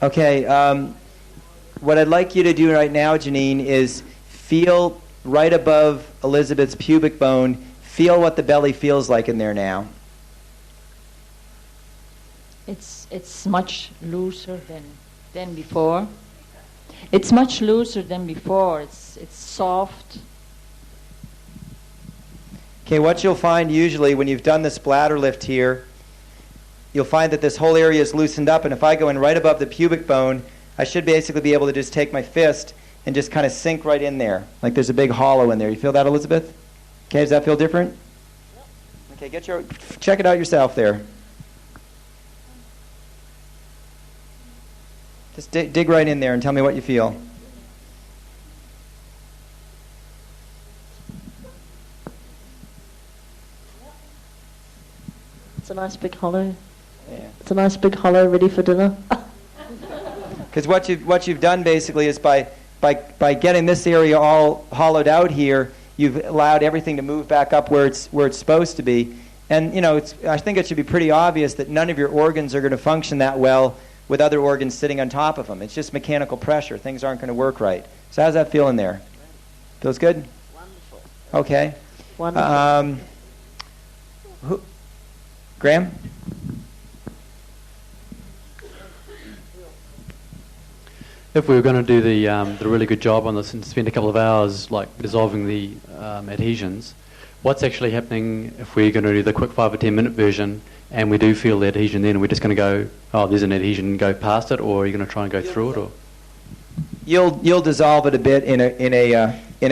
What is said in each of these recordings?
Okay, what I'd like you to do right now, Janine, is feel right above Elizabeth's pubic bone, feel what the belly feels like in there now. It's much looser than before. It's much looser than before. It's soft. Okay, what you'll find usually when you've done this bladder lift here, you'll find that this whole area is loosened up, and if I go in right above the pubic bone, I should basically be able to just take my fist and just kind of sink right in there, like there's a big hollow in there. You feel that, Elizabeth? Okay, does that feel different? Okay, check it out yourself there. Just dig right in there and tell me what you feel. It's a nice big hollow. Yeah. It's a nice big hollow ready for dinner. Because what you've done basically is by getting this area all hollowed out here, you've allowed everything to move back up where it's supposed to be. And I think it should be pretty obvious that none of your organs are going to function that well with other organs sitting on top of them. It's just mechanical pressure. Things aren't going to work right. So how's that feel in there? Feels good? Wonderful. Okay. Wonderful. Graham? If we were going to do the really good job on this and spend a couple of hours like dissolving the adhesions, what's actually happening if we're going to do the quick 5 or 10 minute version and we do feel the adhesion then, we're just going to go, oh, there's an adhesion, and go past it, or are you going to try and go through it? Or You'll dissolve it a bit in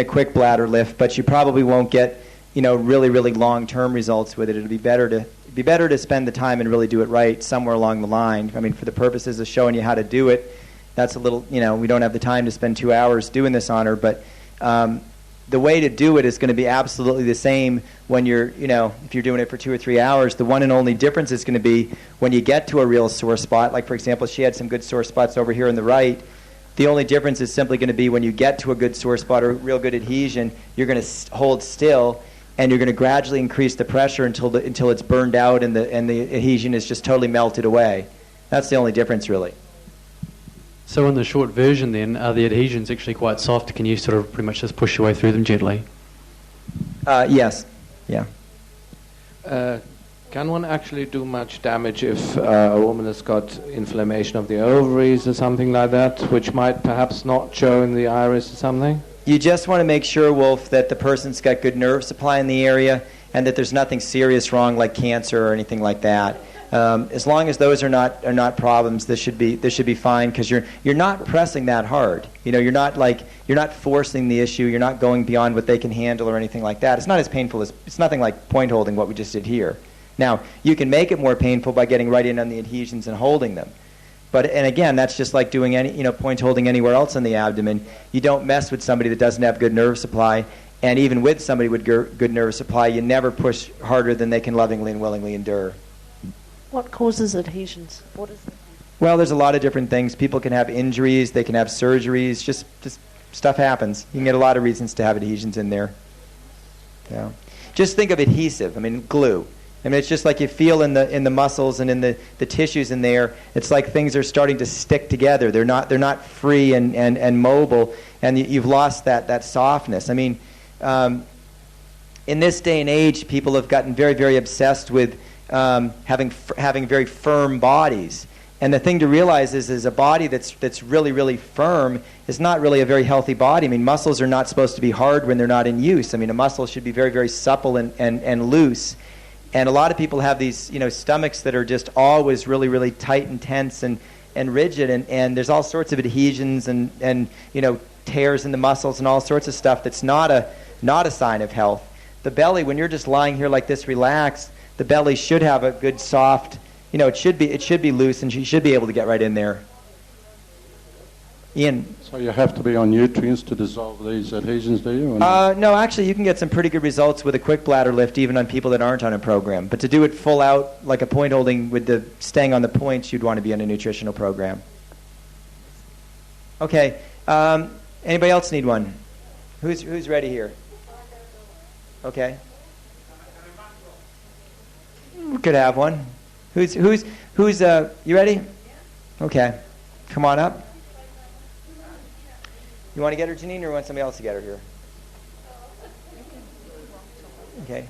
a quick bladder lift, but you probably won't get really long-term results with it. It'd be better to spend the time and really do it right somewhere along the line. I mean, for the purposes of showing you how to do it, that's a little, we don't have the time to spend 2 hours doing this on her, but the way to do it is going to be absolutely the same when you're, if you're doing it for 2 or 3 hours. The one and only difference is going to be when you get to a real sore spot. Like, for example, she had some good sore spots over here on the right. The only difference is simply going to be when you get to a good sore spot or real good adhesion, you're going to hold still, and you're going to gradually increase the pressure until it's burned out and the adhesion is just totally melted away. That's the only difference, really. so in the short version then, are the adhesions actually quite soft? Can you sort of pretty much just push your way through them gently? Yes. Yeah. Can one actually do much damage if a woman has got inflammation of the ovaries or something like that, which might perhaps not show in the iris or something? You just want to make sure, Wolf, that the person's got good nerve supply in the area and that there's nothing serious wrong like cancer or anything like that. As long as those are not problems, this should be fine, because you're not pressing that hard. You're not forcing the issue. You're not going beyond what they can handle or anything like that. It's not as painful as, it's nothing like point holding what we just did here. Now, you can make it more painful by getting right in on the adhesions and holding them. And again, that's just like doing any, point holding anywhere else in the abdomen. You don't mess with somebody that doesn't have good nerve supply, and even with somebody with good nerve supply, you never push harder than they can lovingly and willingly endure. What causes adhesions? What is it? Well, there's a lot of different things. People can have injuries, they can have surgeries, just stuff happens. You can get a lot of reasons to have adhesions in there. Yeah. Just think of adhesive, glue. It's just like you feel in the muscles and in the tissues in there. It's like things are starting to stick together. They're not free and mobile, and you've lost that softness. In this day and age, people have gotten very, very obsessed with having very firm bodies. And the thing to realize is a body that's really, really firm is not really a very healthy body. Muscles are not supposed to be hard when they're not in use. A muscle should be very, very supple and loose. And a lot of people have these, stomachs that are just always really, really tight and tense and rigid. And there's all sorts of adhesions and tears in the muscles and all sorts of stuff that's not a sign of health. The belly, when you're just lying here like this relaxed, the belly should have a good soft, it should be loose, and you should be able to get right in there. Ian? So you have to be on nutrients to dissolve these adhesions, do you? No, actually, you can get some pretty good results with a quick bladder lift, even on people that aren't on a program. But to do it full out, like a point holding with the staying on the points, you'd want to be on a nutritional program. Okay. Anybody else need one? Who's ready here? Okay. We could have one. Who's you ready? Okay. Come on up. You want to get her, Janine, or you want somebody else to get her here? Okay.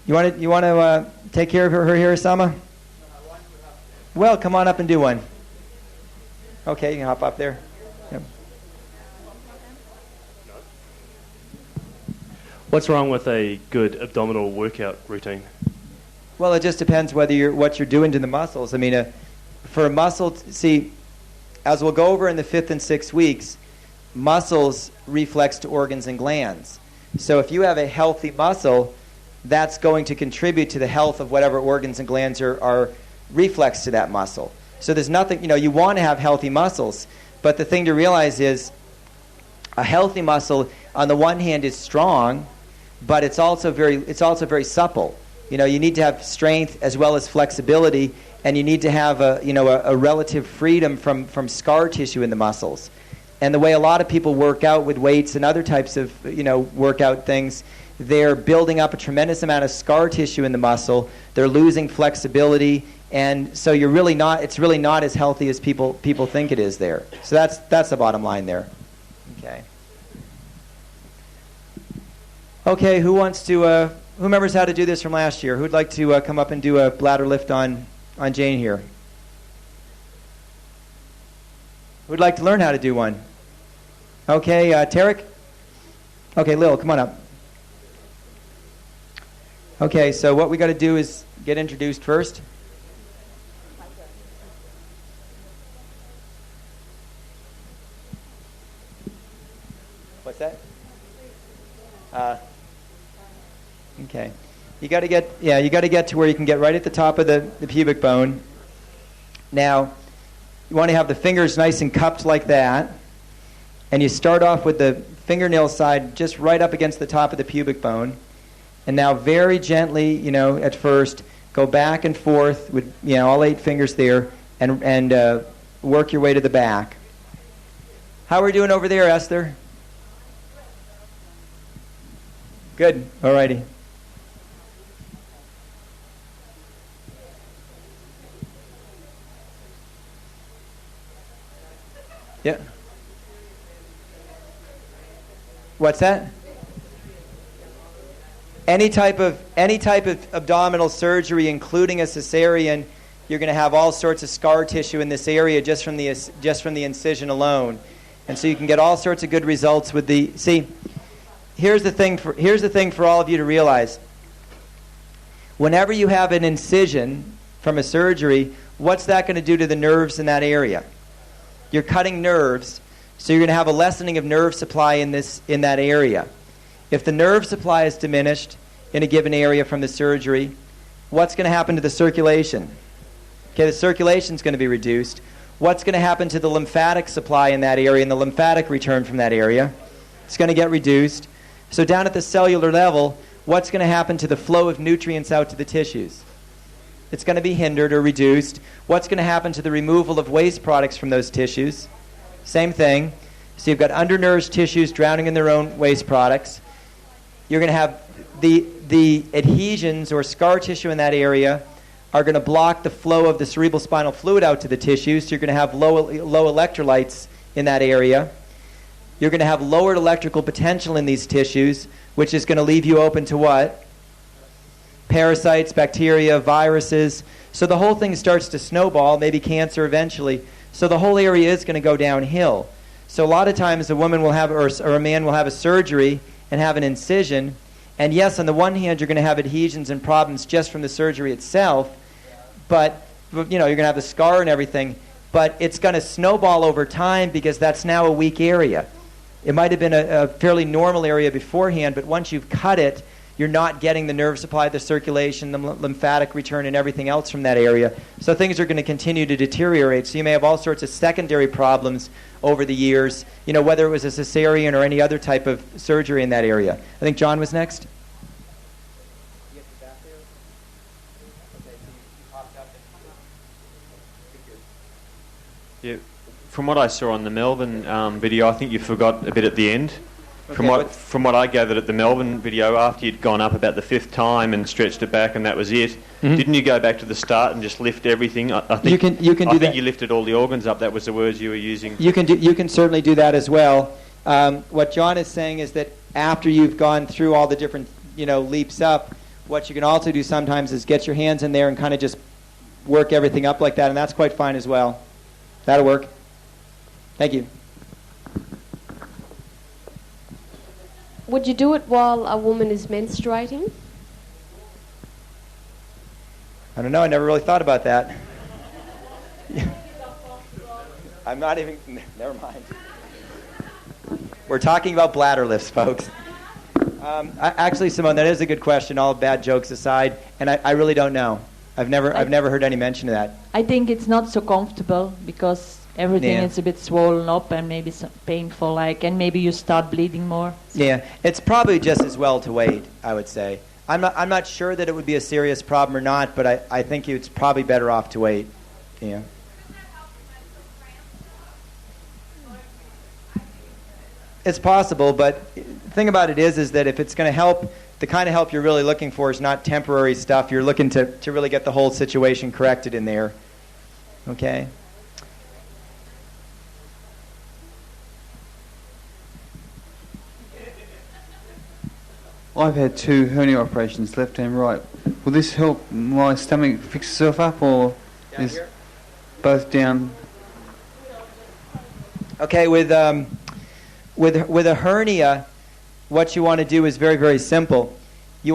You want to take care of her here, Osama? Well, come on up and do one. Okay, you can hop up there. Yep. What's wrong with a good abdominal workout routine? Well, it just depends what you're doing to the muscles. I mean, for a muscle, see, as we'll go over in the 5th and 6th weeks, muscles reflex to organs and glands. So if you have a healthy muscle, that's going to contribute to the health of whatever organs and glands are reflex to that muscle. So there's nothing, you want to have healthy muscles, but the thing to realize is a healthy muscle, on the one hand, is strong, but it's also very supple. You need to have strength as well as flexibility, and you need to have a relative freedom from scar tissue in the muscles. And the way a lot of people work out with weights and other types of workout things, they're building up a tremendous amount of scar tissue in the muscle. They're losing flexibility, and so it's really not as healthy as people think it is there. So that's the bottom line there. Okay. Okay, who remembers how to do this from last year? Who'd like to come up and do a bladder lift on Jane here? Who'd like to learn how to do one? Okay, Tarek? Okay, Lil, come on up. Okay, so what we got to do is get introduced first. What's that? Okay. You got to get to where you can get right at the top of the pubic bone. Now, you want to have the fingers nice and cupped like that. And you start off with the fingernail side just right up against the top of the pubic bone. And now very gently, at first, go back and forth with, all 8 fingers there and work your way to the back. How are we doing over there, Esther? Good. All righty. Yeah. What's that? Any type of abdominal surgery, including a cesarean, you're going to have all sorts of scar tissue in this area just from the incision alone, and so you can get all sorts of good results with the. See, here's the thing for all of you to realize. Whenever you have an incision from a surgery, what's that going to do to the nerves in that area? You're cutting nerves, so you're going to have a lessening of nerve supply in that area. If the nerve supply is diminished in a given area from the surgery, what's going to happen to the circulation? Okay, the circulation is going to be reduced. What's going to happen to the lymphatic supply in that area and the lymphatic return from that area? It's going to get reduced. So down at the cellular level, what's going to happen to the flow of nutrients out to the tissues? It's going to be hindered or reduced. What's going to happen to the removal of waste products from those tissues? Same thing. So you've got undernourished tissues drowning in their own waste products. You're going to have the adhesions or scar tissue in that area are going to block the flow of the cerebral spinal fluid out to the tissues. So you're going to have low electrolytes in that area. You're going to have lowered electrical potential in these tissues, which is going to leave you open to what? Parasites, bacteria, viruses. So the whole thing starts to snowball, maybe cancer eventually. So the whole area is going to go downhill. So a lot of times a woman will have, or a man will have a surgery and have an incision. And yes, on the one hand, you're going to have adhesions and problems just from the surgery itself. But, you're going to have the scar and everything. But it's going to snowball over time because that's now a weak area. It might have been a fairly normal area beforehand, but once you've cut it, you're not getting the nerve supply, the circulation, the lymphatic return, and everything else from that area. So things are going to continue to deteriorate. So you may have all sorts of secondary problems over the years, whether it was a cesarean or any other type of surgery in that area. I think John was next. Yeah. From what I saw on the Melbourne video, I think you forgot a bit at the end. From what I gathered at the Melbourne video, after you'd gone up about the 5th time and stretched it back and that was it, didn't you go back to the start and just lift everything? I think you can do that. You lifted all the organs up. That was the words you were using. You can certainly do that as well. What John is saying is that after you've gone through all the different leaps up, what you can also do sometimes is get your hands in there and kind of just work everything up like that, and that's quite fine as well. That'll work. Thank you. Would you do it while a woman is menstruating? I don't know. I never really thought about that. I'm not even... Never mind. We're talking about bladder lifts, folks. Actually, Simone, that is a good question, all bad jokes aside, and I really don't know. I've never heard any mention of that. I think it's not so comfortable because everything is a bit swollen up and maybe painful, and maybe you start bleeding more. Yeah, it's probably just as well to wait, I would say. I'm not sure that it would be a serious problem or not, but I think it's probably better off to wait. Yeah. It's possible, but the thing about it is that if it's going to help, the kind of help you're really looking for is not temporary stuff. You're looking to really get the whole situation corrected in there. Okay? I've had 2 hernia operations, left and right. Will this help my stomach fix itself up, or is here? Both down? Okay, with a hernia, what you want to do is very, very simple. You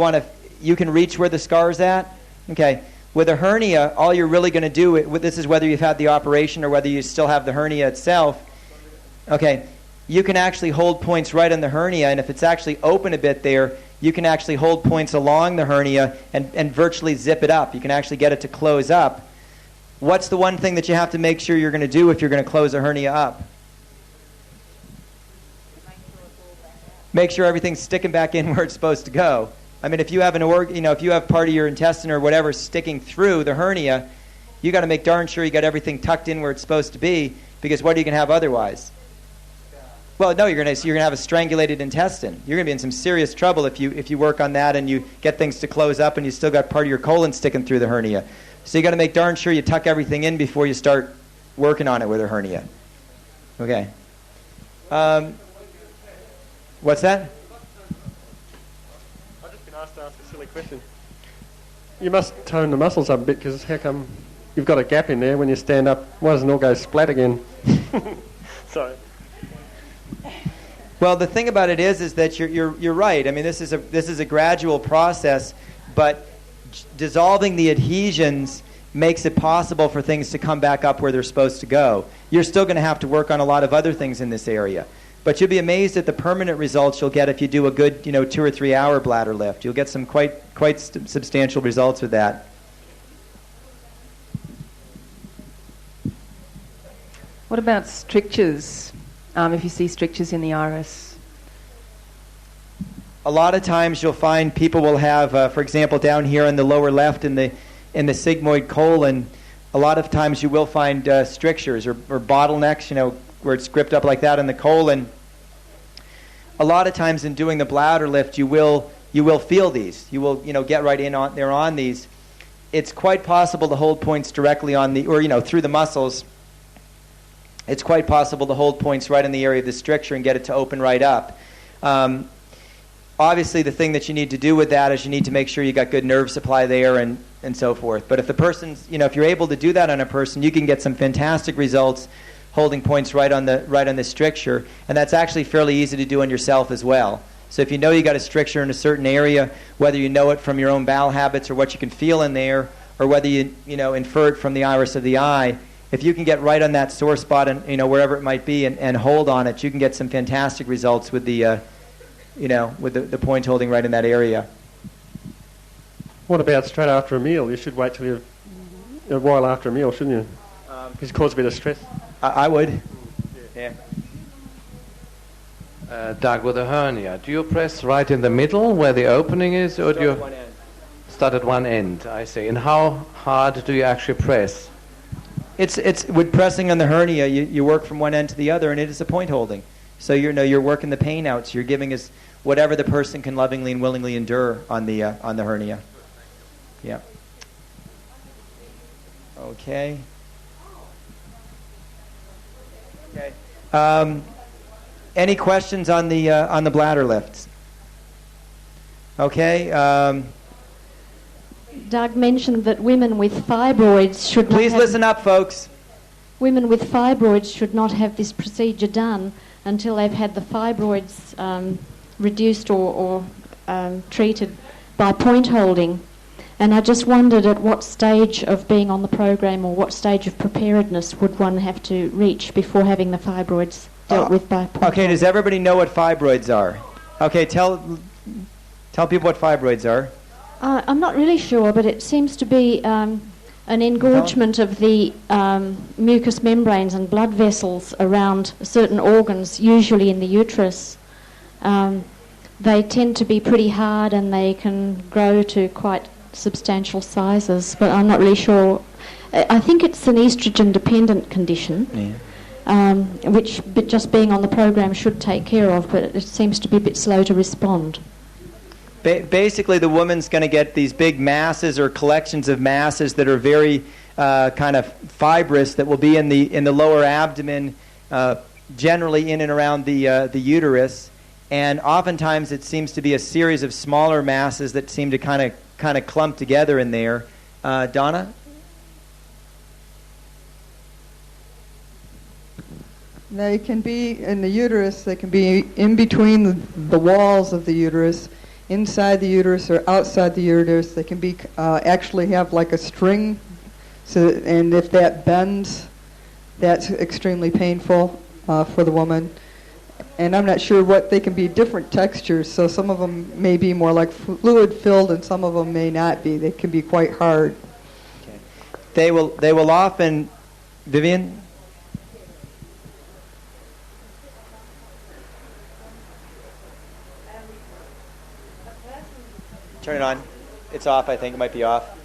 can reach where the scar's at. Okay. With a hernia, all you're really going to do, this is whether you've had the operation or whether you still have the hernia itself. Okay. You can actually hold points right on the hernia, and if it's actually open a bit there, you can actually hold points along the hernia and virtually zip it up. You can actually get it to close up. What's the one thing that you have to make sure you're going to do if you're going to close a hernia up? Make sure everything's sticking back in where it's supposed to go. I mean, if you have if you have part of your intestine or whatever sticking through the hernia, you got to make darn sure you got everything tucked in where it's supposed to be, because what are you going to have otherwise? Well, no, you're going to have a strangulated intestine. You're going to be in some serious trouble if you work on that and you get things to close up and you still got part of your colon sticking through the hernia. So you got to make darn sure you tuck everything in before you start working on it with a hernia. Okay. What's that? I've just been asked to ask a silly question. You must tone the muscles up a bit, because how come you've got a gap in there when you stand up? Why doesn't it all go splat again? Sorry. Well, the thing about it is that you're right. I mean, this is a gradual process, but dissolving the adhesions makes it possible for things to come back up where they're supposed to go. You're still going to have to work on a lot of other things in this area. But you'll be amazed at the permanent results you'll get if you do a good, 2 or 3 hour bladder lift. You'll get some quite substantial results with that. What about strictures? If you see strictures in the iris? A lot of times you'll find people will have, for example, down here in the lower left in the sigmoid colon, a lot of times you will find strictures or bottlenecks, where it's gripped up like that in the colon. A lot of times in doing the bladder lift, you will feel these. You will, get right in on there on these. It's quite possible to hold points directly on through the muscles. It's quite possible to hold points right in the area of the stricture and get it to open right up. Obviously, the thing that you need to do with that is you need to make sure you got good nerve supply there and so forth. But if the person's, if you're able to do that on a person, you can get some fantastic results holding points right on the stricture, and that's actually fairly easy to do on yourself as well. So if you know you got a stricture in a certain area, whether you know it from your own bowel habits or what you can feel in there, or whether you infer it from the iris of the eye, if you can get right on that sore spot and wherever it might be and hold on it, you can get some fantastic results with the with the point holding right in that area. What about straight after a meal? You should wait till a while after a meal, shouldn't you? Because it causes a bit of stress. I would. Yeah. Doug, with a hernia, do you press right in the middle where the opening is, or do you start at one end? I see. And how hard do you actually press? It's with pressing on the hernia, you work from one end to the other, and it is a point holding. So you're working the pain out. So you're giving us whatever the person can lovingly and willingly endure on the hernia. Yeah. Okay. Okay. Any questions on the bladder lifts? Okay. Doug mentioned that women with fibroids should not Please listen up, folks. Women with fibroids should not have this procedure done until they've had the fibroids reduced or treated by point holding. And I just wondered at what stage of being on the program or what stage of preparedness would one have to reach before having the fibroids dealt with by point holding. Okay, does everybody know what fibroids are? Okay, tell people what fibroids are. I'm not really sure, but it seems to be an engorgement of the mucous membranes and blood vessels around certain organs, usually in the uterus. They tend to be pretty hard and they can grow to quite substantial sizes, but I'm not really sure. I think it's an estrogen-dependent condition, which just being on the program should take care of, but it seems to be a bit slow to respond. Basically, the woman's going to get these big masses or collections of masses that are very kind of fibrous that will be in the lower abdomen, generally in and around the uterus, and oftentimes it seems to be a series of smaller masses that seem to kind of clump together in there. Donna? They can be in the uterus. They can be in between the walls of the uterus, inside the uterus or outside the uterus. They can be actually have like a string, and if that bends, that's extremely painful for the woman. And I'm not sure what they can be different textures. So some of them may be more like fluid filled, and some of them may not be. They can be quite hard. Okay. They will often, Vivian. Turn it on. It's off, I think. It might be off.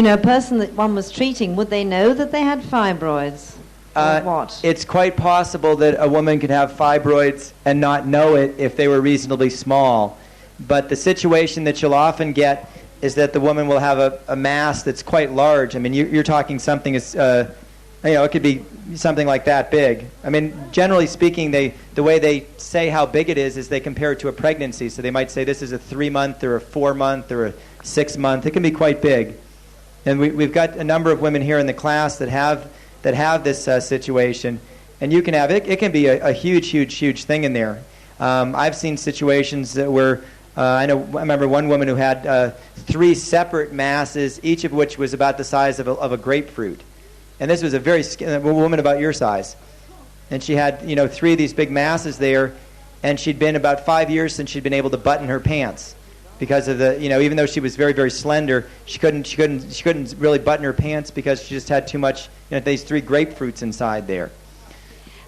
A person that one was treating, would they know that they had fibroids? Or what? It's quite possible that a woman could have fibroids and not know it if they were reasonably small. But the situation that you'll often get is that the woman will have a mass that's quite large. I mean, you're talking something as... it could be something like that big. I mean, generally speaking, the way they say how big it is they compare it to a pregnancy. So they might say this is a 3-month or a 4-month or a 6-month. It can be quite big. And we've got a number of women here in the class that have this situation. And you can have it. It can be a huge, huge, huge thing in there. I've seen situations where I remember one woman who had 3 separate masses, each of which was about the size of a grapefruit. And this was a woman about your size. And she had, 3 of these big masses there, and she'd been about 5 years since she'd been able to button her pants. Because of the, even though she was very, very slender, she couldn't really button her pants because she just had too much, these 3 grapefruits inside there.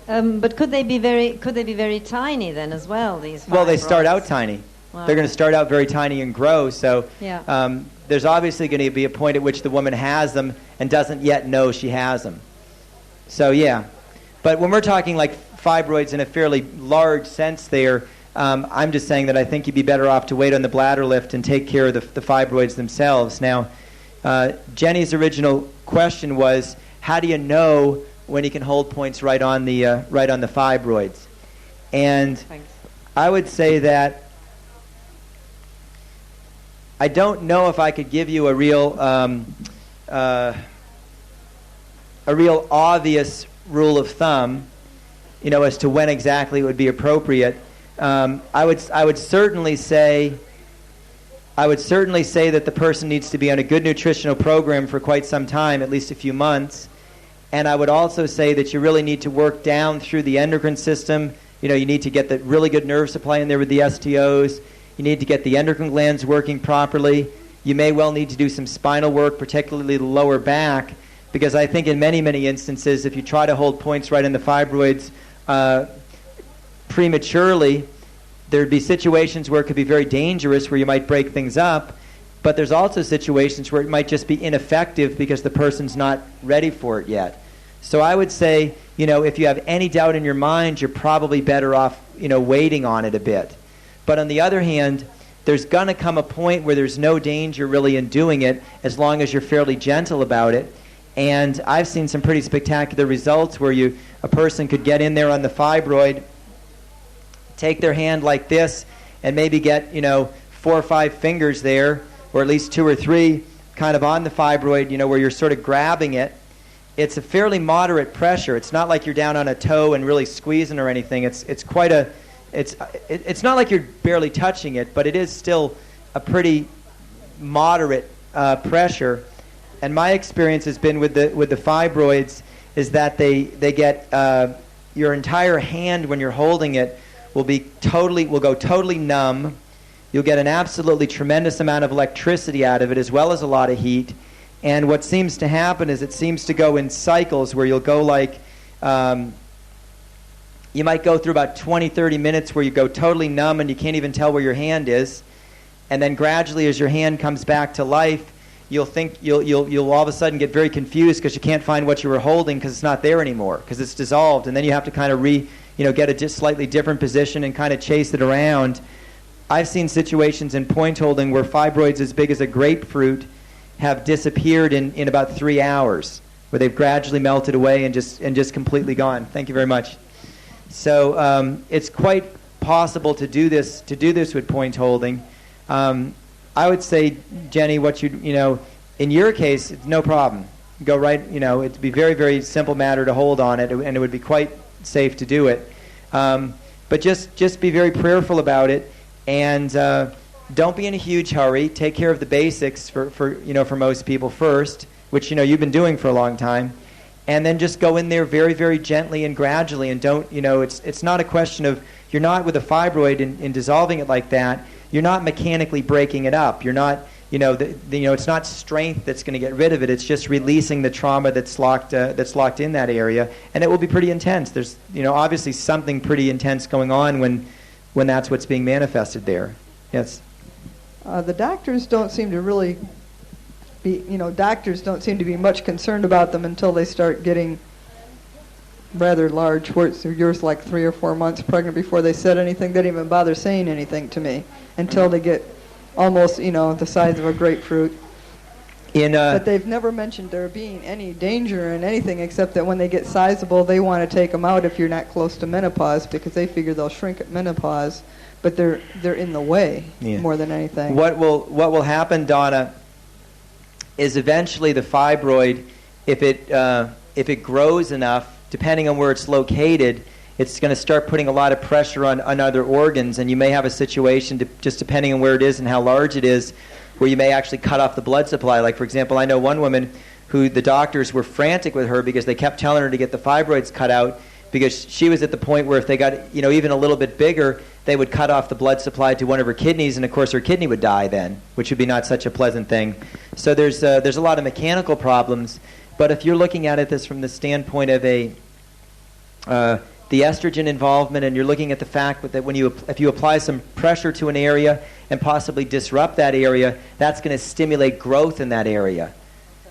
But could they be very tiny then as well, these fibroids? Well, they start out tiny. Wow. They're going to start out very tiny and grow, so yeah. There's obviously going to be a point at which the woman has them and doesn't yet know she has them. So, yeah. But when we're talking like fibroids in a fairly large sense there, I'm just saying that I think you'd be better off to wait on the bladder lift and take care of the fibroids themselves. Now, Jenny's original question was, how do you know when you can hold points right on the fibroids? And Thanks. I would say that I don't know if I could give you a real obvious rule of thumb, as to when exactly it would be appropriate. I would certainly say that the person needs to be on a good nutritional program for quite some time, at least a few months. And I would also say that you really need to work down through the endocrine system. You need to get the really good nerve supply in there with the STOs. You need to get the endocrine glands working properly. You may well need to do some spinal work, particularly the lower back, because I think in many, many instances, if you try to hold points right in the fibroids prematurely, there'd be situations where it could be very dangerous, where you might break things up. But there's also situations where it might just be ineffective because the person's not ready for it yet. So I would say, if you have any doubt in your mind, you're probably better off, waiting on it a bit. But on the other hand, there's going to come a point where there's no danger really in doing it as long as you're fairly gentle about it. And I've seen some pretty spectacular results where a person could get in there on the fibroid, take their hand like this, and maybe get, 4 or 5 fingers there, or at least 2 or 3, kind of on the fibroid, where you're sort of grabbing it. It's a fairly moderate pressure. It's not like you're down on a toe and really squeezing or anything. It's quite a, it's not like you're barely touching it, but it is still a pretty moderate pressure. And my experience has been with the fibroids is that they get your entire hand when you're holding it will go totally numb. You'll get an absolutely tremendous amount of electricity out of it, as well as a lot of heat. And what seems to happen is it seems to go in cycles where you'll go like, you might go through about 20, 30 minutes where you go totally numb and you can't even tell where your hand is. And then gradually as your hand comes back to life, you'll all of a sudden get very confused because you can't find what you were holding because it's not there anymore, because it's dissolved. And then you have to kind of get a just slightly different position and kind of chase it around. I've seen situations in point holding where fibroids as big as a grapefruit have disappeared in about 3 hours, where they've gradually melted away and just completely gone. Thank you very much. So it's quite possible to do this with point holding. I would say, Jenny, in your case, it's no problem. Go right, it'd be a very, very simple matter to hold on it, and it would be quite safe to do it. But just be very prayerful about it, and don't be in a huge hurry. Take care of the basics for most people first, which you've been doing for a long time, and then just go in there very, very gently and gradually. And don't it's not a question of, you're not with a fibroid in dissolving it like that. You're not mechanically breaking it up. You're not it's not strength that's going to get rid of it. It's just releasing the trauma that's locked in that area, and it will be pretty intense. There's obviously something pretty intense going on when that's what's being manifested there. Yes. The doctors don't seem to really be, doctors don't seem to be much concerned about them until they start getting rather large. Yours like 3 or 4 months pregnant before they said anything. They didn't even bother saying anything to me until they get almost, the size of a grapefruit. But they've never mentioned there being any danger in anything, except that when they get sizable, they want to take them out if you're not close to menopause, because they figure they'll shrink at menopause. But they're in the way more than anything. What will happen, Donna, is eventually the fibroid, if it grows enough, depending on where it's located, it's going to start putting a lot of pressure on other organs, and you may have a situation, just depending on where it is and how large it is, where you may actually cut off the blood supply. Like, for example, I know one woman who the doctors were frantic with her because they kept telling her to get the fibroids cut out, because she was at the point where if they got even a little bit bigger, they would cut off the blood supply to one of her kidneys, and of course her kidney would die then, which would be not such a pleasant thing. So there's a lot of mechanical problems, but if you're looking at it from the standpoint of the estrogen involvement, and you're looking at the fact that if you apply some pressure to an area and possibly disrupt that area, that's going to stimulate growth in that area.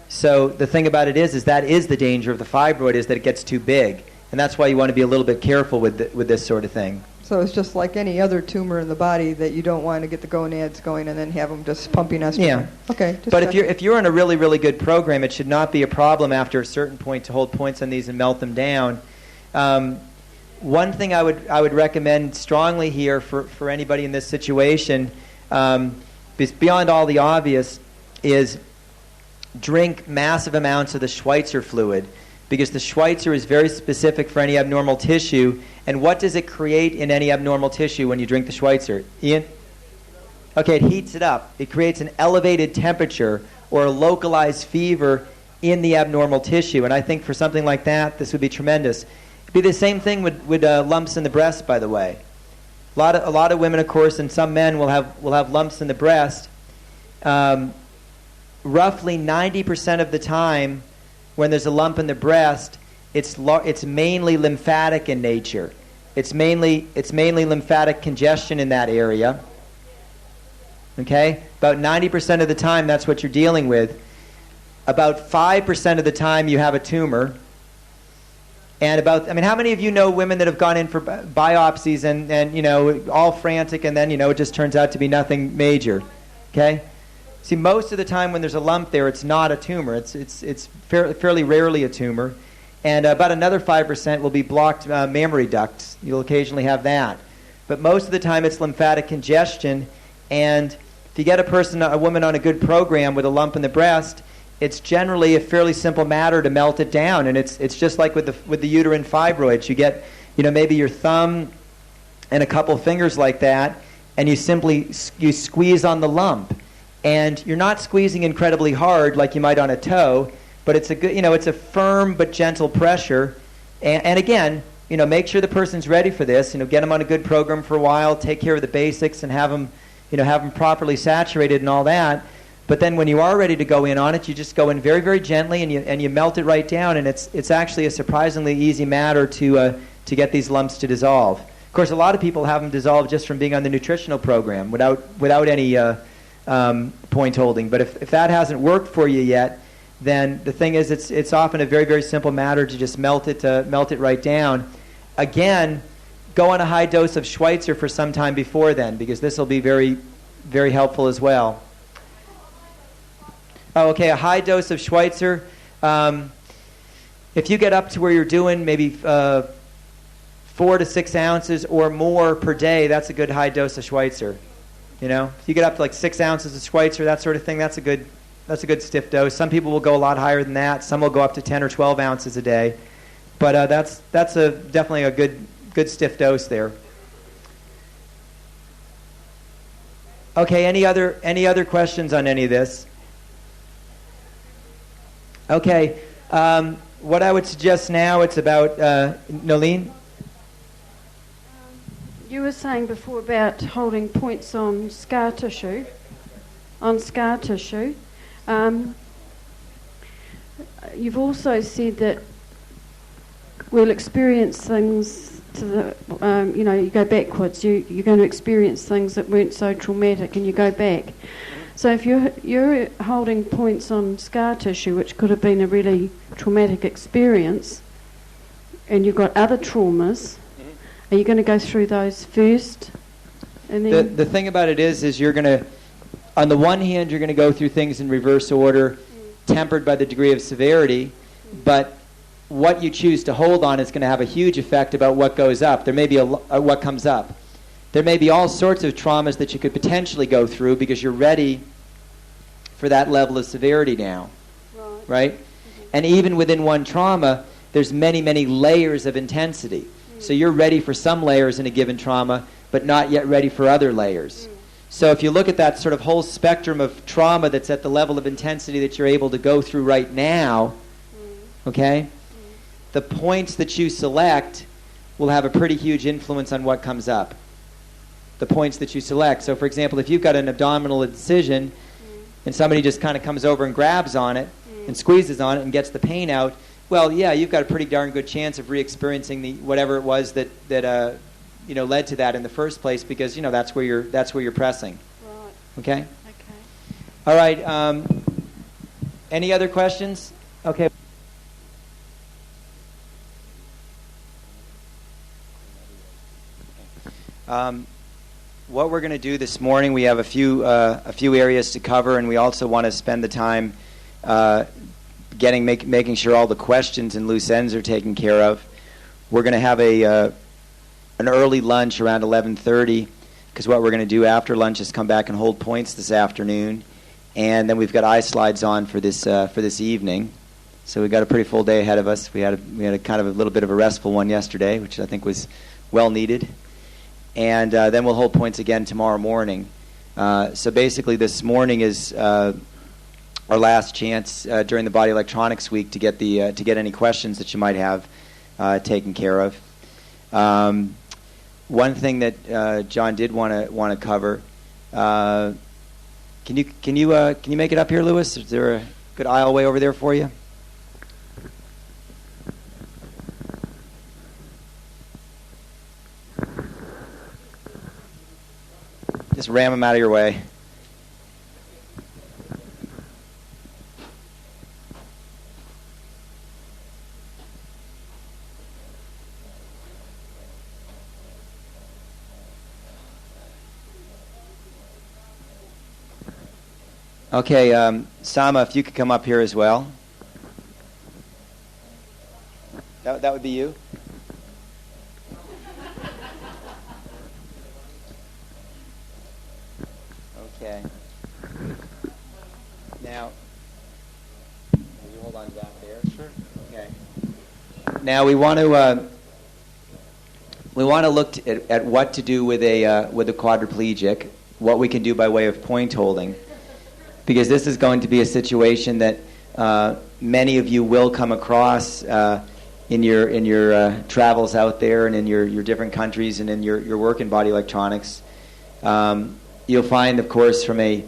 So the thing about it is that is the danger of the fibroid, is that it gets too big. And that's why you want to be a little bit careful with this sort of thing. So it's just like any other tumor in the body that you don't want to get the gonads going and then have them just pumping estrogen. Yeah. Okay. But if you're in a really, really good program, it should not be a problem after a certain point to hold points on these and melt them down. One thing I would recommend strongly here for anybody in this situation, beyond all the obvious, is drink massive amounts of the Schweitzer fluid, because the Schweitzer is very specific for any abnormal tissue. And what does it create in any abnormal tissue when you drink the Schweitzer? Ian? Okay, it heats it up. It creates an elevated temperature or a localized fever in the abnormal tissue. And I think for something like that, this would be tremendous. It'd be the same thing with lumps in the breast, by the way. A lot of women, of course, and some men will have lumps in the breast. Roughly 90% of the time, when there's a lump in the breast, it's mainly lymphatic in nature. It's mainly lymphatic congestion in that area. Okay? About 90% of the time, that's what you're dealing with. About 5% of the time, you have a tumor. And how many of you know women that have gone in for biopsies and all frantic, and then, it just turns out to be nothing major? Okay? See, most of the time when there's a lump there, it's not a tumor. It's fairly rarely a tumor. And about another 5% will be blocked mammary ducts. You'll occasionally have that. But most of the time, it's lymphatic congestion. And if you get a woman on a good program with a lump in the breast, it's generally a fairly simple matter to melt it down. And it's just like with the uterine fibroids. You get, maybe your thumb and a couple fingers like that, and you squeeze on the lump. And you're not squeezing incredibly hard like you might on a toe, but it's a good, it's a firm but gentle pressure. And again, make sure the person's ready for this. Get them on a good program for a while, take care of the basics, and have them properly saturated and all that. But then when you are ready to go in on it, you just go in very, very gently, and you melt it right down. And it's actually a surprisingly easy matter to get these lumps to dissolve. Of course, a lot of people have them dissolve just from being on the nutritional program without any point holding. But if that hasn't worked for you yet, then the thing is, it's often a very, very simple matter to just melt it right down. Again, go on a high dose of Schweitzer for some time before then, because this will be very, very helpful as well. Oh, okay, a high dose of Schweitzer. If you get up to where you're doing maybe 4 to 6 ounces or more per day, that's a good high dose of Schweitzer. If you get up to like 6 ounces of Schweitzer, that sort of thing, that's a good stiff dose. Some people will go a lot higher than that. Some will go up to 10 or 12 ounces a day. But that's definitely a good stiff dose there. Okay, any other questions on any of this? Okay, what I would suggest now, it's about Nolene. You were saying before about holding points on scar tissue. You've also said that we'll experience things to the, you go backwards. You're going to experience things that weren't so traumatic, and you go back. So if you're holding points on scar tissue, which could have been a really traumatic experience, and you've got other traumas, are you going to go through those first? And then the thing about it is you're going to, on the one hand, you're going to go through things in reverse order, tempered by the degree of severity, but what you choose to hold on is going to have a huge effect about what goes up. There may be what comes up. There may be all sorts of traumas that you could potentially go through because you're ready for that level of severity now, right? Mm-hmm. And even within one trauma, there's many, many layers of intensity. Mm. So you're ready for some layers in a given trauma, but not yet ready for other layers. Mm. So if you look at that sort of whole spectrum of trauma that's at the level of intensity that you're able to go through right now, okay, the points that you select will have a pretty huge influence on what comes up. The points that you select. So, for example, if you've got an abdominal incision and somebody just kind of comes over and grabs on it and squeezes on it and gets the pain out, well, yeah, you've got a pretty darn good chance of re-experiencing the whatever it was that led to that in the first place, because that's where you're pressing. Right. Okay. All right. Any other questions? Okay. What we're going to do this morning, we have a few areas to cover, and we also want to spend the time making sure all the questions and loose ends are taken care of. We're going to have an early lunch around 11:30, because what we're going to do after lunch is come back and hold points this afternoon, and then we've got eye slides on for this evening. So we've got a pretty full day ahead of us. We had a kind of a little bit of a restful one yesterday, which I think was well needed. And then we'll hold points again tomorrow morning. So basically this morning is our last chance during the Body Electronics Week to get any questions that you might have taken care of. One thing that John did want to cover. Can you make it up here, Lewis? Is there a good aisleway over there for you? Just ram them out of your way. Okay, Sama, if you could come up here as well. That would be you? Okay. Now, can you hold on back there? Sure. Okay. Now we want to look at what to do with a quadriplegic, what we can do by way of point holding, because this is going to be a situation that many of you will come across in your travels out there and in your different countries and in your work in body electronics. You'll find, of course, from a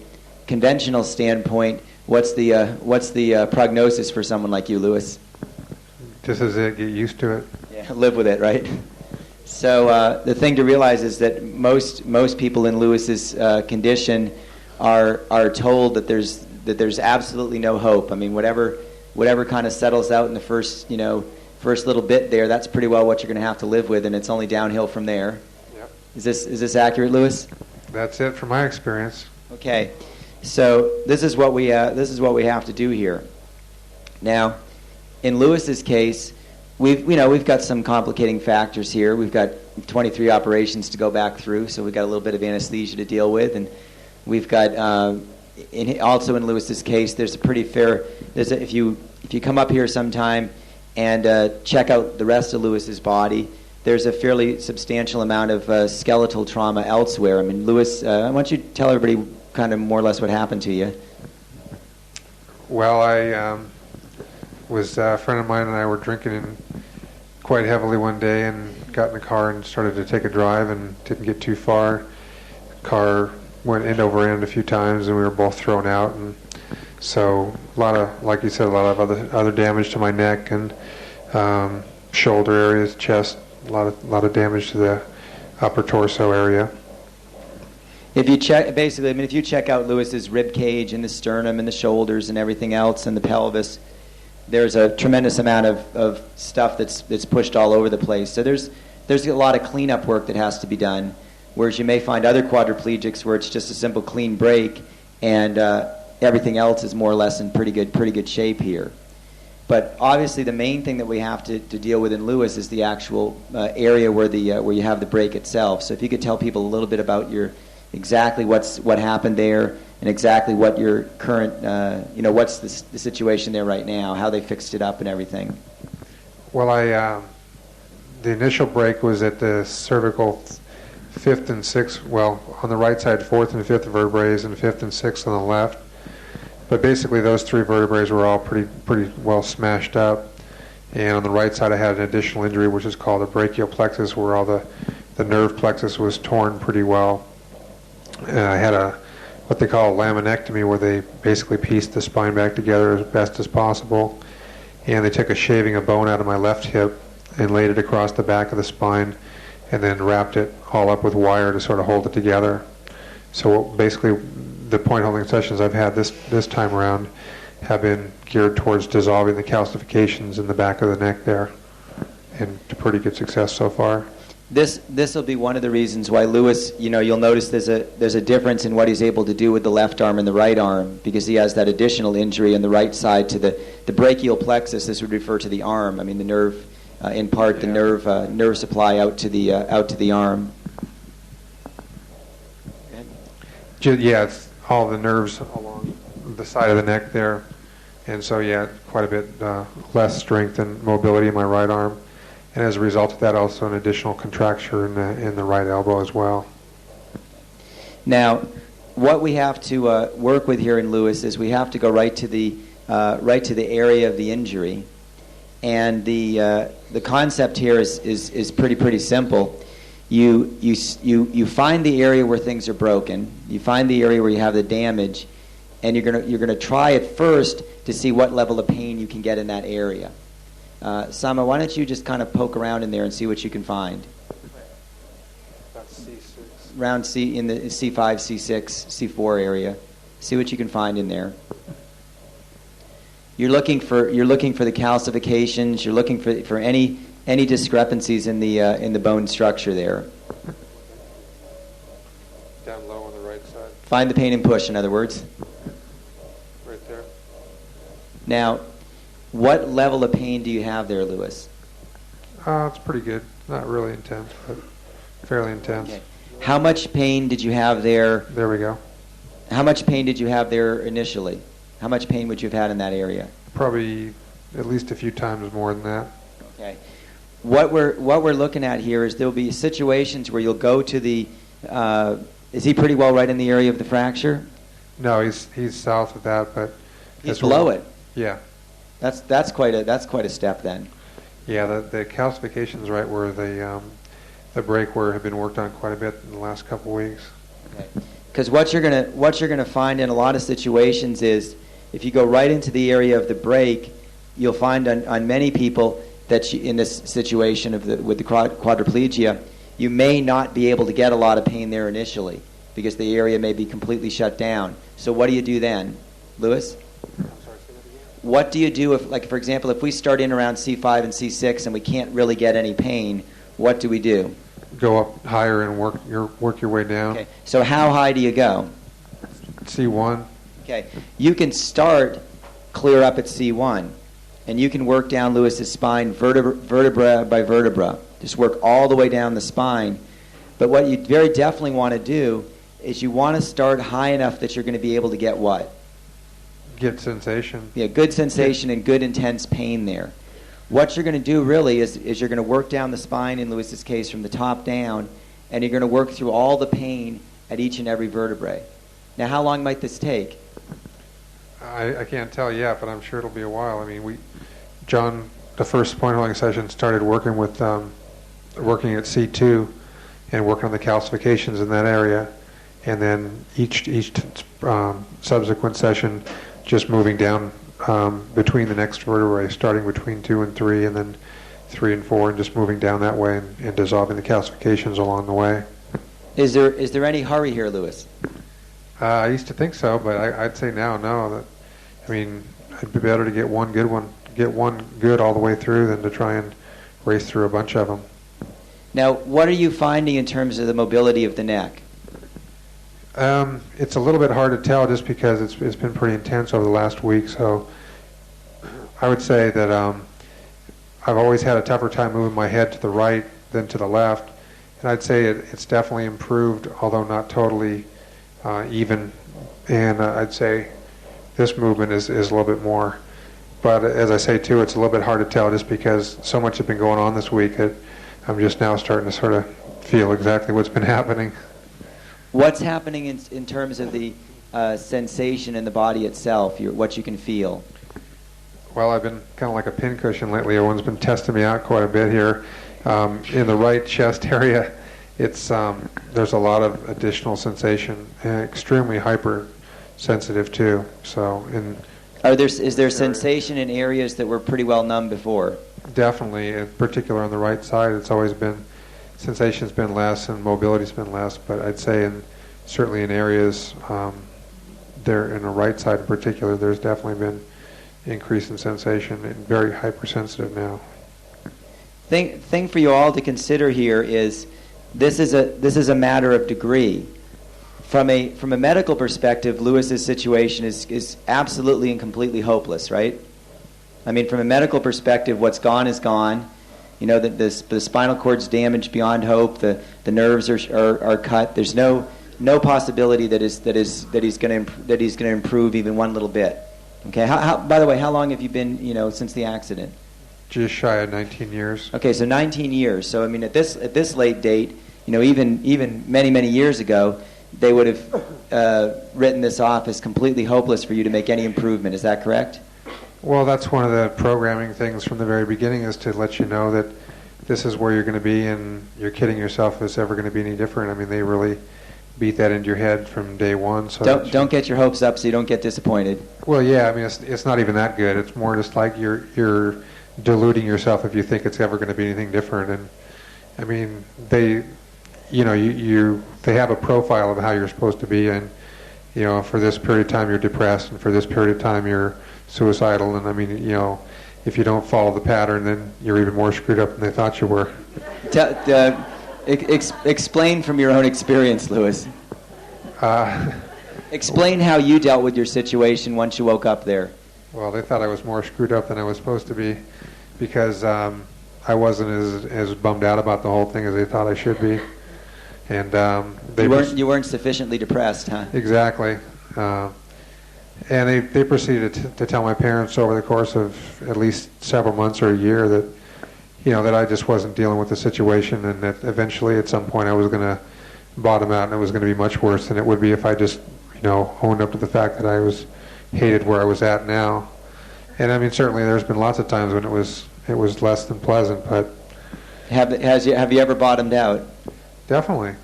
conventional standpoint, what's the prognosis for someone like you, Lewis? Just as it, get used to it. Yeah, live with it, right? So the thing to realize is that most people in Lewis's condition are told that there's absolutely no hope. I mean, whatever kind of settles out in the first little bit there, that's pretty well what you're going to have to live with, and it's only downhill from there. Yep. Is this accurate, Lewis? That's it from my experience. Okay, so this is what we have to do here. Now, in Lewis's case, we've got some complicating factors here. We've got 23 operations to go back through, so we've got a little bit of anesthesia to deal with, and we've got also in Lewis's case, there's a pretty fair. If you come up here sometime and check out the rest of Lewis's body, there's a fairly substantial amount of skeletal trauma elsewhere. I mean, Lewis, why don't you tell everybody kind of more or less what happened to you? Well, I was a friend of mine and I were drinking quite heavily one day and got in the car and started to take a drive and didn't get too far. Car went end over end a few times and we were both thrown out, and so a lot of, like you said, a lot of other damage to my neck and shoulder areas, chest, a lot of damage to the upper torso area. If you check out Lewis's rib cage and the sternum and the shoulders and everything else and the pelvis, there's a tremendous amount of stuff that's pushed all over the place. So there's a lot of cleanup work that has to be done, whereas you may find other quadriplegics where it's just a simple clean break and everything else is more or less in pretty good shape here. But obviously the main thing that we have to deal with in Lewis is the actual area where you have the break itself. So if you could tell people a little bit about exactly what happened there and exactly what your current, what's the situation there right now, how they fixed it up and everything. Well, the initial break was at the cervical 5th and 6th, well, on the right side 4th and 5th vertebrae and 5th and 6th on the left. But basically those 3 vertebrae were all pretty well smashed up. And on the right side I had an additional injury which is called a brachial plexus, where all the nerve plexus was torn pretty well. I had what they call a laminectomy, where they basically pieced the spine back together as best as possible. And they took a shaving of bone out of my left hip and laid it across the back of the spine and then wrapped it all up with wire to sort of hold it together. So basically the point holding sessions I've had this time around have been geared towards dissolving the calcifications in the back of the neck there, and to pretty good success so far. This will be one of the reasons why Lewis, you'll notice there's a difference in what he's able to do with the left arm and the right arm, because he has that additional injury on the right side to the brachial plexus. This would refer to the arm. I mean the nerve, in part the nerve supply out to the arm. Yeah, it's all the nerves along the side of the neck there, and so quite a bit less strength and mobility in my right arm. And as a result of that, also an additional contracture in the right elbow as well. Now, what we have to work with here in Lewis is we have to go right to the area of the injury, and the concept here is pretty simple. You find the area where things are broken. You find the area where you have the damage, and you're gonna try at first to see what level of pain you can get in that area. Sama, why don't you just kind of poke around in there and see what you can find? That's C6. Around in the C5, C6, C4 area. See what you can find in there. You're looking for the calcifications. You're looking for any discrepancies in the bone structure there. Down low on the right side. Find the pain and push, in other words. Now, what level of pain do you have there, Lewis? It's pretty good. Not really intense, but fairly intense. Okay. How much pain did you have there? There we go. How much pain did you have there initially? How much pain would you have had in that area? Probably at least a few times more than that. Okay. What we're looking at here is there'll be situations where you'll go to the. Is he pretty well right in the area of the fracture? No, he's south of that, but he's below it. Yeah. That's quite a step then. Yeah, the calcifications right where the break where have been worked on quite a bit in the last couple of weeks. Okay. Because what you're gonna find in a lot of situations is if you go right into the area of the break, you'll find on many people that in this situation with the quadriplegia, you may not be able to get a lot of pain there initially because the area may be completely shut down. So what do you do then, Lewis? What do you do if, like, for example, if we start in around C5 and C6 and we can't really get any pain, what do we do? Go up higher and work your way down. Okay. So how high do you go? C1. Okay. You can start clear up at C1, and you can work down Lewis's spine vertebra by vertebra. Just work all the way down the spine. But what you very definitely want to do is you want to start high enough that you're going to be able to get what? Get sensation. Yeah, good sensation and good intense pain there. What you're going to do really is you're going to work down the spine, in Lewis's case, from the top down, and you're going to work through all the pain at each and every vertebrae. Now, how long might this take? I can't tell yet, but I'm sure it'll be a while. I mean, John, the first point holding session started working with working at C2 and working on the calcifications in that area, and then each subsequent session just moving down between the next vertebrae, starting between 2 and 3, and then 3 and 4, and just moving down that way and dissolving the calcifications along the way. Is there any hurry here, Lewis? I used to think so, but I'd say now, no. I mean, it'd be better to get one good all the way through than to try and race through a bunch of them. Now, what are you finding in terms of the mobility of the neck? It's a little bit hard to tell just because it's been pretty intense over the last week. So I would say that I've always had a tougher time moving my head to the right than to the left, and I'd say it's definitely improved, although not totally even. And I'd say this movement is a little bit more. But as I say too, it's a little bit hard to tell just because so much has been going on this week that I'm just now starting to sort of feel exactly what's been happening. What's happening in terms of the sensation in the body itself, what you can feel? Well, I've been kind of like a pincushion lately. Everyone's been testing me out quite a bit here. In the right chest area, it's there's a lot of additional sensation, and extremely hypersensitive too. So, is there sensation in areas that were pretty well numb before? Definitely, in particular on the right side, it's always been. Sensation's been less and mobility's been less, but I'd say certainly in areas there in the right side in particular, there's definitely been increase in sensation and very hypersensitive now. Thing for you all to consider here is this is a matter of degree. From a medical perspective, Lewis's situation is absolutely and completely hopeless, right? I mean, from a medical perspective, what's gone is gone. You know, the spinal cord's damaged beyond hope. The nerves are cut. There's no possibility that he's going to improve even one little bit. Okay. By the way, how long have you been since the accident? Just shy of 19 years. Okay, so 19 years. So I mean, at this late date, even many years ago, they would have written this off as completely hopeless for you to make any improvement. Is that correct? Well, that's one of the programming things from the very beginning, is to let you know that this is where you're going to be, and you're kidding yourself if it's ever going to be any different. I mean, they really beat that into your head from day one. So don't get your hopes up so you don't get disappointed. Well, yeah, I mean, it's not even that good. It's more just like you're deluding yourself if you think it's ever going to be anything different. And I mean, they have a profile of how you're supposed to be, and for this period of time you're depressed, and for this period of time you're suicidal, and I mean, if you don't follow the pattern, then you're even more screwed up than they thought you were. Explain from your own experience, Lewis. Explain how you dealt with your situation once you woke up there. Well, they thought I was more screwed up than I was supposed to be, because I wasn't as bummed out about the whole thing as they thought I should be. And you weren't sufficiently depressed, huh? Exactly. And they proceeded to tell my parents over the course of at least several months or a year that, that I just wasn't dealing with the situation, and that eventually at some point I was going to bottom out, and it was going to be much worse than it would be if I just, owned up to the fact that I was hated where I was at now. And I mean, certainly there's been lots of times when it was less than pleasant, but have you ever bottomed out? Definitely.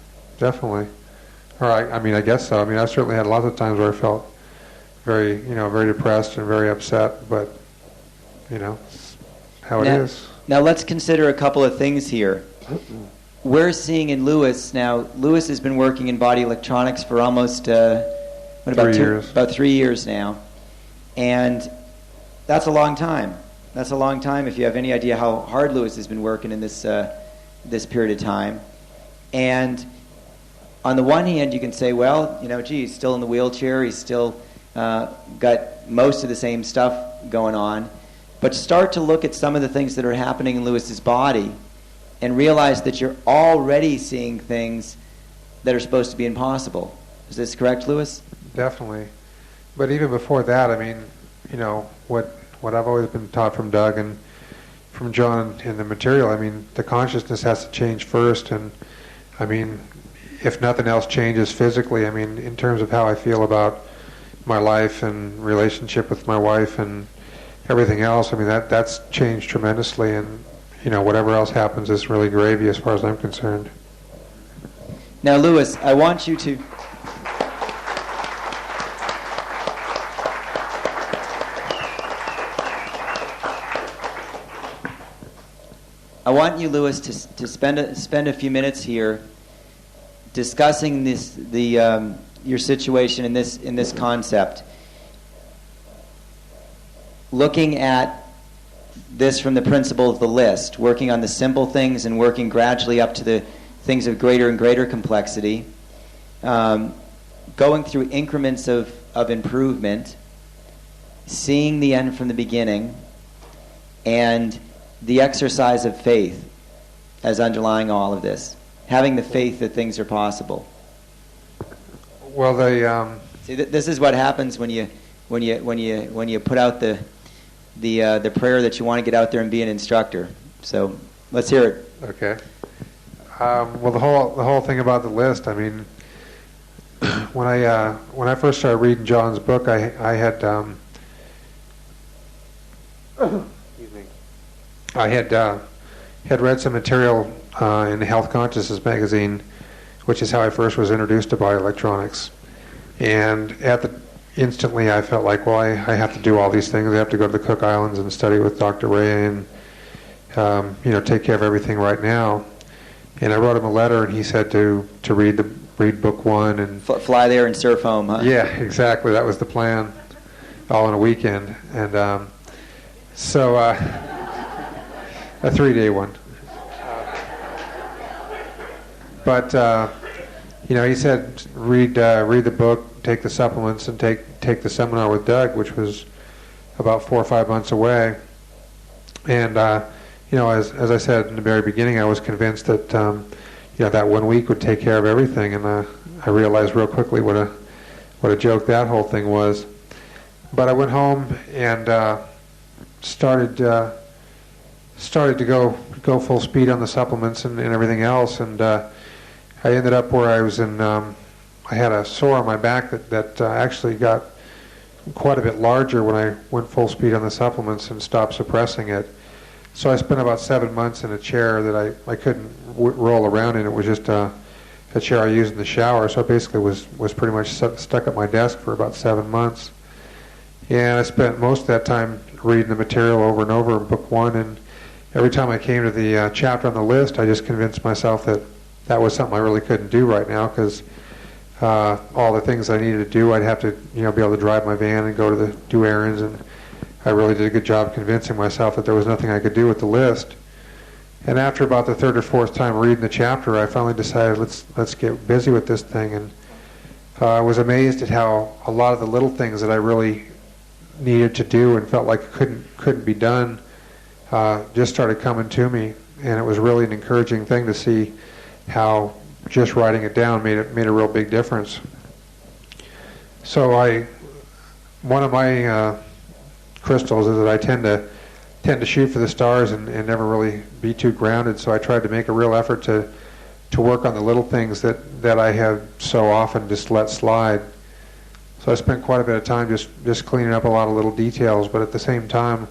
Or I guess so. I mean, I've certainly had lots of times where I felt very, very depressed and very upset, but, it's how it is. Now let's consider a couple of things here. We're seeing in Lewis now, Lewis has been working in body electronics for almost, about 3 years now. And that's a long time. That's a long time if you have any idea how hard Lewis has been working in this period of time. And on the one hand, you can say, well, he's still in the wheelchair. He's still got most of the same stuff going on. But start to look at some of the things that are happening in Lewis's body and realize that you're already seeing things that are supposed to be impossible. Is this correct, Lewis? Definitely. But even before that, I mean, what I've always been taught from Doug and from John in the material, I mean, the consciousness has to change first. And, I mean, if nothing else changes physically, I mean, in terms of how I feel about my life and relationship with my wife and everything else, I mean, that's changed tremendously. And, whatever else happens is really gravy as far as I'm concerned. Now, Lewis, I want you to... I want you, Lewis, to spend a few minutes here discussing your situation in this concept, looking at this from the principle of the list, working on the simple things and working gradually up to the things of greater and greater complexity, going through increments of improvement, seeing the end from the beginning, and the exercise of faith as underlying all of this, having the faith that things are possible. Well, see, this is what happens when you put out the prayer that you want to get out there and be an instructor. So let's hear it. Okay. Well, the whole thing about the list, I mean, when I first started reading John's book, I had read some material in the Health Consciousness magazine, which is how I first was introduced to body electronics. And instantly I felt like, well, I have to do all these things. I have to go to the Cook Islands and study with Dr. Ray and take care of everything right now. And I wrote him a letter, and he said to read book one and fly there and surf home, huh? Yeah, exactly. That was the plan, all in a weekend. And so a 3-day one. But he said read the book, take the supplements, and take the seminar with Doug, which was about 4 or 5 months away. And as I said in the very beginning, I was convinced that that 1 week would take care of everything, and I realized real quickly what a joke that whole thing was. But I went home and started to go full speed on the supplements and everything else, and I ended up where I was in. I had a sore on my back that actually got quite a bit larger when I went full speed on the supplements and stopped suppressing it. So I spent about 7 months in a chair that I couldn't roll around in. It was just a chair I used in the shower. So I basically was pretty much stuck at my desk for about 7 months. And I spent most of that time reading the material over and over in book one. And every time I came to the chapter on the list, I just convinced myself that was something I really couldn't do right now, because all the things I needed to do, I'd have to be able to drive my van and go to do errands, and I really did a good job convincing myself that there was nothing I could do with the list. And after about the third or fourth time reading the chapter, I finally decided let's get busy with this thing. And I was amazed at how a lot of the little things that I really needed to do and felt like it couldn't be done just started coming to me, and it was really an encouraging thing to see how just writing it down made a real big difference. So one of my crystals is that I tend to shoot for the stars and never really be too grounded. So I tried to make a real effort to work on the little things that I have so often just let slide. So I spent quite a bit of time just cleaning up a lot of little details, but at the same time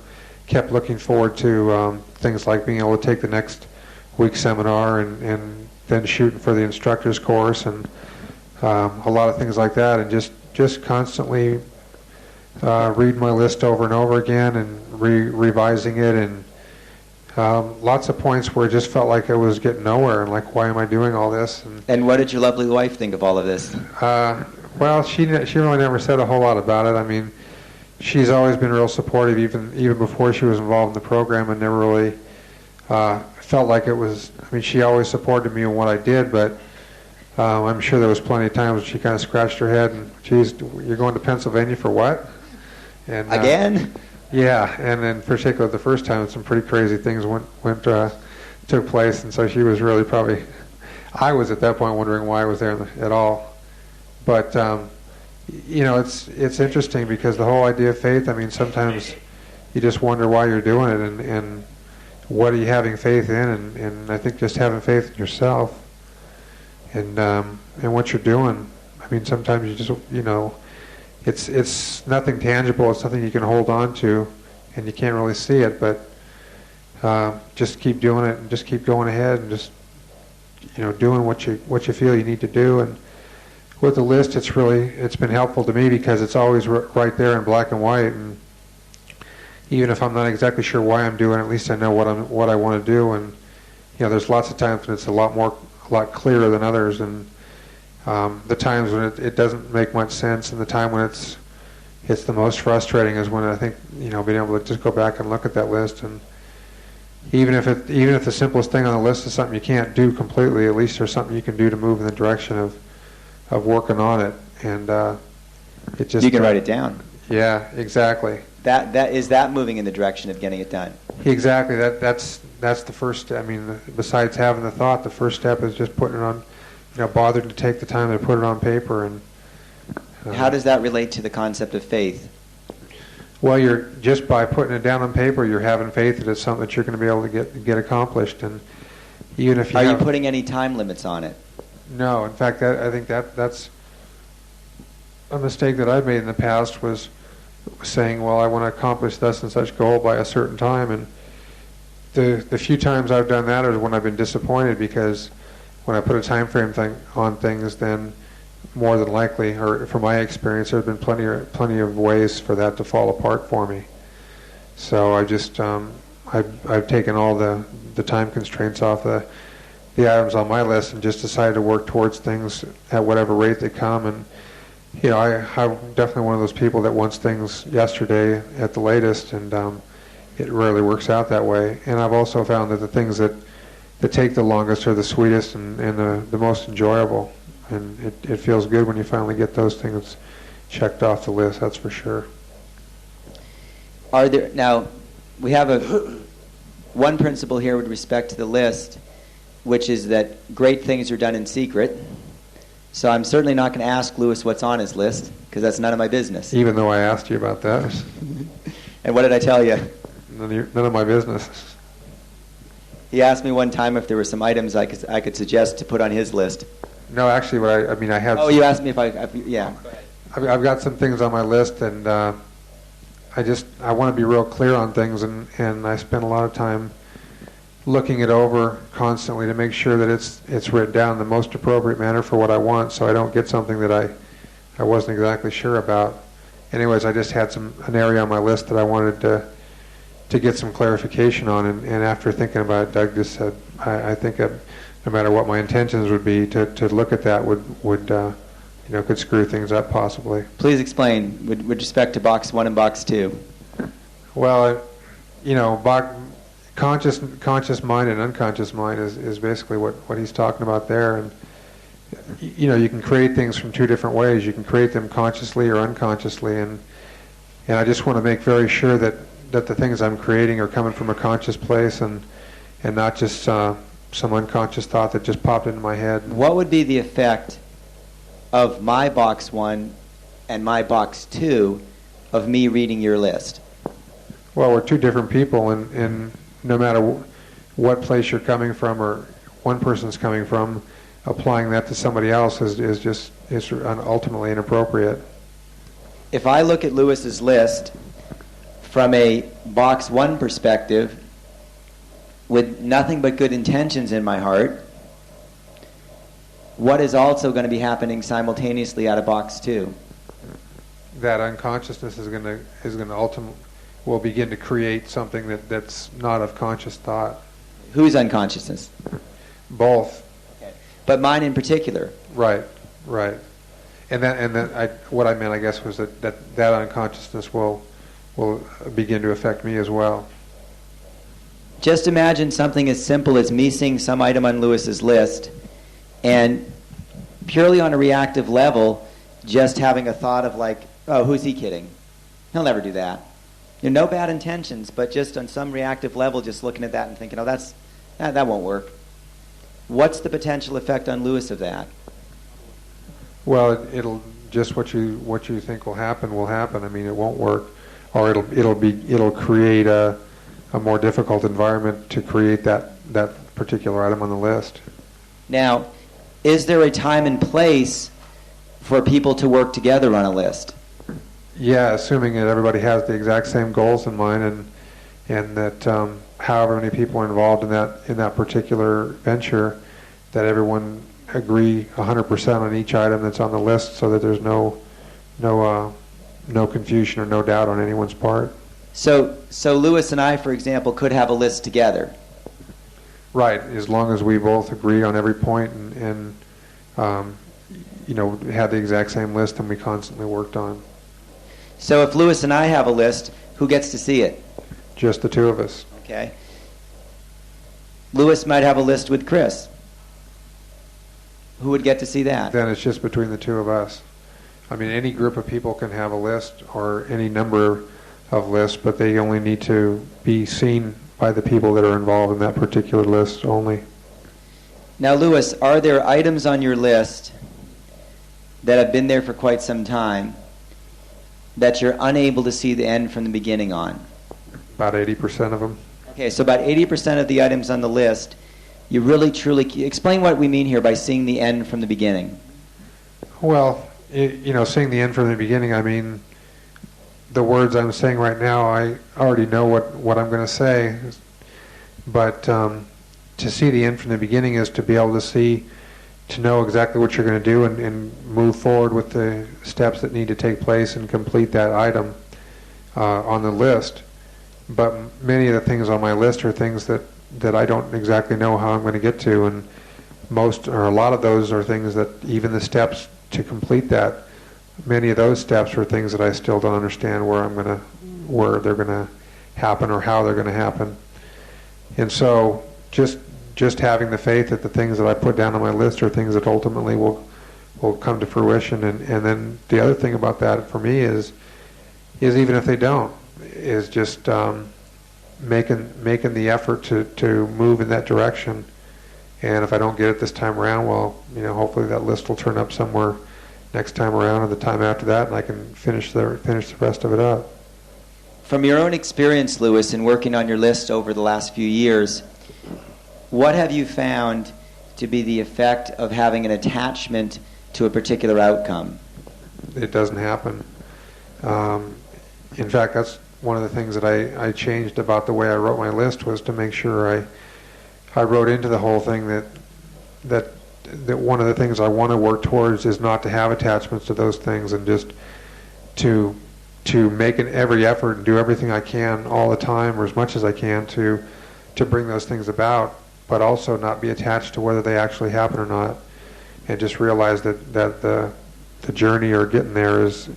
kept looking forward to things like being able to take the next week's seminar and then shooting for the instructor's course and a lot of things like that, and just constantly reading my list over and over again and revising it, and lots of points where it just felt like I was getting nowhere and like, why am I doing all this? And what did your lovely wife think of all of this? Well, she really never said a whole lot about it. I mean, she's always been real supportive, even before she was involved in the program, and never really felt like it was. I mean, she always supported me in what I did, but I'm sure there was plenty of times when she kind of scratched her head and, geez, you're going to Pennsylvania for what? And again? Yeah, and in particular the first time, some pretty crazy things took place, and so she was really probably. I was at that point wondering why I was there at all. But it's interesting because the whole idea of faith. I mean, sometimes you just wonder why you're doing it and what are you having faith in, and I think just having faith in yourself and what you're doing. I mean, sometimes you just it's nothing tangible. It's something you can hold on to, and you can't really see it, but just keep doing it and just keep going ahead and just doing what you feel you need to do. And with the list, it's been helpful to me because it's always right there in black and white, and even if I'm not exactly sure why I'm doing it, at least I know what I want to do. And there's lots of times when it's a lot clearer than others, and the times when it doesn't make much sense, and the time when it's the most frustrating is when I think being able to just go back and look at that list, and even if the simplest thing on the list is something you can't do completely, at least there's something you can do to move in the direction of working on it, and it just you can write it down. Yeah, exactly. That moving in the direction of getting it done. Exactly. That's the first. I mean, besides having the thought, the first step is just putting it on. Bothering to take the time to put it on paper. And how does that relate to the concept of faith? Well, you're just by putting it down on paper, you're having faith that it's something that you're going to be able to get accomplished. And even if you putting any time limits on it? No. In fact, I think that's a mistake that I've made in the past, was saying, well, I want to accomplish this and such goal by a certain time. And the few times I've done that is when I've been disappointed, because when I put a time frame on things, then more than likely, or from my experience, there have been plenty of ways for that to fall apart for me. So I just I've taken all the time constraints off the items on my list and just decided to work towards things at whatever rate they come. And I'm definitely one of those people that wants things yesterday at the latest, and it rarely works out that way. And I've also found that the things that take the longest are the sweetest and the most enjoyable, and it feels good when you finally get those things checked off the list, that's for sure. Now we have one principle here with respect to the list, which is that great things are done in secret. So I'm certainly not going to ask Lewis what's on his list, because that's none of my business. Even though I asked you about that. And what did I tell you? None of my business. He asked me one time if there were some items I could suggest to put on his list. No, actually, I have. Oh, you asked me if yeah. I've got some things on my list, and I want to be real clear on things, and I spend a lot of time looking it over constantly to make sure that it's written down in the most appropriate manner for what I want, so I don't get something that I wasn't exactly sure about. Anyways, I just had an area on my list that I wanted to get some clarification on, and after thinking about it, Doug just said, I think no matter what my intentions would be, to look at that would could screw things up possibly. Please explain with respect to box 1 and box 2. Well, conscious mind and unconscious mind is basically what he's talking about there, and you can create things from two different ways. You can create them consciously or unconsciously, and And I just want to make very sure that the things I'm creating are coming from a conscious place and not just some unconscious thought that just popped into my head. What would be the effect of my box 1 and my box 2 of me reading your list? Well, we're two different people, and no matter what place you're coming from or one person's coming from, applying that to somebody else is ultimately inappropriate. If I look at Lewis's list from a box 1 perspective with nothing but good intentions in my heart, what is also going to be happening simultaneously out of box 2? That unconsciousness is going to ultimately will begin to create something that's not of conscious thought. Whose unconsciousness? Both. Okay. But mine in particular. Right. And what I meant, I guess, was that unconsciousness will begin to affect me as well. Just imagine something as simple as me seeing some item on Lewis's list and purely on a reactive level just having a thought of like, oh, who's he kidding? He'll never do that. No bad intentions, but just on some reactive level just looking at that and thinking, oh, that won't work. What's the potential effect on Lewis of that? Well, it'll just what you think will happen. I mean, it won't work, or it'll create a more difficult environment to create that particular item on the list. Now, is there a time and place for people to work together on a list? Yeah, assuming that everybody has the exact same goals in mind, and that however many people are involved in that particular venture, that everyone agree 100% on each item that's on the list, so that there's no confusion or no doubt on anyone's part. So Lewis and I, for example, could have a list together. Right, as long as we both agree on every point and had the exact same list and we constantly worked on. So if Lewis and I have a list, who gets to see it? Just the two of us. Okay. Lewis might have a list with Chris. Who would get to see that? Then it's just between the two of us. I mean, any group of people can have a list or any number of lists, but they only need to be seen by the people that are involved in that particular list only. Now, Lewis, are there items on your list that have been there for quite some time that you're unable to see the end from the beginning on? About 80% of them. Okay, so about 80% of the items on the list, you really truly... Explain what we mean here by seeing the end from the beginning. Well, seeing the end from the beginning, I mean, the words I'm saying right now, I already know what I'm going to say. But to see the end from the beginning is to be able to know exactly what you're going to do and move forward with the steps that need to take place and complete that item on the list. But many of the things on my list are things that I don't exactly know how I'm going to get to, and a lot of those are things that even the steps to complete that, many of those steps are things that I still don't understand where they're going to happen or how they're going to happen. And so just having the faith that the things that I put down on my list are things that ultimately will come to fruition. And then the other thing about that for me is even if they don't, is just making the effort to move in that direction. And if I don't get it this time around, well, hopefully that list will turn up somewhere next time around or the time after that, and I can finish the rest of it up. From your own experience, Lewis, in working on your list over the last few years, what have you found to be the effect of having an attachment to a particular outcome? It doesn't happen. In fact, that's one of the things that I changed about the way I wrote my list, was to make sure I wrote into the whole thing that one of the things I want to work towards is not to have attachments to those things, and just to make every effort and do everything I can all the time, or as much as I can, to bring those things about, but also not be attached to whether they actually happen or not, and just realize that the journey or getting there is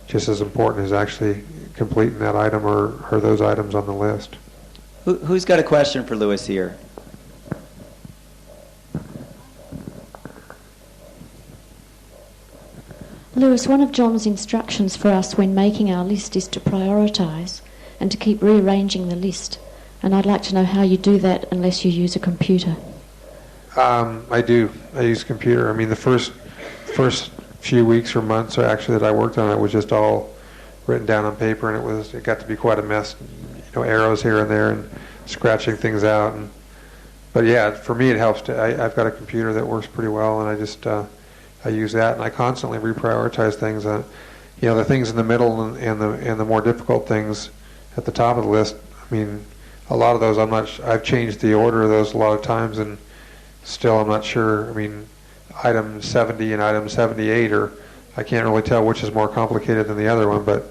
just as important as actually completing that item or those items on the list. Who's got a question for Lewis here? Lewis, one of John's instructions for us when making our list is to prioritise and to keep rearranging the list. And I'd like to know how you do that unless you use a computer. I do. I use a computer. I mean, the first few weeks or months actually that I worked on it was just all written down on paper, and it got to be quite a mess. Arrows here and there and scratching things out. But yeah, for me it helps. I've got a computer that works pretty well, and I just I use that, and I constantly reprioritize things. The things in the middle and the more difficult things at the top of the list. I mean, a lot of those I've changed the order of those a lot of times, and still I'm not sure. I mean, item 70 and item 78 I can't really tell which is more complicated than the other one, but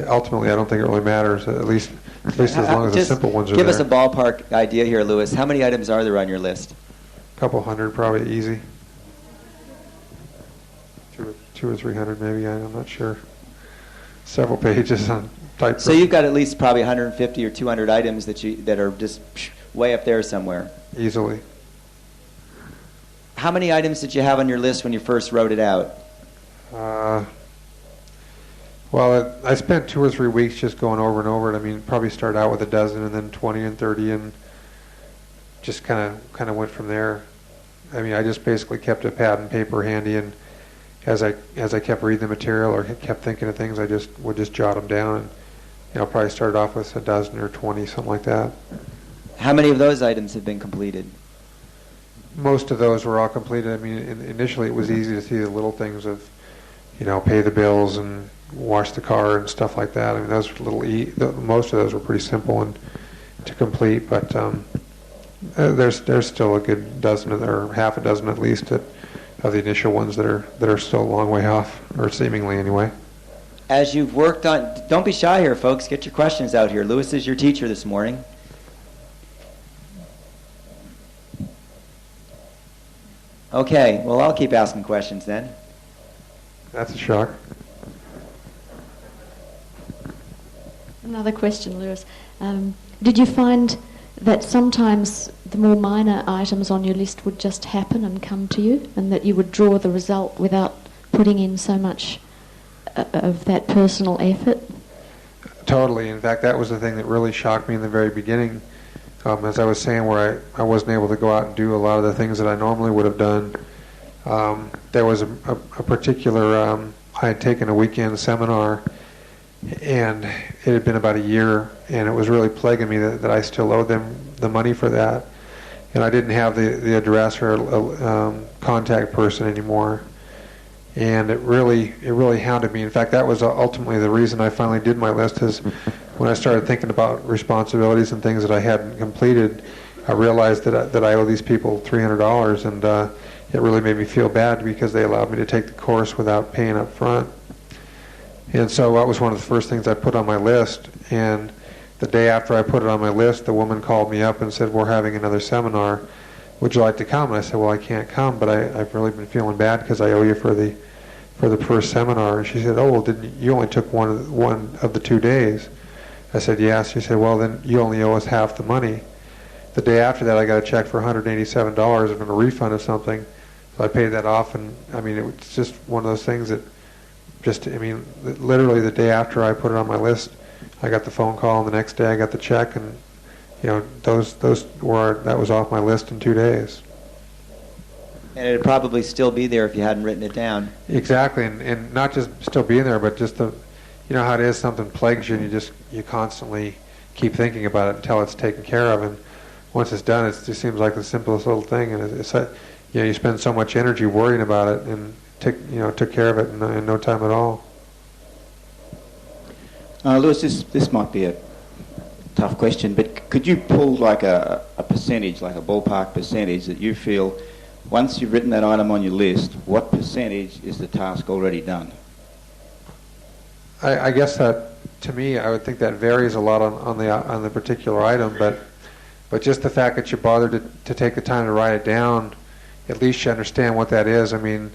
ultimately I don't think it really matters, at least as long as the simple ones are there. Give us a ballpark idea here, Lewis. How many items are there on your list? A couple hundred, probably easy. 200 or 300 maybe, I'm not sure. Several pages on type. So you've got at least probably 150 or 200 items that are just way up there somewhere. Easily. How many items did you have on your list when you first wrote it out? Well, I spent 2 or 3 weeks just going over and over it. I mean, probably started out with a dozen and then 20 and 30 and just kind of went from there. I mean, I just basically kept a pad and paper handy, and as I kept reading the material or kept thinking of things, I would just jot them down, and probably started off with a dozen or 20, something like that. How many of those items have been completed? Most of those were all completed. I mean, initially it was easy to see the little things of, pay the bills and wash the car and stuff like that. I mean, those were most of those were pretty simple and to complete, but there's still a good dozen or half a dozen at least of the initial ones that are still a long way off, or seemingly anyway. As you've worked on, don't be shy here, folks. Get your questions out here. Lewis is your teacher this morning. Okay, well, I'll keep asking questions then. That's a shock. Another question, Lewis. Did you find that sometimes the more minor items on your list would just happen and come to you, and that you would draw the result without putting in so much of that personal effort? Totally. In fact, that was the thing that really shocked me in the very beginning. As I was saying, where I wasn't able to go out and do a lot of the things that I normally would have done. There was a particular, I had taken a weekend seminar, and it had been about a year, and it was really plaguing me that I still owed them the money for that. And I didn't have the address or contact person anymore. And it really hounded me. In fact, that was ultimately the reason I finally did my list, is when I started thinking about responsibilities and things that I hadn't completed, I realized that I owe these people $300, and it really made me feel bad because they allowed me to take the course without paying up front. And so that was one of the first things I put on my list. And the day after I put it on my list, the woman called me up and said, "We're having another seminar. Would you like to come?" And I said, "Well, I can't come, but I've really been feeling bad because I owe you for the first seminar." And she said, "Oh, well, you only took one of the 2 days." I said, "Yes." She said, "Well, then you only owe us half the money." The day after that, I got a check for $187 of a refund of something. So I paid that off, and I mean, it was just one of those things that literally the day after I put it on my list, I got the phone call, and the next day I got the check, and that was off my list in 2 days. And it'd probably still be there if you hadn't written it down. Exactly, and not just still being there, but just how it is, something plagues you, and you constantly keep thinking about it until it's taken care of, and once it's done, it just seems like the simplest little thing, and you spend so much energy worrying about it, and took care of it in no time at all. Lewis, this might be a tough question, but could you pull like a percentage, like a ballpark percentage that you feel, once you've written that item on your list, what percentage is the task already done? I guess that, to me, I would think that varies a lot on the particular item, but just the fact that you bothered to take the time to write it down, at least you understand what that is. I mean,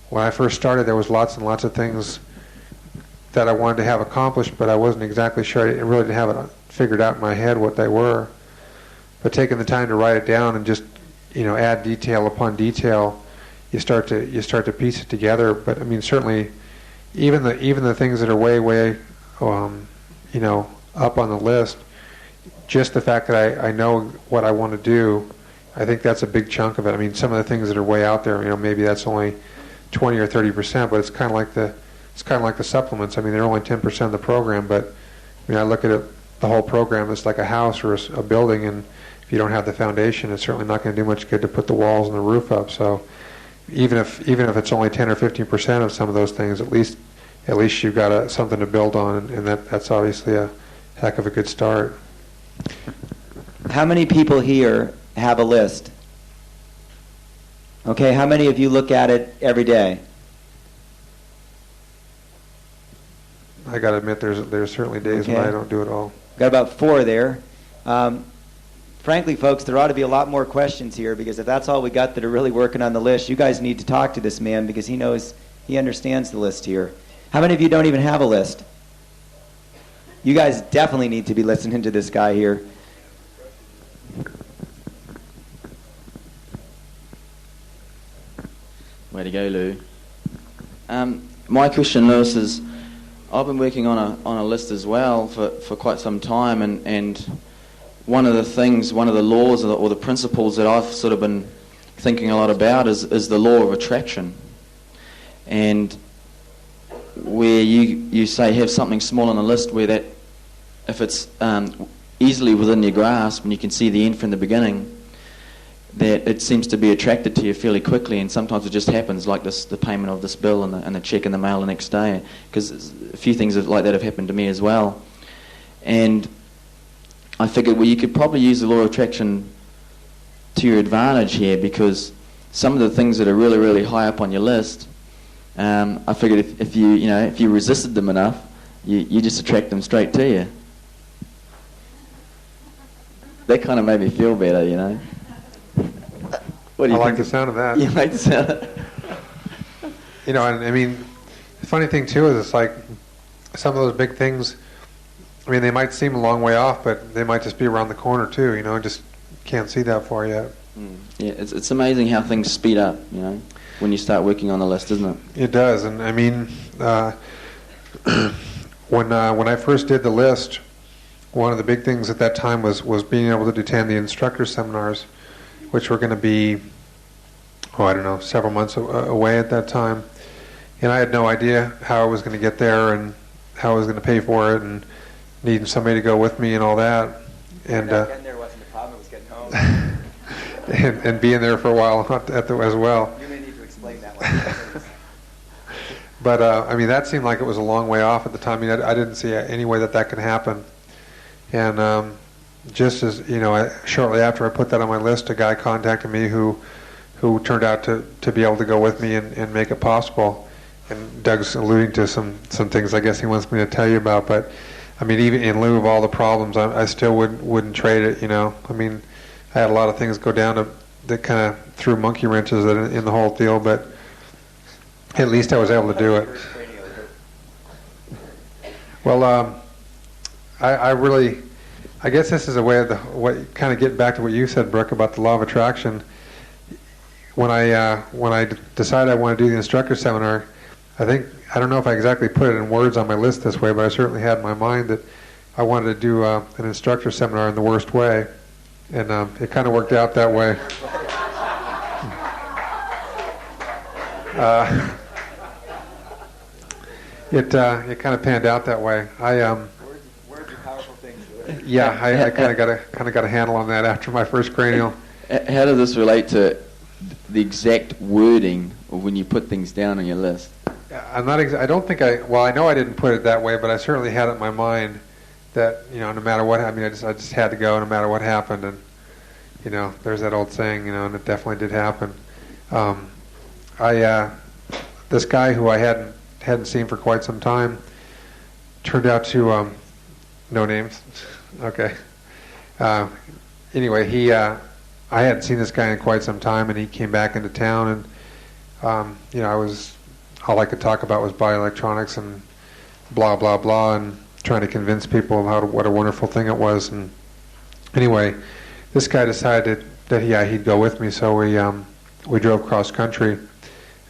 when I first started, there was lots and lots of things that I wanted to have accomplished, but I wasn't exactly sure. I really didn't have it figured out in my head what they were. But taking the time to write it down and just add detail upon detail, you start to piece it together. But I mean, certainly, even the things that are way you know, up on the list, just the fact that I know what I want to do, I think that's a big chunk of it. I mean, some of the things that are way out there, you know, maybe that's only 20 or 30%, but it's kind of like the supplements. I mean, they're only 10% of the program, but I mean, I look at it, the whole program is like a house or a building, and if you don't have the foundation, it's certainly not going to do much good to put the walls and the roof up. So even if it's only 10 or 15% of some of those things, at least you've got something to build on, and that's obviously a heck of a good start. How many people here have a list? Okay, how many of you look at it every day? I got to admit, there's certainly days when I don't do it all. Got about 4 there. Frankly, folks, there ought to be a lot more questions here, because if that's all we got that are really working on the list, you guys need to talk to this man, because he understands the list here. How many of you don't even have a list? You guys definitely need to be listening to this guy here. Way to go, Lou. My question, Lewis, is I've been working on a list as well for quite some time, and one of the laws or the principles that I've sort of been thinking a lot about is the law of attraction. And where you say have something small on the list where that, if it's easily within your grasp and you can see the end from the beginning, that it seems to be attracted to you fairly quickly, and sometimes it just happens, like the payment of this bill and the check in the mail the next day, because a few things like that have happened to me as well. And I figured, well, you could probably use the law of attraction to your advantage here, because some of the things that are really, really high up on your list, I figured if you resisted them enough, you just attract them straight to you. That kind of made me feel better, you know. What do you I think? like the sound of that. You like the sound of that? You know, and I mean, the funny thing too is it's like some of those big things, I mean, they might seem a long way off, but they might just be around the corner too, you know, and just can't see that far yet. Yeah, it's amazing how things speed up, you know, when you start working on the list, isn't it? It does, and I mean, when I first did the list, one of the big things at that time was being able to attend the instructor seminars, which were going to be, several months away at that time. And I had no idea how I was going to get there and how I was going to pay for it, and needing somebody to go with me and all that. And getting there wasn't the problem, it was getting home. and being there for a while as well. You may need to explain that one. But, I mean, that seemed like it was a long way off at the time. I mean, I didn't see any way that could happen. And just as, you know, shortly after I put that on my list, a guy contacted me who turned out to be able to go with me and make it possible. And Doug's alluding to some things I guess he wants me to tell you about. But, I mean, even in lieu of all the problems, I still wouldn't trade it, you know. I mean, I had a lot of things go down that kind of threw monkey wrenches in the whole deal, but at least I was able to do it. Well, I guess this is a way of kind of getting back to what you said, Brooke, about the law of attraction. When I decided I want to do the instructor seminar, I don't know if I exactly put it in words on my list this way, but I certainly had in my mind that I wanted to do an instructor seminar in the worst way, and it kind of worked out that way. It kind of panned out that way. Words are powerful things. Yeah, I kind of got a handle on that after my first cranial. How does this relate to the exact wording of when you put things down on your list? I don't think I know I didn't put it that way, but I certainly had it in my mind that, you know, no matter what, I mean, I just had to go no matter what happened, and, you know, there's that old saying, you know, and it definitely did happen. This guy who I hadn't seen for quite some time turned out to, no names, okay. Anyway, I hadn't seen this guy in quite some time, and he came back into town, and, you know, all I could talk about was bioelectronics and blah, blah, blah, and trying to convince people what a wonderful thing it was. And anyway, this guy decided that he'd go with me, so we drove cross country,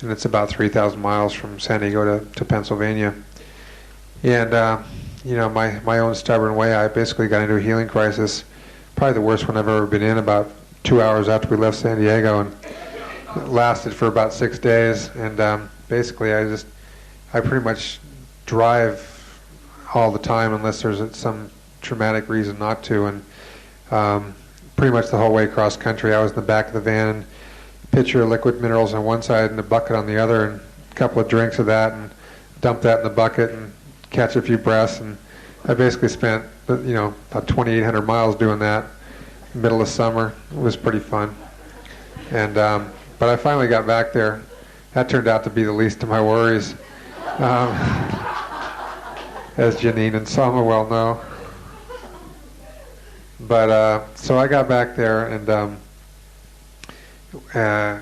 and it's about 3,000 miles from San Diego to Pennsylvania. And you know, my own stubborn way, I basically got into a healing crisis, probably the worst one I've ever been in, about 2 hours after we left San Diego, and it lasted for about 6 days. And basically, I pretty much drive all the time unless there's some traumatic reason not to. And pretty much the whole way across country, I was in the back of the van, and pitcher of liquid minerals on one side and a bucket on the other, and a couple of drinks of that, and dump that in the bucket and catch a few breaths. And I basically spent, you know, about 2,800 miles doing that in the middle of summer. It was pretty fun. And but I finally got back there. That turned out to be the least of my worries, as Janine and Selma well know. But so I got back there, and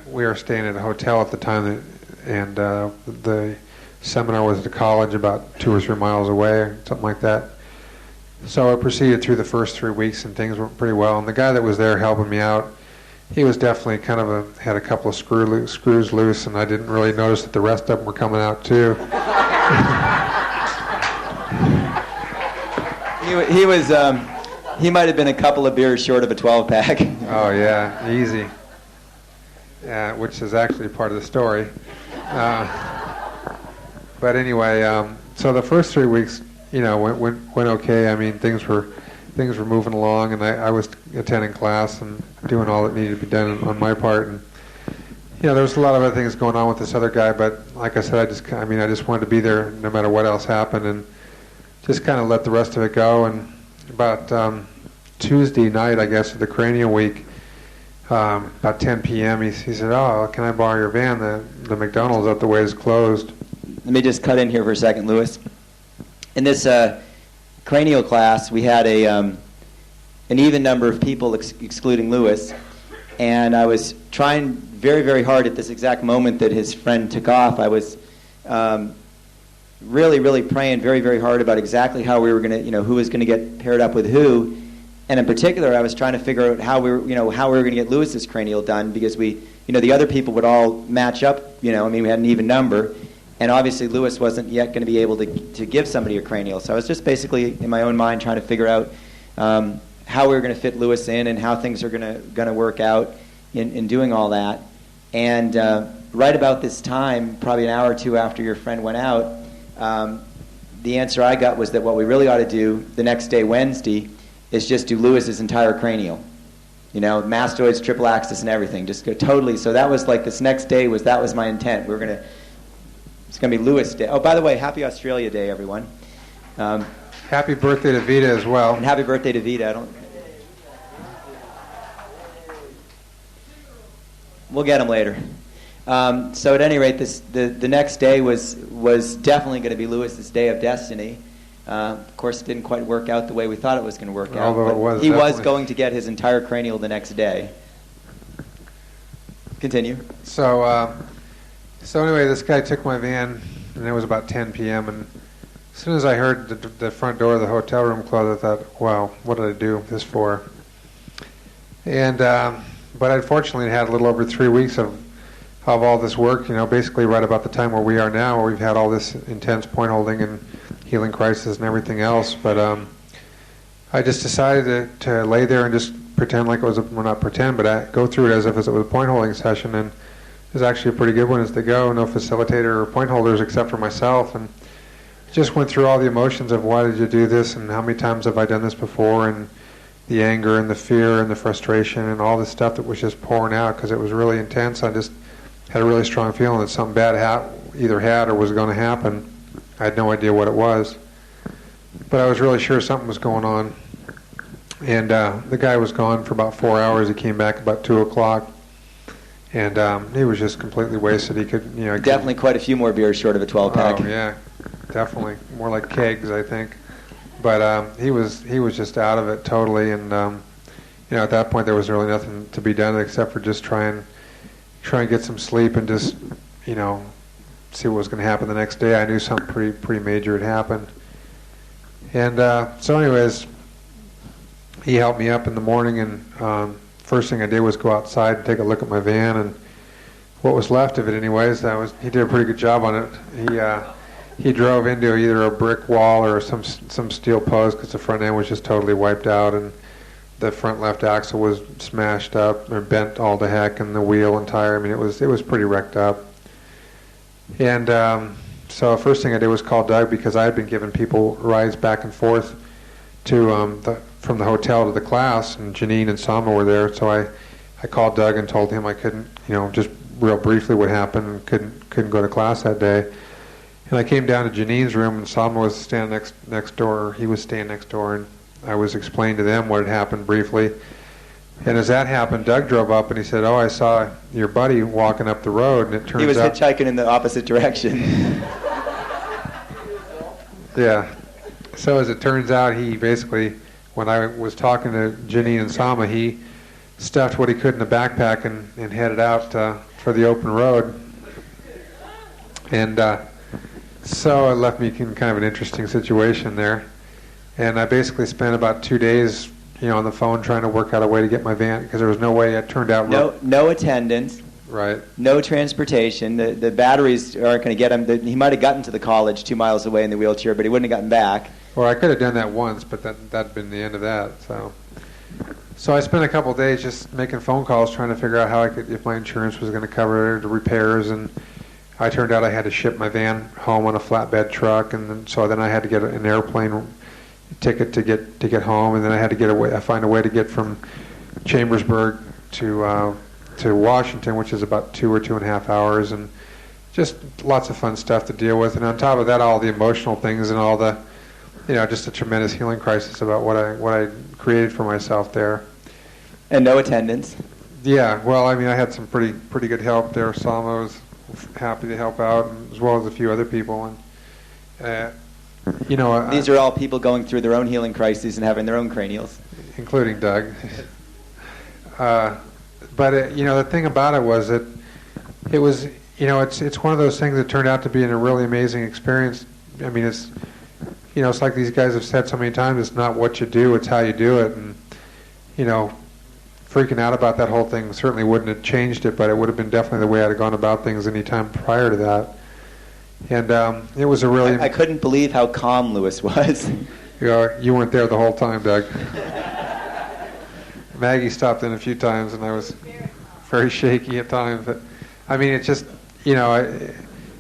we were staying at a hotel at the time, and the seminar was at a college about 2 or 3 miles away, or something like that. So I proceeded through the first 3 weeks, and things went pretty well. And the guy that was there helping me out, he was definitely kind of had a couple of screws loose, and I didn't really notice that the rest of them were coming out too. He might have been a couple of beers short of a 12-pack. Oh yeah, easy. Yeah, which is actually part of the story. But anyway, so the first 3 weeks, you know, went okay. I mean, things were moving along, and I was attending class and doing all that needed to be done on my part. And you know, there was a lot of other things going on with this other guy, but like I said, I just wanted to be there no matter what else happened, and just kind of let the rest of it go. And about Tuesday night, I guess, of the cranial week, about 10 p.m., he said, "Oh, can I borrow your van? The McDonald's up the way is closed." Let me just cut in here for a second, Louis. In this cranial class, we had an even number of people excluding Louis, and I was trying very, very hard at this exact moment that his friend took off. I was really, really praying very, very hard about exactly how we were going to, you know, who was going to get paired up with who. And in particular, I was trying to figure out how we were going to get Louis's cranial done, because the other people would all match up. You know, I mean, we had an even number, and obviously Louis wasn't yet going to be able to give somebody a cranial. So I was just basically in my own mind trying to figure out how we were going to fit Louis in and how things are going to work out in doing all that. And right about this time, probably an hour or two after your friend went out, the answer I got was that what we really ought to do the next day, Wednesday, is just do Louis's entire cranial. You know, mastoids, triple axis, and everything. Just go totally. So that was like this next day that was my intent. It's going to be Louis Day. Oh, by the way, happy Australia Day, everyone. Happy birthday to Vita as well. And happy birthday to Vita. We'll get him later. So at any rate, the next day was definitely going to be Louis's day of destiny. Of course, it didn't quite work out the way we thought it was going to work out. Although he was going to get his entire cranial the next day. Continue. So anyway, this guy took my van, and it was about 10 p.m. And as soon as I heard the front door of the hotel room close, I thought, "Wow, what did I do this for?" And but unfortunately, it had a little over 3 weeks of all this work. You know, basically right about the time where we are now, where we've had all this intense point holding and healing crisis and everything else. But I just decided to lay there and just pretend like it was not pretend, but I go through it as if it was a point holding session. And it was actually a pretty good one as they go. No facilitator or point holders except for myself, and just went through all the emotions of why did you do this, and how many times have I done this before, and the anger and the fear and the frustration and all the stuff that was just pouring out because it was really intense. I just had a really strong feeling that something bad either had or was going to happen. I had no idea what it was, but I was really sure something was going on. And the guy was gone for about 4 hours. He came back about 2 o'clock, and he was just completely wasted. He could, you know, definitely quite a few more beers short of a 12-pack. Oh yeah, definitely more like kegs, I think. But he was just out of it totally, and you know, at that point there was really nothing to be done except for just try and get some sleep and just, you know, see what was going to happen the next day. I knew something pretty major had happened. And so anyways, he helped me up in the morning, and first thing I did was go outside and take a look at my van, and what was left of it anyways. He did a pretty good job on it. He drove into either a brick wall or some steel post because the front end was just totally wiped out, and the front left axle was smashed up or bent all to heck, and the wheel and tire. I mean, it was pretty wrecked up. And so first thing I did was call Doug, because I had been giving people rides back and forth to from the hotel to the class, and Janine and Sama were there. So I called Doug and told him I couldn't, just real briefly what happened, and couldn't go to class that day. And I came down to Janine's room, and Sama was standing next door. He was staying next door, and I was explaining to them what had happened briefly. And as that happened, Doug drove up and he said, "Oh, I saw your buddy walking up the road," and it turns out... He was hitchhiking in the opposite direction. Yeah. So as it turns out, he basically, when I was talking to Janine and Sama, he stuffed what he could in the backpack and headed out for the open road. And so it left me in kind of an interesting situation there. And I basically spent about 2 days, on the phone trying to work out a way to get my van, because there was no way. It turned out no attendance, right? No transportation. The batteries aren't going to get him. He might have gotten to the college 2 miles away in the wheelchair, but he wouldn't have gotten back. Well, I could have done that once, but that'd been the end of that. So I spent a couple of days just making phone calls, trying to figure out how I could, if my insurance was going to cover the repairs, and I turned out I had to ship my van home on a flatbed truck, and so then I had to get an airplane ticket to get home, and then I had to find a way to get from Chambersburg to Washington, which is about 2 or 2.5 hours, and just lots of fun stuff to deal with. And on top of that, all the emotional things and all the, just a tremendous healing crisis about what I created for myself there. And no attendance. Yeah, well, I had some pretty good help there. Sama was happy to help out, as well as a few other people, and. These are all people going through their own healing crises and having their own cranials, including Doug. But the thing about it was that it was, it's one of those things that turned out to be a really amazing experience. It's like these guys have said so many times. It's not what you do; it's how you do it. And freaking out about that whole thing certainly wouldn't have changed it, but it would have been definitely the way I'd have gone about things any time prior to that. And it was a really... I couldn't believe how calm Lewis was. You weren't there the whole time, Doug. Maggie stopped in a few times, and I was very shaky at times. But it's just,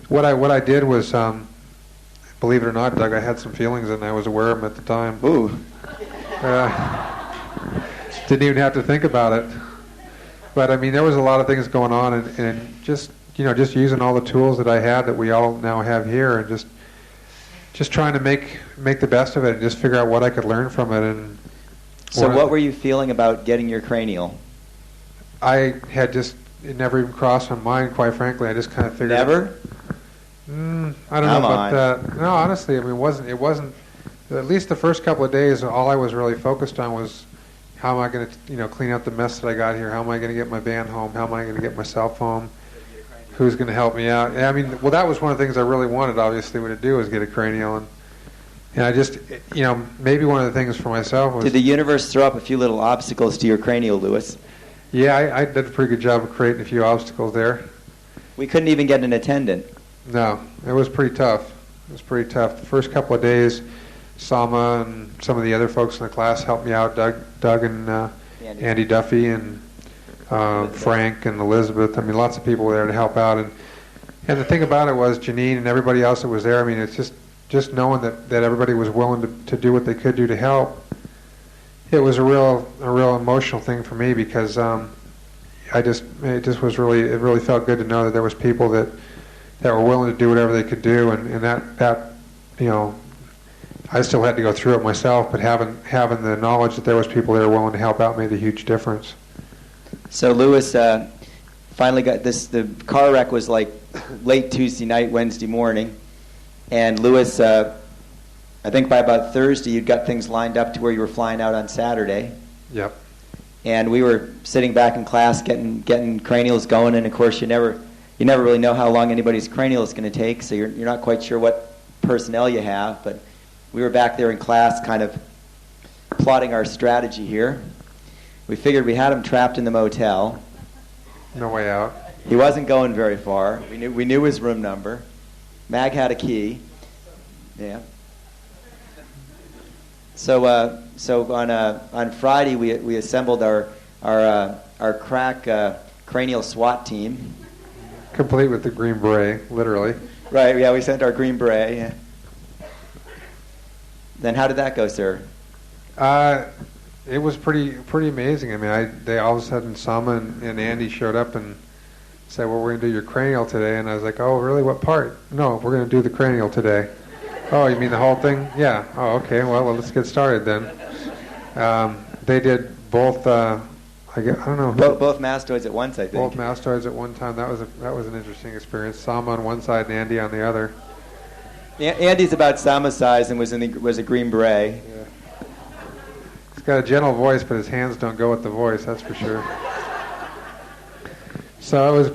what I did was, believe it or not, Doug, I had some feelings, and I was aware of them at the time. Ooh. Didn't even have to think about it. But there was a lot of things going on, and just using all the tools that I had that we all now have here, and just trying to make the best of it, and just figure out what I could learn from it. And so, what were you feeling about getting your cranial? I had it never even crossed my mind, quite frankly. I just kind of figured. Never? I don't know about that. No, honestly, it wasn't. At least the first couple of days, all I was really focused on was how am I going to, clean up the mess that I got here? How am I going to get my van home? How am I going to get myself home? Who's going to help me out? That was one of the things I really wanted, obviously, to do was get a cranial. And I just, maybe one of the things for myself was... Did the universe throw up a few little obstacles to your cranial, Lewis? Yeah, I did a pretty good job of creating a few obstacles there. We couldn't even get an attendant. No, it was pretty tough. The first couple of days, Sama and some of the other folks in the class helped me out, Doug and Andy Duffy and... Frank and Elizabeth. Lots of people were there to help out, and the thing about it was Janine and everybody else that was there. It's just knowing that everybody was willing to do what they could do to help. It was a real emotional thing for me, because it really felt good to know that there was people that were willing to do whatever they could do, and that I still had to go through it myself, but having the knowledge that there was people there willing to help out made a huge difference. So Lewis finally got this. The car wreck was like late Tuesday night, Wednesday morning, and Lewis, I think by about Thursday, you'd got things lined up to where you were flying out on Saturday. Yep. And we were sitting back in class getting cranials going, and of course you never really know how long anybody's cranial is going to take, so you're not quite sure what personnel you have. But we were back there in class, kind of plotting our strategy here. We figured we had him trapped in the motel. No way out. He wasn't going very far. We knew his room number. Mag had a key. Yeah. So on Friday we assembled our crack cranial SWAT team. Complete with the green beret, literally. Right. Yeah, we sent our green beret. Yeah. Then how did that go, sir? It was pretty amazing. I mean, they all of a sudden, Sama and Andy showed up and said, "Well, we're going to do your cranial today." And I was like, "Oh, really? What part?" "No, we're going to do the cranial today." "Oh, you mean the whole thing?" "Yeah." "Oh, okay. Well, let's get started then." They did both. I don't know. Both mastoids at once, I think. Both mastoids at one time. That was an interesting experience. Sama on one side and Andy on the other. Andy's about Sama's size and was a green beret. Yeah. He's got a gentle voice, but his hands don't go with the voice. That's for sure. So it was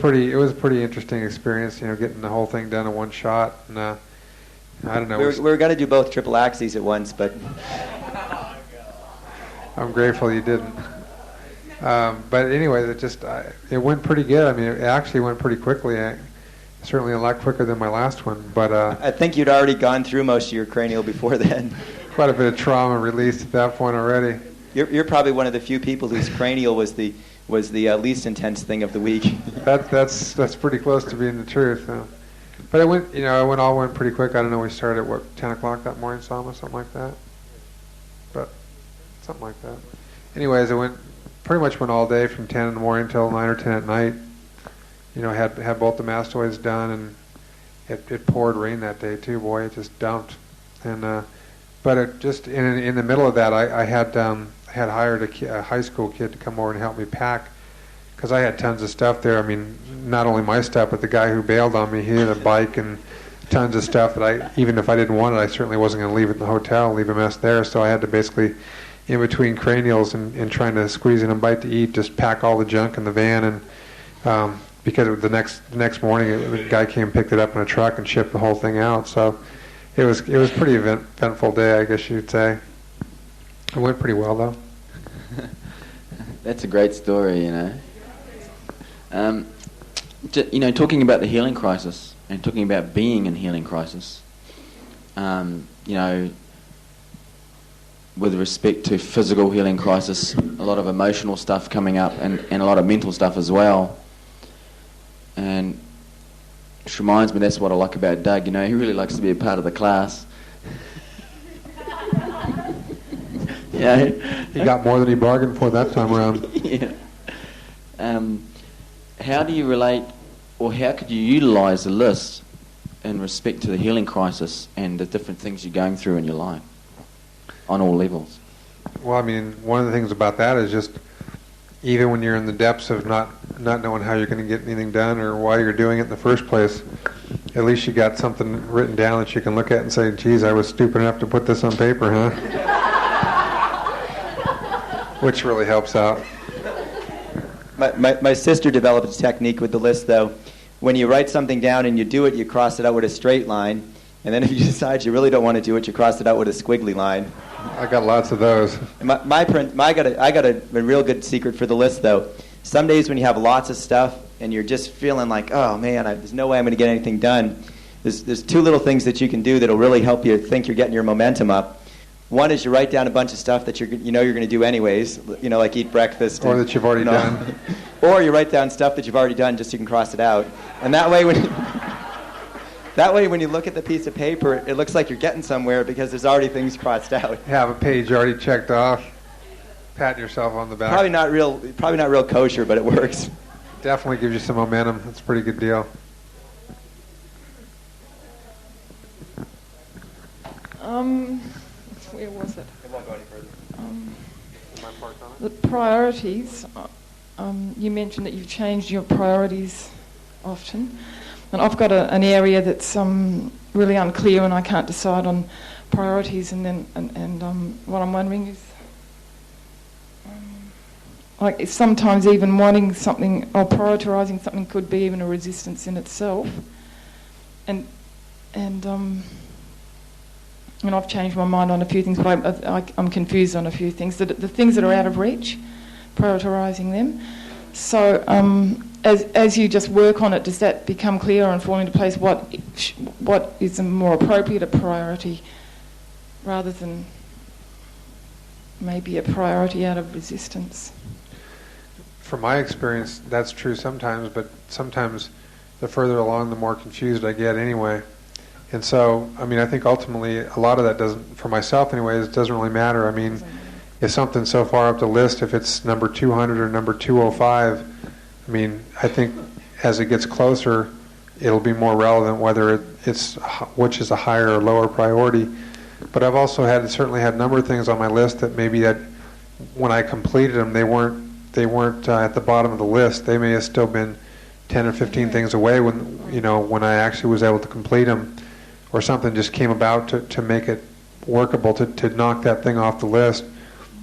a pretty interesting experience. Getting the whole thing done in one shot. And I don't know. We were going to do both triple axes at once, but I'm grateful you didn't. But anyway, it went pretty good. I mean, it actually went pretty quickly. Certainly a lot quicker than my last one. But I think you'd already gone through most of your cranial before then. Quite a bit of trauma released at that point already. You're probably one of the few people whose cranial was the least intense thing of the week. That's pretty close to being the truth. But it went pretty quick. I don't know. We started at 10 o'clock that morning, Sama, something like that. But something like that. Anyways, it pretty much went all day from 10 in the morning till 9 or 10 at night. Had both the mastoids done, and it poured rain that day too. Boy, it just dumped. And but it just in the middle of that, I had hired a high school kid to come over and help me pack, because I had tons of stuff there. I mean, not only my stuff, but the guy who bailed on me, he had a bike and tons of stuff that even if I didn't want it, I certainly wasn't going to leave it in the hotel, leave a mess there. So I had to basically, in between cranials and trying to squeeze in a bite to eat, just pack all the junk in the van. And because the next morning, the guy came and picked it up in a truck and shipped the whole thing out. So it was pretty eventful day, I guess you'd say. It went pretty well though. That's a great story, talking about the healing crisis and talking about being in healing crisis. With respect to physical healing crisis, a lot of emotional stuff coming up and a lot of mental stuff as well. And which reminds me, that's what I like about Doug. He really likes to be a part of the class. Yeah. He got more than he bargained for that time around. Yeah. How do you relate, or how could you utilise the list in respect to the healing crisis and the different things you're going through in your life on all levels? Well, I mean, one of the things about that is just even when you're in the depths of not knowing how you're going to get anything done or why you're doing it in the first place, at least you got something written down that you can look at and say, geez, I was stupid enough to put this on paper, huh? Which really helps out. My sister developed a technique with the list, though. When you write something down and you do it, you cross it out with a straight line. And then if you decide you really don't want to do it, you cross it out with a squiggly line. I got lots of those. I got a real good secret for the list, though. Some days when you have lots of stuff and you're just feeling like, oh man, there's no way I'm going to get anything done. There's two little things that you can do that'll really help you think you're getting your momentum up. One is you write down a bunch of stuff that you're going to do anyways, like eat breakfast. Or that you've already done. Or you write down stuff that you've already done just so you can cross it out. And that way when you look at the piece of paper, it looks like you're getting somewhere because there's already things crossed out. Have a page already checked off. Patting yourself on the back. Probably not real kosher, but it works. Definitely gives you some momentum. That's a pretty good deal. Where was it? It won't go any further. The priorities. You mentioned that you've changed your priorities often. And I've got an area that's really unclear, and I can't decide on priorities. And what I'm wondering is, like sometimes even wanting something or prioritising something could be even a resistance in itself. And I've changed my mind on a few things, but I'm confused on a few things. The things that are out of reach, prioritising them. So as you just work on it, does that become clearer and fall into place? What is a more appropriate a priority rather than maybe a priority out of resistance? From my experience, that's true sometimes, but sometimes the further along, the more confused I get anyway. And so, I mean, I think ultimately a lot of that doesn't, for myself anyways, it doesn't really matter. I mean, if something's so far up the list, if it's number 200 or number 205, I mean, I think as it gets closer, it'll be more relevant whether it's which is a higher or lower priority. But I've also certainly had a number of things on my list that maybe that when I completed them, they weren't at the bottom of the list. They may have still been 10 or 15 things away when I actually was able to complete them, or something just came about to make it workable to knock that thing off the list.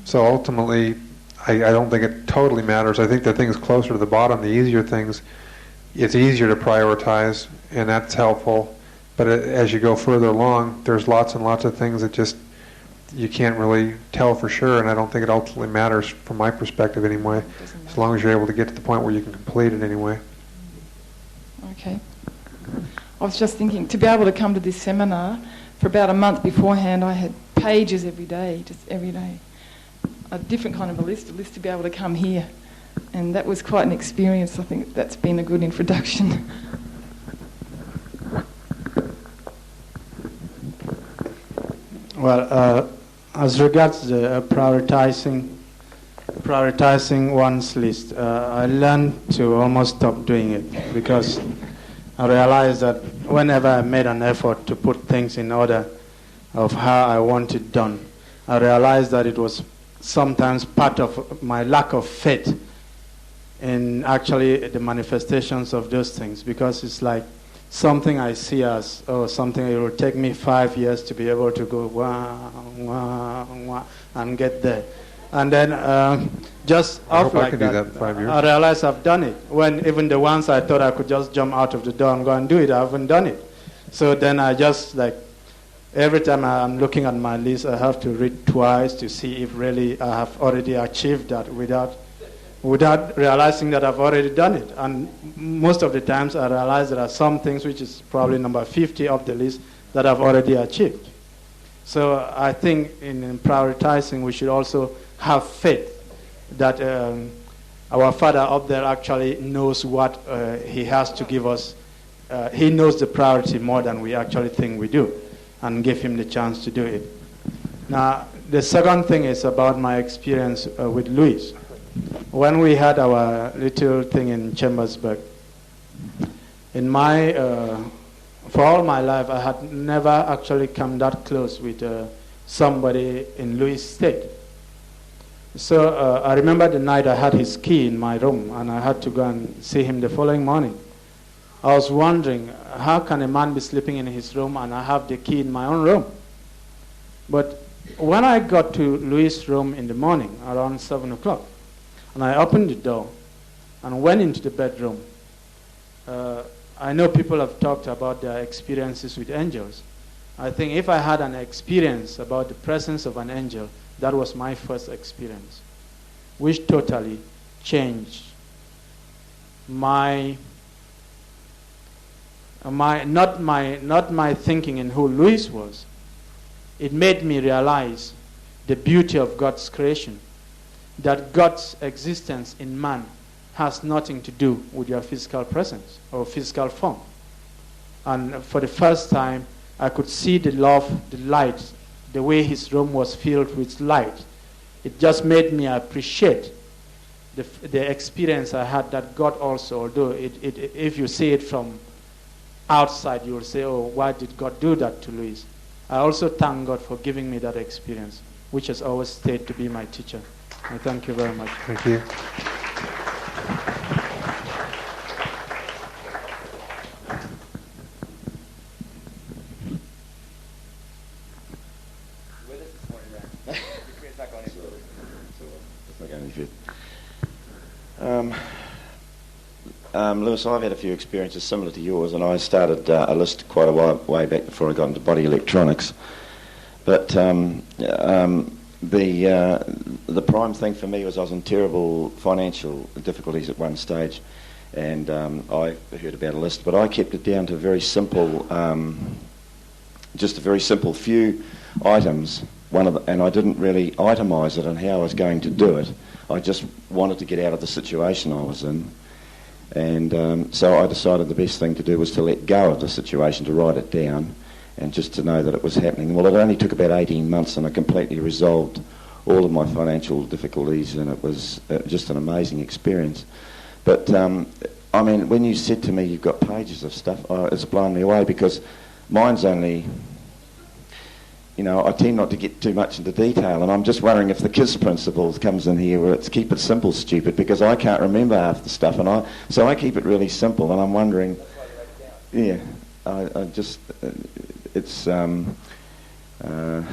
So ultimately, I don't think it totally matters. I think the things closer to the bottom, the easier things, it's easier to prioritize, and that's helpful. But as you go further along, there's lots and lots of things that just you can't really tell for sure, and I don't think it ultimately matters from my perspective anyway, as long as you're able to get to the point where you can complete it anyway. Okay. I was just thinking, to be able to come to this seminar, for about a month beforehand, I had pages every day, just every day. A different kind of a list to be able to come here. And that was quite an experience. I think that's been a good introduction. Well, as regards the prioritizing one's list, I learned to almost stop doing it, because I realized that whenever I made an effort to put things in order of how I want it done, I realized that it was sometimes part of my lack of faith in actually the manifestations of those things, because it's like something I see as, something it will take me 5 years to be able to go wah, wah, wah, and get there. And then just off like that, I realize I've done it. When even the ones I thought I could just jump out of the door and go and do it, I haven't done it. So then I just every time I'm looking at my list, I have to read twice to see if really I have already achieved that without realizing that I've already done it. And most of the times I realize there are some things, which is probably number 50 of the list, that I've already achieved. So I think in prioritizing, we should also have faith that our Father up there actually knows what He has to give us. He knows the priority more than we actually think we do, and give Him the chance to do it. Now, the second thing is about my experience with Louis. When we had our little thing in Chambersburg, for all my life, I had never actually come that close with somebody in Louis' state. So I remember the night I had his key in my room, and I had to go and see him the following morning. I was wondering, how can a man be sleeping in his room and I have the key in my own room? But when I got to Louis' room in the morning, around 7 o'clock, and I opened the door and went into the bedroom, I know people have talked about their experiences with angels. I think if I had an experience about the presence of an angel, that was my first experience, which totally changed not my thinking in who Louis was. It made me realize the beauty of God's creation, that God's existence in man has nothing to do with your physical presence or physical form. And for the first time, I could see the love, the light, the way his room was filled with light. It just made me appreciate the experience I had, that God also, although if you see it from outside, you will say, oh, why did God do that to Louis? I also thank God for giving me that experience, which has always stayed to be my teacher. I thank you very much. Thank you. Lewis, I've had a few experiences similar to yours, and I started a list quite a way back before I got into body electronics. But the prime thing for me was I was in terrible financial difficulties at one stage, and I heard about a list, but I kept it down to very simple, just a very simple few items. And I didn't really itemise it on how I was going to do it. I just wanted to get out of the situation I was in. And so I decided the best thing to do was to let go of the situation, to write it down, and just to know that it was happening. Well, it only took about 18 months, and I completely resolved all of my financial difficulties, and it was just an amazing experience. But, I mean, when you said to me you've got pages of stuff, it's blown me away, because mine's only... You know, I tend not to get too much into detail, and I'm just wondering if the KISS principle comes in here, where it's keep it simple, stupid, because I can't remember half the stuff, and so I keep it really simple, and I'm wondering, yeah, I just, it's, yeah, well,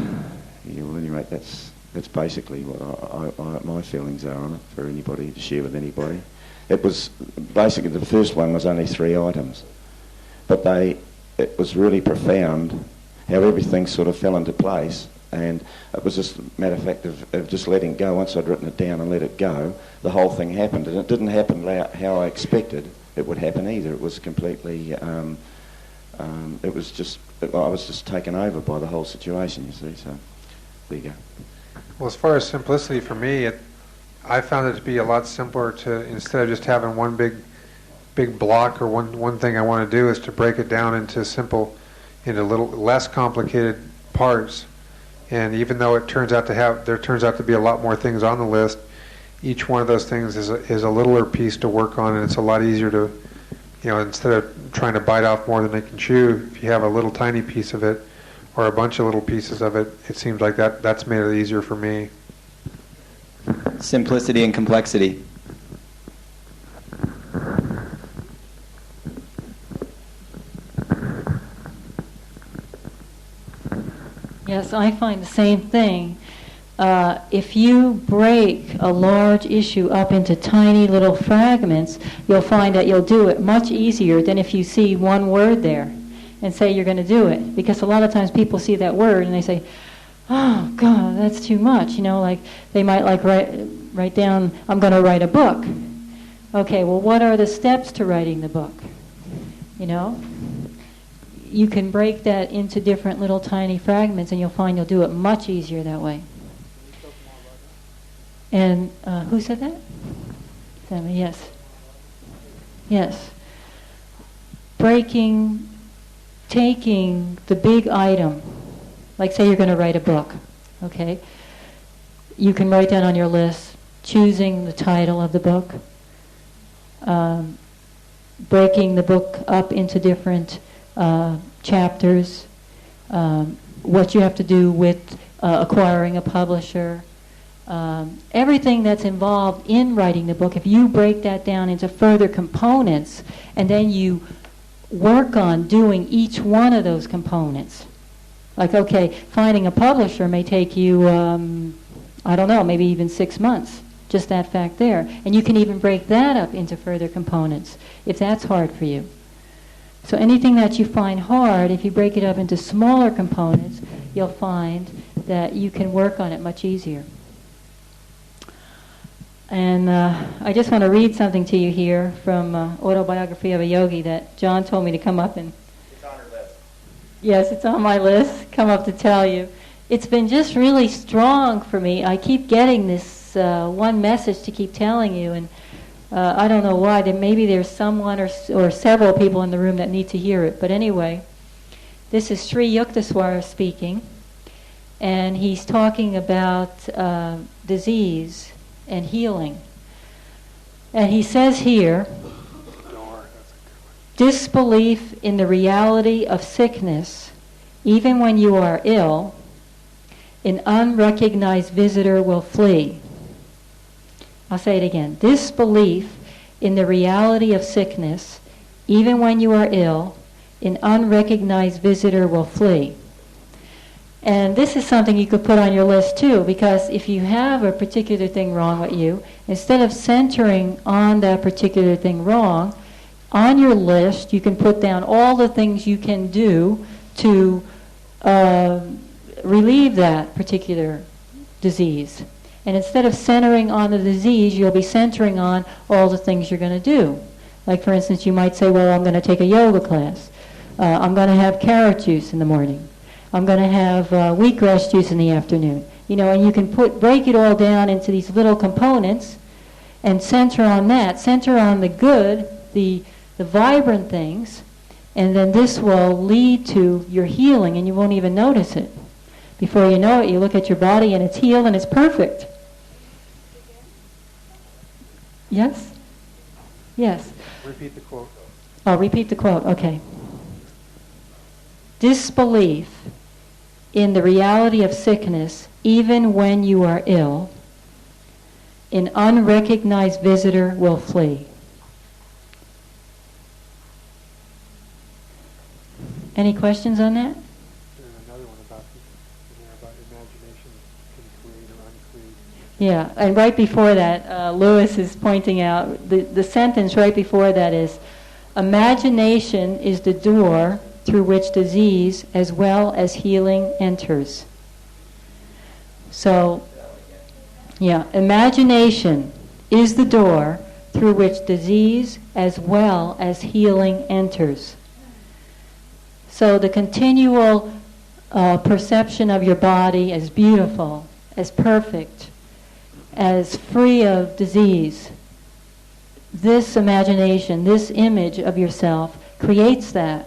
anyway, that's basically what my feelings are on it for anybody to share with anybody. It was basically, the first one was only 3 items, but it was really profound how everything sort of fell into place, and it was just a matter of fact of just letting go. Once I'd written it down and let it go, the whole thing happened, and it didn't happen how I expected it would happen either. It was completely, it was just, I was just taken over by the whole situation, you see, so there you go. Well, as far as simplicity for me, I found it to be a lot simpler to, instead of just having one big block or one thing I want to do, is to break it down into little less complicated parts. And even though there turns out to be a lot more things on the list, each one of those things is a littler piece to work on, and it's a lot easier to, instead of trying to bite off more than they can chew, if you have a little tiny piece of it or a bunch of little pieces of it, it seems like that's made it easier for me. Simplicity and complexity. Yes, I find the same thing. If you break a large issue up into tiny little fragments, you'll find that you'll do it much easier than if you see one word there and say you're going to do it. Because a lot of times people see that word and they say, oh, God, that's too much. Like they might write down, I'm going to write a book. Okay, well, what are the steps to writing the book? You can break that into different little tiny fragments, and you'll find you'll do it much easier that way. And who said that? Sammy, yes. Yes. Taking the big item, like say you're going to write a book, okay? You can write down on your list, choosing the title of the book, breaking the book up into different chapters, what you have to do with acquiring a publisher, everything that's involved in writing the book. If you break that down into further components and then you work on doing each one of those components, like, okay, finding a publisher may take you, I don't know, maybe even 6 months, just that fact there. And you can even break that up into further components if that's hard for you. So anything that you find hard, if you break it up into smaller components, you'll find that you can work on it much easier. And I just want to read something to you here from Autobiography of a Yogi that John told me to come up and... It's on your list. Yes, it's on my list. Come up to tell you. It's been just really strong for me. I keep getting this one message to keep telling you, and I don't know why. Maybe there's someone or several people in the room that need to hear it. But anyway, this is Sri Yukteswar speaking, and he's talking about disease and healing. And he says here, disbelief in the reality of sickness, even when you are ill, an unrecognized visitor will flee. I'll say it again. Disbelief in the reality of sickness, even when you are ill, an unrecognized visitor will flee. And this is something you could put on your list too, because if you have a particular thing wrong with you, instead of centering on that particular thing wrong, on your list you can put down all the things you can do to relieve that particular disease. And instead of centering on the disease, you'll be centering on all the things you're going to do. Like, for instance, you might say, well, I'm going to take a yoga class. I'm going to have carrot juice in the morning. I'm going to have wheatgrass juice in the afternoon. You know, and you can break it all down into these little components and center on that. Center on the good, the vibrant things, and then this will lead to your healing, and you won't even notice it. Before you know it, you look at your body, and it's healed, and it's perfect. Yes? Yes. Repeat the quote. Oh, repeat the quote. Okay. Disbelief in the reality of sickness, even when you are ill, an unrecognized visitor will flee. Any questions on that? Another one about imagination can create or uncreate. Yeah, and right before that, Lewis is pointing out, the sentence right before that is, imagination is the door through which disease as well as healing enters. So, yeah, imagination is the door through which disease as well as healing enters. So the continual perception of your body as beautiful, as perfect, as free of disease, this imagination, this image of yourself creates that.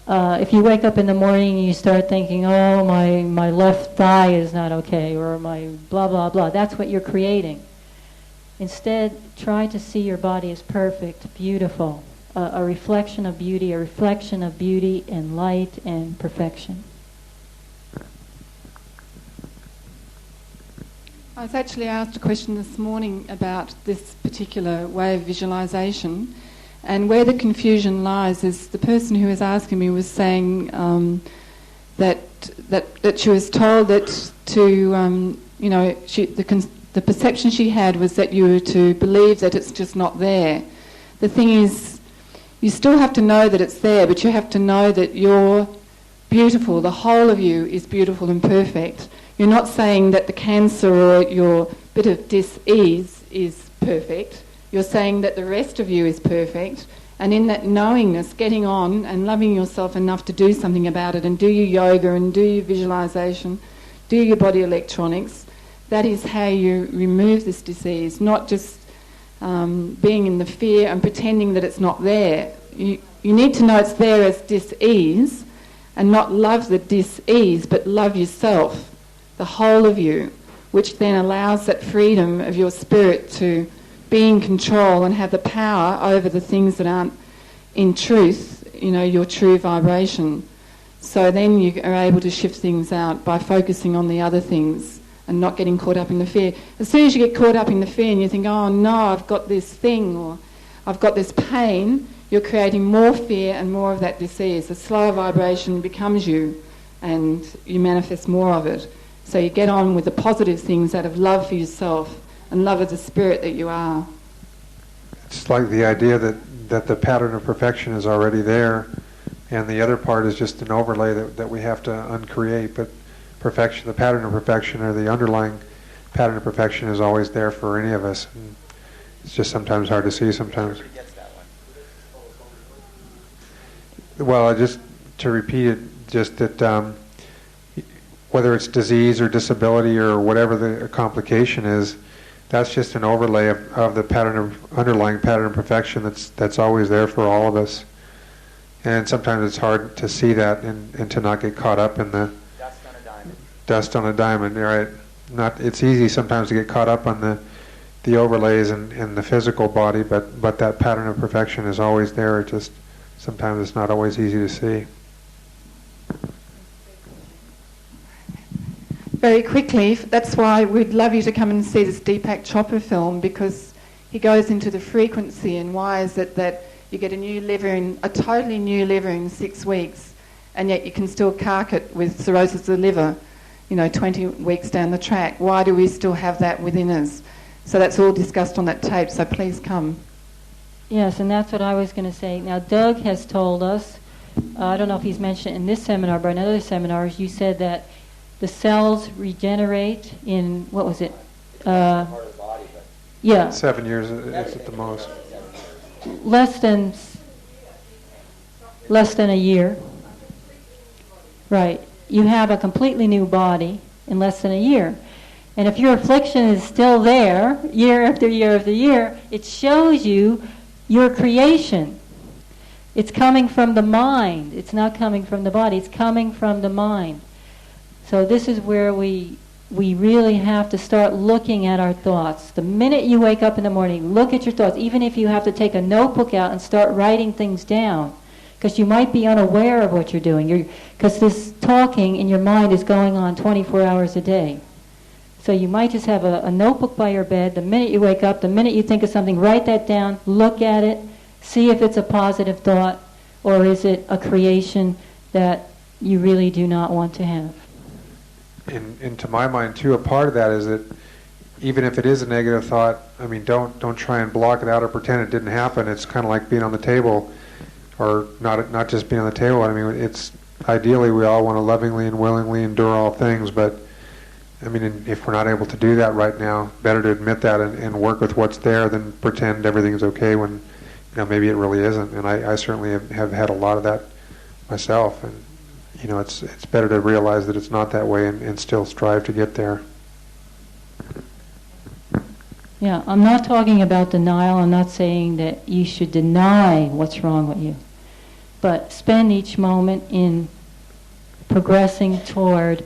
If you wake up in the morning and you start thinking, oh, my left thigh is not okay, or my blah, blah, blah, that's what you're creating. Instead, try to see your body as perfect, beautiful, a reflection of beauty and light and perfection. I was actually asked a question this morning about this particular way of visualization. And where the confusion lies is the person who was asking me was saying that she was told that the perception she had was that you were to believe that it's just not there. The thing is, you still have to know that it's there, but you have to know that you're beautiful. The whole of you is beautiful and perfect. You're not saying that the cancer or your bit of dis-ease is perfect. You're saying that the rest of you is perfect, and in that knowingness, getting on and loving yourself enough to do something about it and do your yoga and do your visualization, do your body electronics, that is how you remove this disease, not just being in the fear and pretending that it's not there. You need to know it's there as dis-ease and not love the dis-ease, but love yourself, the whole of you, which then allows that freedom of your spirit to be in control and have the power over the things that aren't in truth, your true vibration. So then you are able to shift things out by focusing on the other things and not getting caught up in the fear. As soon as you get caught up in the fear and you think, oh no, I've got this thing or I've got this pain, you're creating more fear and more of that disease. The slower vibration becomes you and you manifest more of it. So you get on with the positive things out of love for yourself and love of the spirit that you are. It's like the idea that the pattern of perfection is already there, and the other part is just an overlay that we have to uncreate. But perfection, the pattern of perfection, or the underlying pattern of perfection, is always there for any of us. And it's just sometimes hard to see sometimes. Well, just to repeat it, just that whether it's disease or disability or whatever the complication is, that's just an overlay of the underlying pattern of perfection that's always there for all of us. And sometimes it's hard to see that and to not get caught up in the dust on a diamond, right? It's easy sometimes to get caught up on the overlays and the physical body, but that pattern of perfection is always there. It just sometimes it's not always easy to see. Very quickly, that's why we'd love you to come and see this Deepak Chopra film, because he goes into the frequency and why is it that you get a totally new liver in 6 weeks, and yet you can still cark it with cirrhosis of the liver, 20 weeks down the track. Why do we still have that within us? So that's all discussed on that tape, so please come. Yes, and that's what I was going to say. Now, Doug has told us, I don't know if he's mentioned it in this seminar, but in other seminars, you said that the cells regenerate in, what was it? Yeah. 7 years is at the most. Less than a year. Right. You have a completely new body in less than a year. And if your affliction is still there, year after year after year, it shows you your creation. It's coming from the mind. It's not coming from the body. It's coming from the mind. So this is where we really have to start looking at our thoughts. The minute you wake up in the morning, look at your thoughts, even if you have to take a notebook out and start writing things down, because you might be unaware of what you're doing, because this talking in your mind is going on 24 hours a day. So you might just have a notebook by your bed. The minute you wake up, the minute you think of something, write that down, look at it, see if it's a positive thought, or is it a creation that you really do not want to have. And to my mind, too, a part of that is that even if it is a negative thought, I mean, don't try and block it out or pretend it didn't happen. It's kind of like being on the table, or not just being on the table. I mean, it's ideally we all want to lovingly and willingly endure all things, but I mean, if we're not able to do that right now, better to admit that and work with what's there than pretend everything's okay when maybe it really isn't. And I certainly have had a lot of that myself, and it's better to realize that it's not that way and still strive to get there. Yeah, I'm not talking about denial. I'm not saying that you should deny what's wrong with you. But spend each moment in progressing toward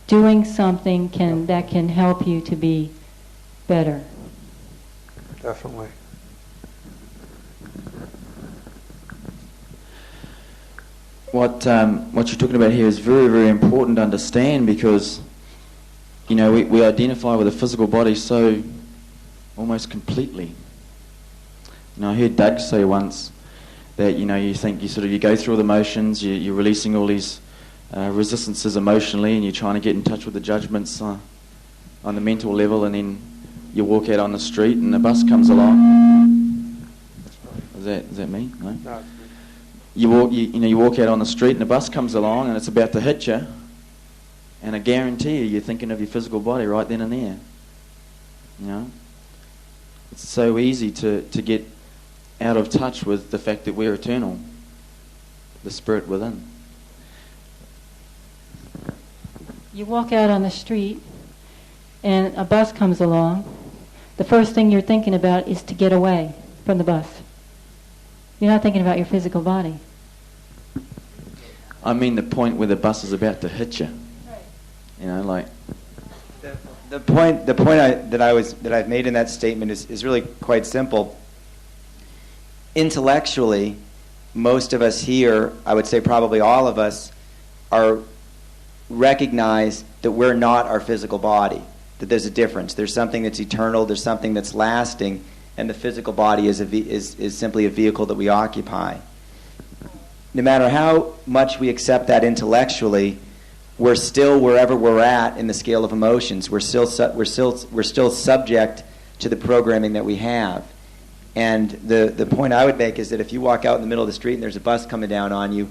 doing something that can help you to be better. Definitely. What you're talking about here is very, very important to understand, because we identify with the physical body so almost completely. I heard Doug say once that you think you go through all the motions, you're releasing all these resistances emotionally, and you're trying to get in touch with the judgments on the mental level, and then you walk out on the street and a bus comes along. Is that me? No. No. You walk out on the street and a bus comes along and it's about to hit you, and I guarantee you're thinking of your physical body right then and there. It's so easy to get out of touch with the fact that we're eternal, the spirit within. You walk out on the street and a bus comes along. The first thing you're thinking about is to get away from the bus. You're not thinking about your physical body. I mean the point where the bus is about to hit you. Right. The point that I've made in that statement is really quite simple. Intellectually, most of us here, I would say probably all of us, recognize that we're not our physical body, that there's a difference. There's something that's eternal, there's something that's lasting, and the physical body is simply a vehicle that we occupy. No matter how much we accept that intellectually, we're still wherever we're at in the scale of emotions. We're still subject to the programming that we have. And the point I would make is that if you walk out in the middle of the street and there's a bus coming down on you,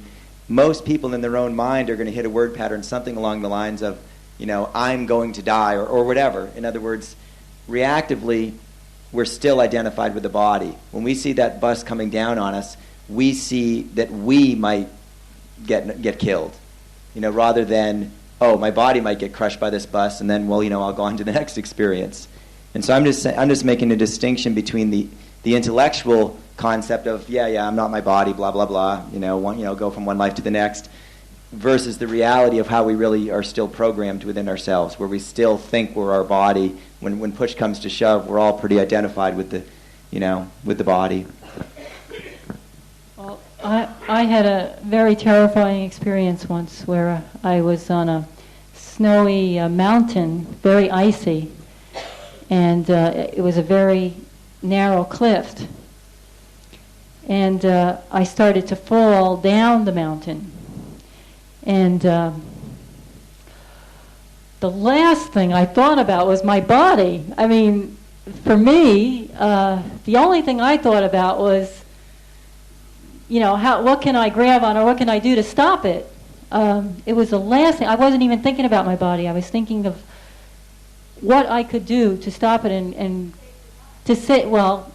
most people in their own mind are going to hit a word pattern, something along the lines of, I'm going to die, or whatever. In other words, reactively, we're still identified with the body. When we see that bus coming down on us, we see that we might get killed, rather than, my body might get crushed by this bus, and then, I'll go on to the next experience. And so I'm just making a distinction between the intellectual concept of, I'm not my body, blah, blah, blah, go from one life to the next, versus the reality of how we really are still programmed within ourselves, where we still think we're our body. When push comes to shove, we're all pretty identified with the body. Well, I had a very terrifying experience once where I was on a snowy mountain, very icy, and it was a very narrow cliff. And I started to fall down the mountain. And the last thing I thought about was my body. I mean, for me, the only thing I thought about was, what can I grab on, or what can I do to stop it? it was the last thing. I wasn't even thinking about my body. I was thinking of what I could do to stop it and to say, well,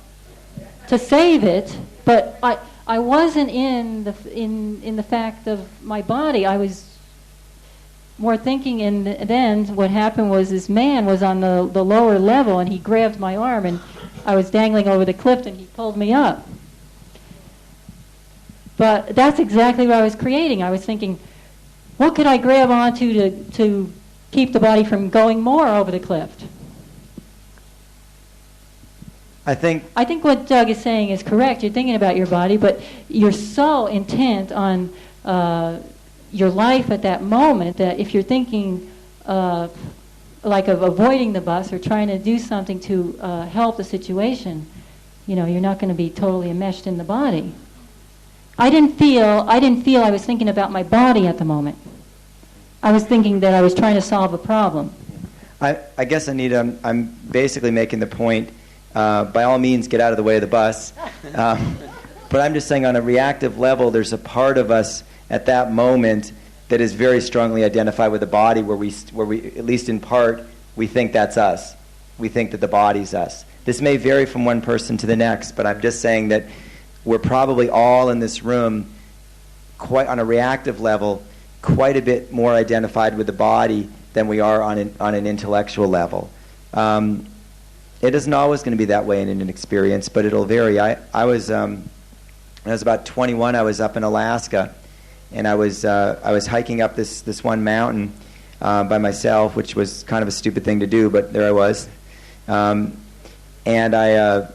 to save it. But I wasn't in the fact of my body. I was more thinking, and then what happened was this man was on the lower level, and he grabbed my arm, and I was dangling over the cliff, and he pulled me up. But that's exactly what I was creating. I was thinking, what could I grab onto to keep the body from going more over the cliff? I think what Doug is saying is correct. You're thinking about your body, but you're so intent on your life at that moment that if you're thinking like of avoiding the bus or trying to do something to help the situation, you're not going to be totally enmeshed in the body. I didn't feel I was thinking about my body at the moment. I was thinking that I was trying to solve a problem. I guess, Anita, I'm basically making the point, by all means, get out of the way of the bus. But I'm just saying on a reactive level, there's a part of us at that moment that is very strongly identified with the body where we, at least in part, we think that's us. We think that the body's us. This may vary from one person to the next, but I'm just saying that we're probably all in this room, quite on a reactive level, quite a bit more identified with the body than we are on an intellectual level. It isn't always going to be that way in an experience, but it'll vary. I was when I was about 21, I was up in Alaska, and I was hiking up this one mountain by myself, which was kind of a stupid thing to do, but there I was. And I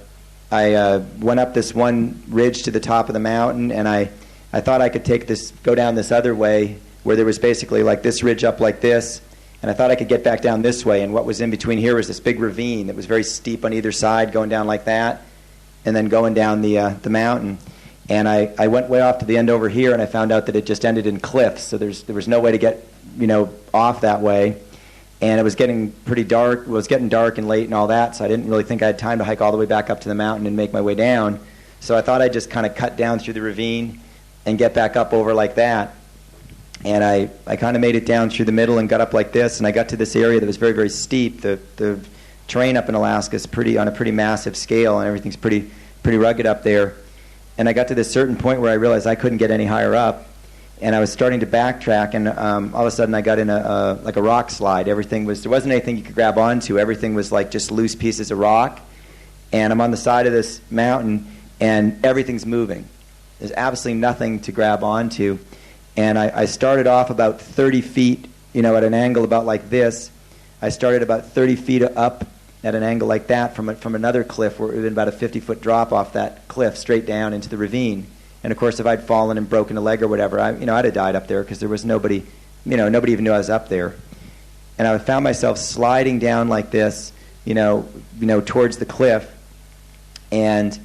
went up this one ridge to the top of the mountain, and I thought I could go down this other way, where there was basically like this ridge up like this, and I thought I could get back down this way, and what was in between here was this big ravine that was very steep on either side, going down like that, and then going down the mountain. And I went way off to the end over here, and I found out that it just ended in cliffs, so there was no way to get off that way. And it was getting pretty dark. It was getting dark and late and all that, so I didn't really think I had time to hike all the way back up to the mountain and make my way down. So I thought I'd just kind of cut down through the ravine and get back up over like that. And I kind of made it down through the middle and got up like this, and I got to this area that was very, very steep. The terrain up in Alaska is on a pretty massive scale, and everything's pretty rugged up there. And I got to this certain point where I realized I couldn't get any higher up, and I was starting to backtrack, and all of a sudden I got in a rock slide. There wasn't anything you could grab onto. Everything was like just loose pieces of rock, and I'm on the side of this mountain, and everything's moving. There's absolutely nothing to grab onto. And I started off about 30 feet, at an angle about like this. I started about 30 feet up at an angle like that from another cliff where it had been about a 50-foot drop off that cliff straight down into the ravine. And, of course, if I'd fallen and broken a leg or whatever, I'd have died up there because there was nobody, nobody even knew I was up there. And I found myself sliding down like this, towards the cliff. And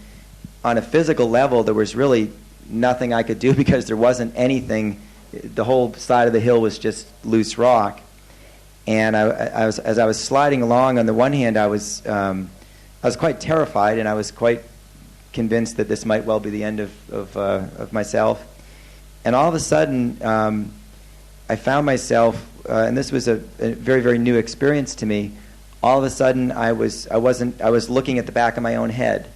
on a physical level, there was really nothing I could do because there wasn't anything. The whole side of the hill was just loose rock. And as I was sliding along, on the one hand, I was quite terrified, and I was quite convinced that this might well be the end of myself. And all of a sudden, I found myself, and this was a very, very new experience to me. All of a sudden, I was looking at the back of my own head.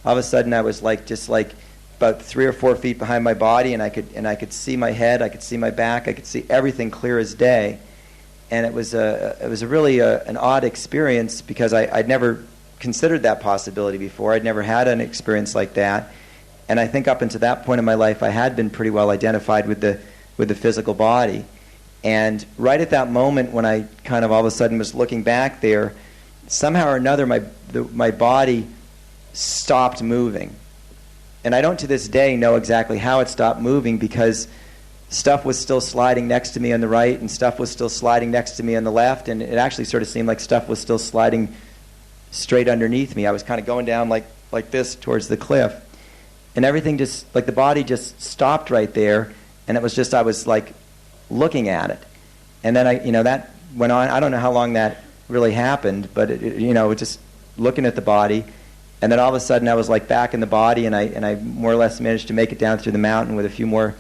All of a sudden, I was just about 3 or 4 feet behind my body, and I could see my head, I could see my back, I could see everything clear as day. And it was really an odd experience because I'd never considered that possibility before. I'd never had an experience like that, and I think up until that point in my life, I had been pretty well identified with the physical body. And right at that moment, when I kind of all of a sudden was looking back there, somehow or another, my body stopped moving. And I don't to this day know exactly how it stopped moving because stuff was still sliding next to me on the right and stuff was still sliding next to me on the left, and it actually sort of seemed like stuff was still sliding straight underneath me. I was kind of going down like this towards the cliff, and everything just, like the body just stopped right there, and it was just, I was like looking at it. And then that went on. I don't know how long that really happened, but it just looking at the body. And then all of a sudden I was like back in the body, and I more or less managed to make it down through the mountain with a few more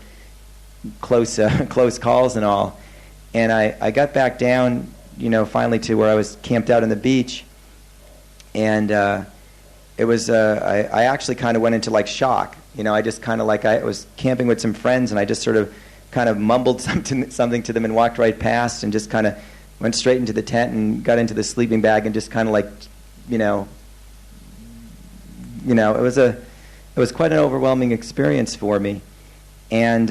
close calls and all. And I got back down, finally to where I was camped out on the beach, and it was I actually kind of went into like shock. I just kind of I was camping with some friends, and I just sort of kind of mumbled something to them and walked right past and just kind of went straight into the tent and got into the sleeping bag and just kind of it was quite an overwhelming experience for me. And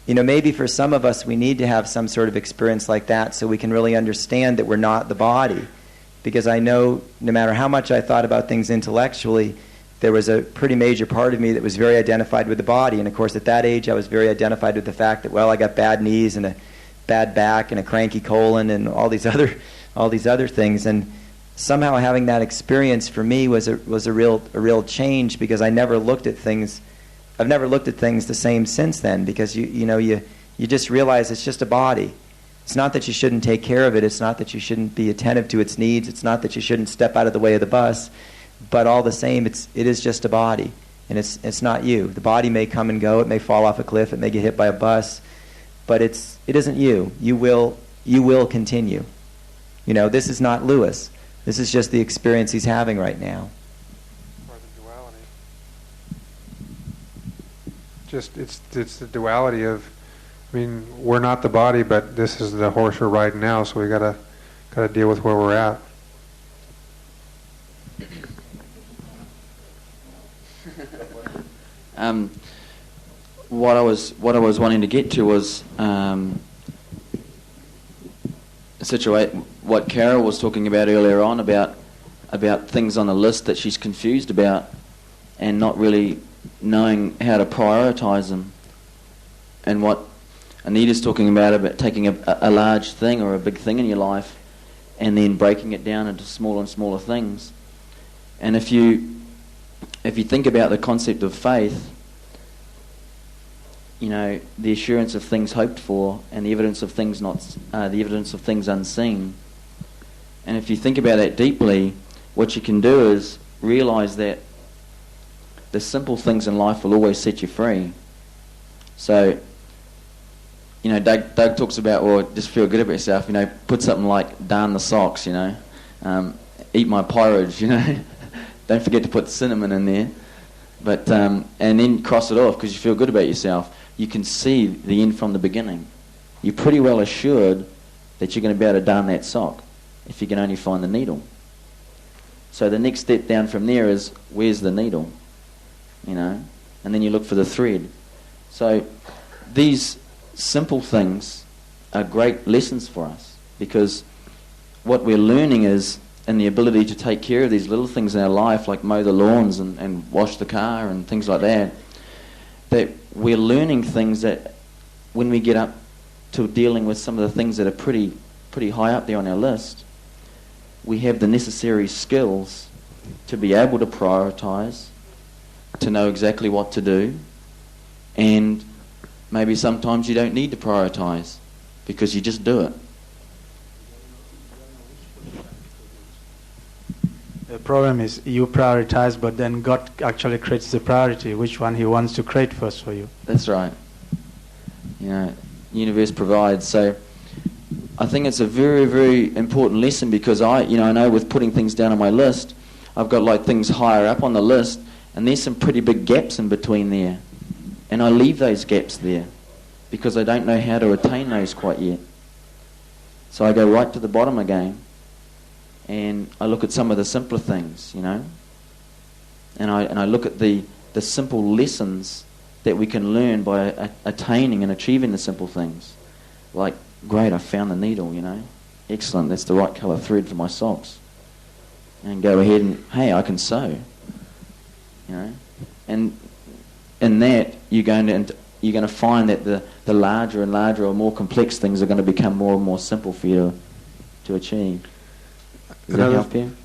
maybe for some of us we need to have some sort of experience like that so we can really understand that we're not the body. Because I know no matter how much I thought about things intellectually, there was a pretty major part of me that was very identified with the body. And of course at that age I was very identified with the fact that, well, I got bad knees and a bad back and a cranky colon and all these other things. And somehow having that experience for me was a real change, because I've never looked at things the same since then, because you just realize it's just a body. It's not that you shouldn't take care of it. It's not that you shouldn't be attentive to its needs. It's not that you shouldn't step out of the way of the bus. But all the same, it is just a body, and it's not you. The body may come and go. It may fall off a cliff. It may get hit by a bus, but it isn't you. You will continue. This is not Lewis. This is just the experience he's having right now. Or the duality. Just it's the duality of, we're not the body, but this is the horse we're riding now, so we gotta deal with where we're at. What I was wanting to get to was what Carol was talking about earlier on about things on the list that she's confused about and not really knowing how to prioritize them, and what Anita's talking about taking a large thing or a big thing in your life and then breaking it down into smaller and smaller things. And if you think about the concept of faith, the assurance of things hoped for and the evidence of things unseen. And if you think about that deeply, what you can do is realize that the simple things in life will always set you free. So, Doug talks about, or just feel good about yourself, put something like darn the socks, eat my porridge, Don't forget to put cinnamon in there. But and then cross it off because you feel good about yourself. You can see the end from the beginning. You're pretty well assured that you're going to be able to darn that sock if you can only find the needle. So the next step down from there is, where's the needle? And then you look for the thread. So these simple things are great lessons for us, because what we're learning is in the ability to take care of these little things in our life, like mow the lawns and wash the car and things like that, that we're learning things that when we get up to dealing with some of the things that are pretty high up there on our list, we have the necessary skills to be able to prioritize, to know exactly what to do, and maybe sometimes you don't need to prioritize because you just do it. The problem is you prioritize, but then God actually creates the priority, which one He wants to create first for you. That's right. Universe provides. So I think it's a very, very important lesson, because I know with putting things down on my list, I've got like things higher up on the list, and there's some pretty big gaps in between there. And I leave those gaps there because I don't know how to attain those quite yet. So I go right to the bottom again. And I look at some of the simpler things, and I look at the simple lessons that we can learn by attaining and achieving the simple things. Like, great, I found the needle, Excellent, that's the right colour thread for my socks. And go ahead and, hey, I can sew, And in that, you're going to find that the larger and larger or more complex things are going to become more and more simple for you to achieve. Does that help you?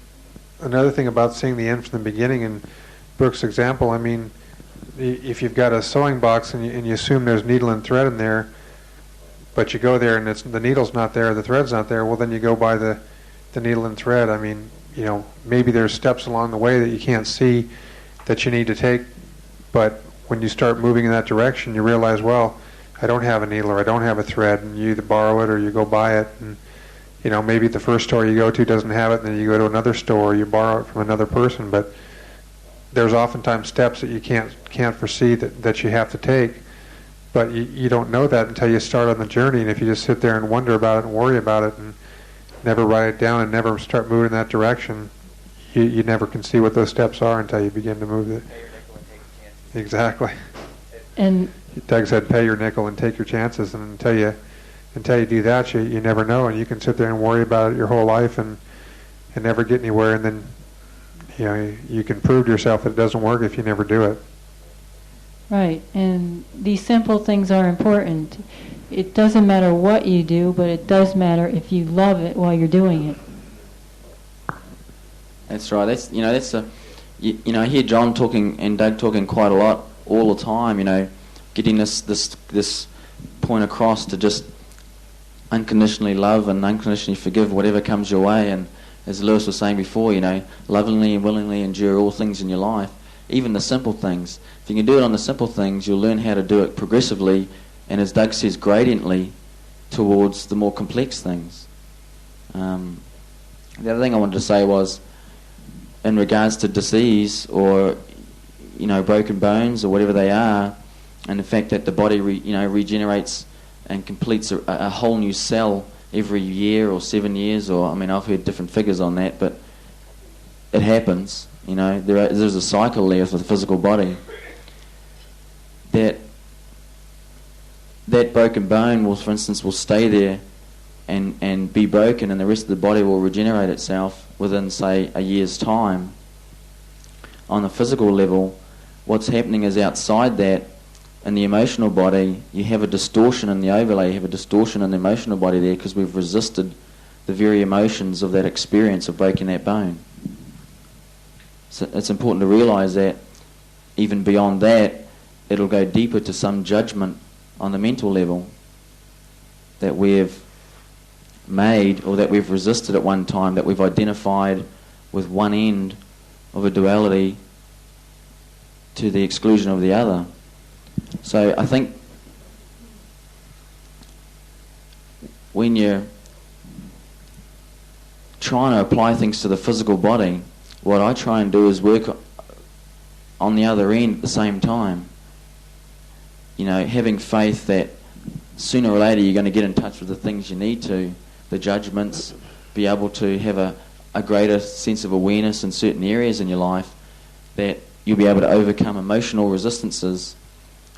Another thing about seeing the end from the beginning, in Brooke's example, if you've got a sewing box and you assume there's needle and thread in there, but you go there and the needle's not there, the thread's not there, well then you go by the needle and thread. Maybe there's steps along the way that you can't see that you need to take, but when you start moving in that direction, you realize, well, I don't have a needle or I don't have a thread, and you either borrow it or you go buy it, and maybe the first store you go to doesn't have it, and then you go to another store, you borrow it from another person, but there's oftentimes steps that you can't foresee that you have to take, but you don't know that until you start on the journey, and if you just sit there and wonder about it and worry about it and never write it down and never start moving in that direction, you never can see what those steps are until you begin to move it. Exactly. And Doug said, pay your nickel and take your chances, and until you do that, you never know, and you can sit there and worry about it your whole life and never get anywhere, and then you can prove to yourself that it doesn't work if you never do it. right, and these simple things are important. It doesn't matter what you do, but it does matter if you love it while you're doing it. That's right. That's I hear John talking and Doug talking quite a lot all the time. Getting this point across to just unconditionally love and unconditionally forgive whatever comes your way. And as Lewis was saying before, lovingly and willingly endure all things in your life, even the simple things. If you can do it on the simple things, you'll learn how to do it progressively, and as Doug says, gradiently towards the more complex things. The other thing I wanted to say was, in regards to disease or broken bones or whatever they are, and the fact that the body regenerates and completes a whole new cell every year or 7 years, or I've heard different figures on that, but it happens. There's a cycle there for the physical body. That broken bone will, for instance, stay there and be broken, and the rest of the body will regenerate itself within, say, a year's time. On the physical level, what's happening is outside that, in the emotional body, you have a distortion in the overlay, you have a distortion in the emotional body there because we've resisted the very emotions of that experience of breaking that bone. So it's important to realise that even beyond that, it'll go deeper to some judgment on the mental level that we've made or that we've resisted at one time, that we've identified with one end of a duality to the exclusion of the other. So I think when you're trying to apply things to the physical body, what I try and do is work on the other end at the same time. Having faith that sooner or later you're going to get in touch with the things you need to, the judgments, be able to have a greater sense of awareness in certain areas in your life, that you'll be able to overcome emotional resistances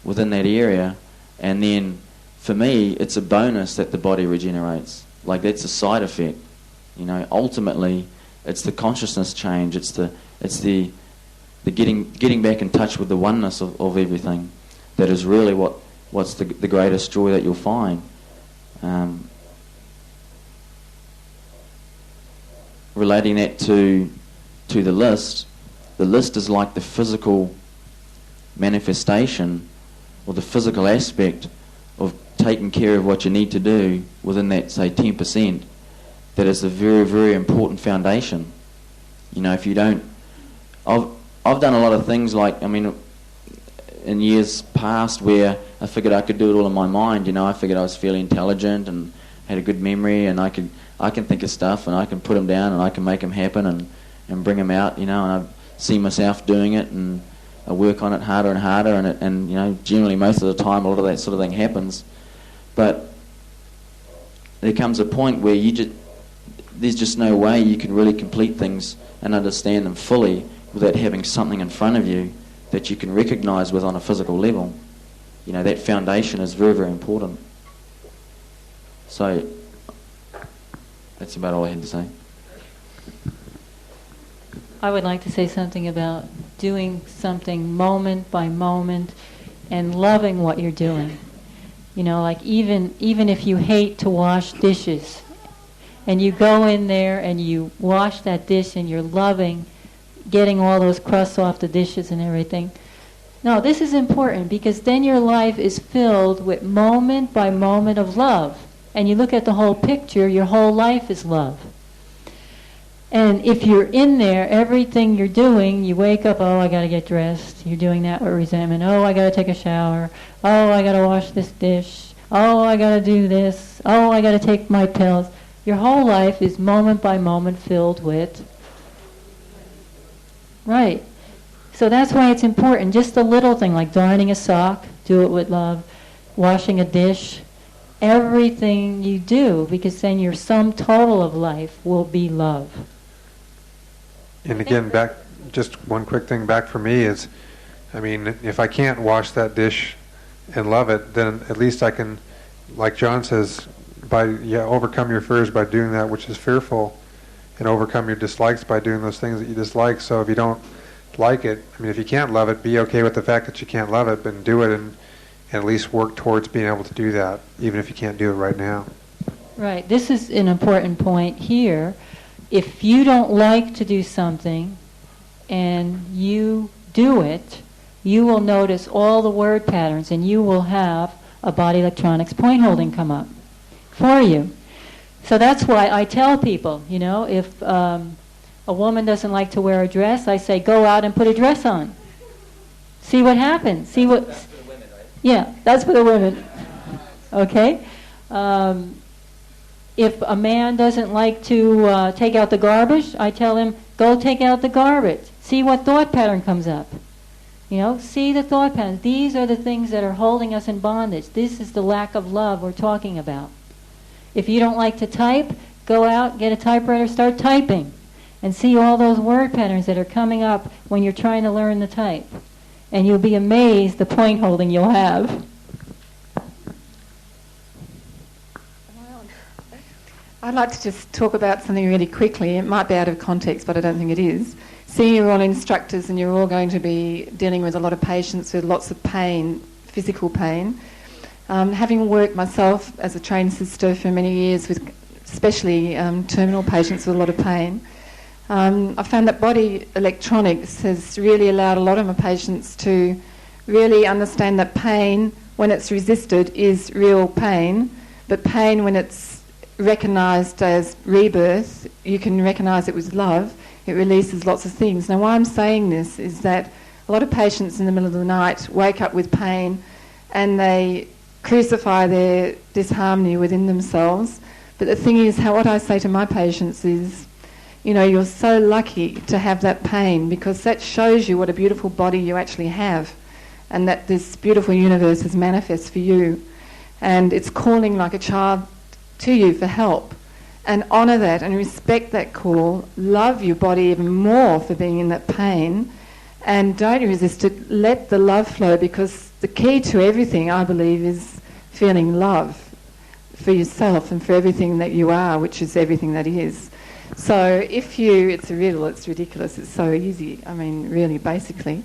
within that area. And then for me, it's a bonus that the body regenerates. Like, that's a side effect. Ultimately it's the consciousness change, it's the getting back in touch with the oneness of everything that is really what's the greatest joy that you'll find. Relating that to the list is like the physical manifestation or the physical aspect of taking care of what you need to do within that, say, 10%. That is a very, very important foundation. If you don't... I've done a lot of things like, in years past where I figured I could do it all in my mind. I figured I was fairly intelligent and had a good memory, and I can think of stuff and I can put them down and I can make them happen and bring them out, and I see myself doing it and I work on it harder and harder, and generally most of the time a lot of that sort of thing happens. But there comes a point where there's just no way you can really complete things and understand them fully without having something in front of you that you can recognise with on a physical level. That foundation is very, very important. So that's about all I had to say. I would like to say something about doing something moment by moment and loving what you're doing. Like even if you hate to wash dishes and you go in there and you wash that dish and you're loving getting all those crusts off the dishes and everything. No, this is important because then your life is filled with moment by moment of love. And you look at the whole picture, your whole life is love. And if you're in there, everything you're doing, you wake up, oh, I got to get dressed. You're doing that with resentment. Oh, I got to take a shower. Oh, I got to wash this dish. Oh, I got to do this. Oh, I got to take my pills. Your whole life is moment by moment filled with... Right. So that's why it's important. Just a little thing like darning a sock, do it with love. Washing a dish. Everything you do, because then your sum total of life will be love. And again, back, just one quick thing back for me is, I mean, if I can't wash that dish and love it, then at least I can, like John says, overcome your fears by doing that which is fearful, and overcome your dislikes by doing those things that you dislike. So if you don't like it, I mean, if you can't love it, be okay with the fact that you can't love it, but do it and at least work towards being able to do that, even if you can't do it right now. Right. This is an important point here. If you don't like to do something and you do it, you will notice all the word patterns and you will have a body electronics point holding come up for you. So that's why I tell people, you know, if a woman doesn't like to wear a dress, I say, go out and put a dress on. See what happens. See what... That's for the women, right? Yeah, that's for the women. Okay? If a man doesn't like to take out the garbage, I tell him, go take out the garbage. See what thought pattern comes up. You know, see the thought patterns. These are the things that are holding us in bondage. This is the lack of love we're talking about. If you don't like to type, go out, get a typewriter, start typing. And see all those word patterns that are coming up when you're trying to learn the type. And you'll be amazed the point holding you'll have. I'd like to just talk about something really quickly. It might be out of context, but I don't think it is. Seeing you're all instructors and you're all going to be dealing with a lot of patients with lots of pain, physical pain. Having worked myself as a trained sister for many years with especially terminal patients with a lot of pain, I found that body electronics has really allowed a lot of my patients to really understand that pain, when it's resisted, is real pain, but pain when it's recognised as rebirth, you can recognise it with love, it releases lots of things. Now why I'm saying this is that a lot of patients in the middle of the night wake up with pain and they crucify their disharmony within themselves. But the thing is, what I say to my patients is, you know, you're so lucky to have that pain because that shows you what a beautiful body you actually have and that this beautiful universe is manifest for you. And it's calling like a child to you for help, and honour that and respect that call. Love your body even more for being in that pain, and don't resist it. Let the love flow, because the key to everything, I believe, is feeling love for yourself and for everything that you are, which is everything that is. So if you, it's a riddle, it's ridiculous, it's so easy, I mean really basically.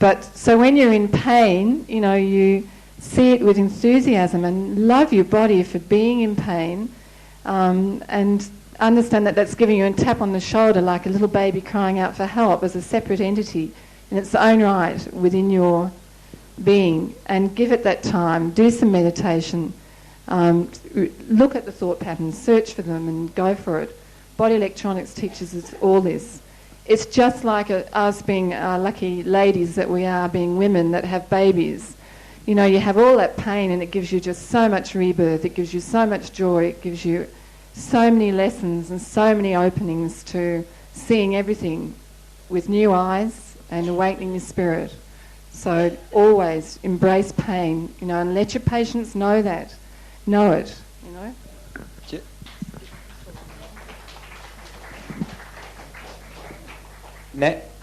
But so when you're in pain, you know, you see it with enthusiasm and love your body for being in pain, and understand that that's giving you a tap on the shoulder like a little baby crying out for help as a separate entity in its own right within your being, and give it that time, do some meditation, look at the thought patterns, search for them and go for it. Body electronics teaches us all this. It's just like us being lucky ladies that we are, being women that have babies. You know, you have all that pain and it gives you just so much rebirth, it gives you so much joy, it gives you so many lessons and so many openings to seeing everything with new eyes and awakening your spirit. So always embrace pain, you know, and let your patients know that. Know it, you know.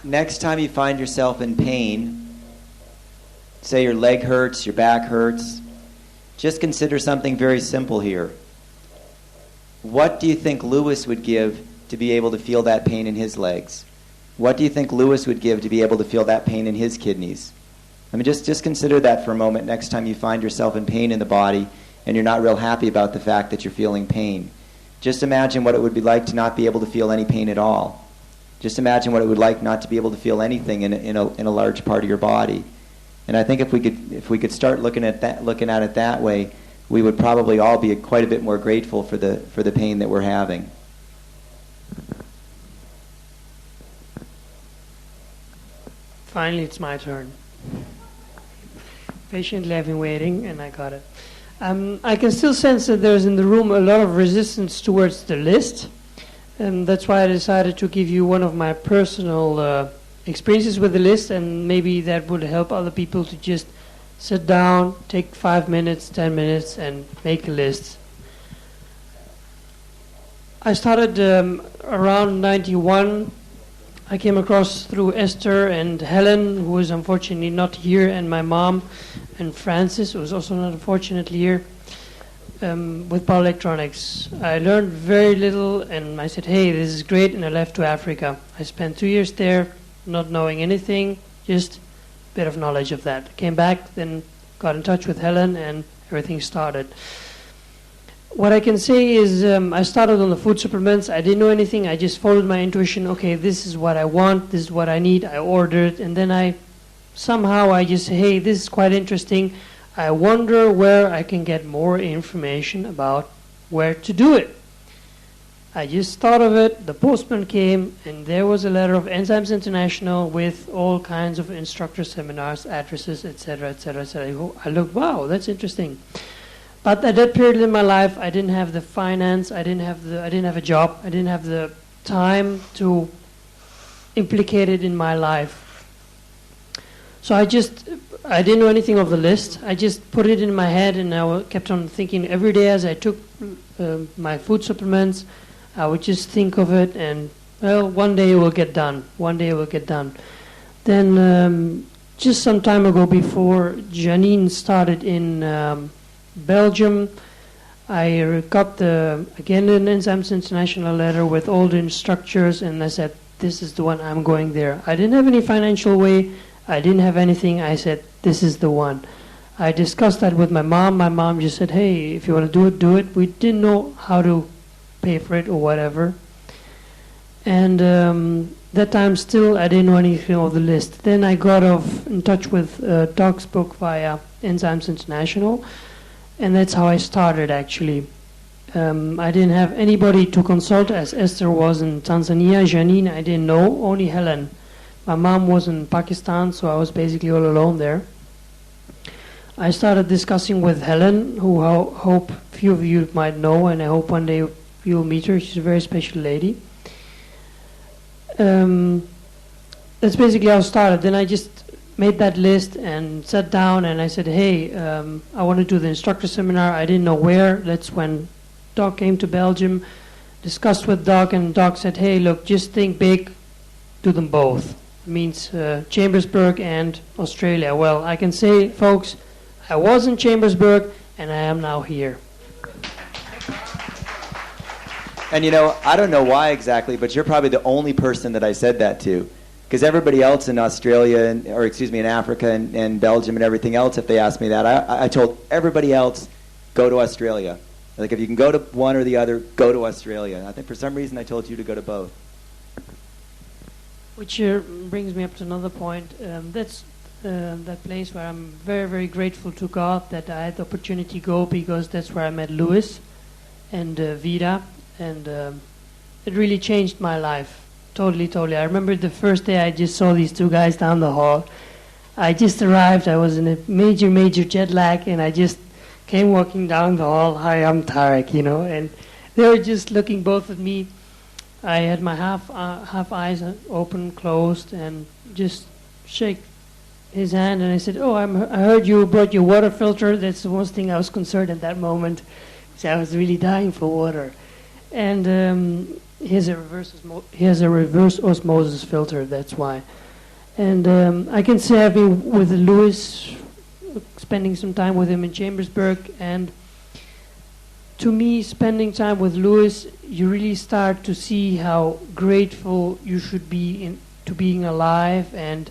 Next time you find yourself in pain, say your leg hurts, your back hurts, just consider something very simple here. What do you think Lewis would give to be able to feel that pain in his legs? What do you think Lewis would give to be able to feel that pain in his kidneys? I mean, just consider that for a moment next time you find yourself in pain in the body and you're not real happy about the fact that you're feeling pain. Just imagine what it would be like to not be able to feel any pain at all. Just imagine what it would like not to be able to feel anything in a large part of your body. And I think if we could start looking at it that way, we would probably all be quite a bit more grateful for the pain that we're having. Finally, it's my turn. Patiently, I've been waiting, and I got it. I can still sense that there's in the room a lot of resistance towards the list, and that's why I decided to give you one of my personal experiences with the list, and maybe that would help other people to just sit down, take 5 minutes, 10 minutes, and make a list. I started around 91. I came across through Esther and Helen, who is unfortunately not here, and my mom, and Francis, who was also not unfortunately here, with power electronics. I learned very little, and I said, hey, this is great, and I left to Africa. I spent 2 years there, not knowing anything, just a bit of knowledge of that. Came back, then got in touch with Helen, and everything started. What I can say is I started on the food supplements. I didn't know anything. I just followed my intuition. Okay, this is what I want. This is what I need. I ordered. And then I just say, hey, this is quite interesting. I wonder where I can get more information about where to do it. I just thought of it. The postman came, and there was a letter of Enzymes International with all kinds of instructor seminars, addresses, etc., etc., etc. I looked, wow, that's interesting. But at that period in my life, I didn't have the finance, I didn't have a job, I didn't have the time to implicate it in my life. So I didn't know anything of the list. I just put it in my head, and I kept on thinking every day as I took my food supplements. I would just think of it, and well, one day it will get done. One day it will get done. Then just some time ago, before Janine started in Belgium, I got again an Enzymes International letter with all the instructors, and I said, this is the one, I'm going there. I didn't have any financial way, I didn't have anything. I said, this is the one. I discussed that with my mom. My mom just said, hey, if you want to do it, do it. We didn't know how to pay for it or whatever. And that time still I didn't know anything of the list. Then I got in touch with Doc's book via Enzymes International. And that's how I started, actually. I didn't have anybody to consult, as Esther was in Tanzania. Janine, I didn't know, only Helen. My mom was in Pakistan, so I was basically all alone there. I started discussing with Helen, who I hope few of you might know, and I hope one day you'll meet her. She's a very special lady. That's basically how I started. Then I just made that list and sat down, and I said, hey, I want to do the Instructor Seminar. I didn't know where. That's when Doc came to Belgium, discussed with Doc, and Doc said, hey, look, just think big, do them both. It means Chambersburg and Australia. Well, I can say, folks, I was in Chambersburg, and I am now here. And I don't know why exactly, but you're probably the only person that I said that to. Because everybody else in Australia, in Africa and Belgium and everything else, if they asked me that, I told everybody else, go to Australia. Like, if you can go to one or the other, go to Australia. I think for some reason I told you to go to both. Which brings me up to another point. That's that place where I'm very, very grateful to God that I had the opportunity to go, because that's where I met Louis and Vida, and it really changed my life. Totally. I remember the first day I just saw these two guys down the hall. I just arrived. I was in a major jet lag, and I just came walking down the hall. Hi, I'm Tarek, and they were just looking both at me. I had my half eyes open, closed, and just shake his hand, and I said, oh, I heard you brought your water filter. That's the most thing I was concerned at that moment, because I was really dying for water. And he has a reverse osmosis filter, that's why. And I can say I've been with Louis, spending some time with him in Chambersburg, and to me, spending time with Louis, you really start to see how grateful you should be to being alive, and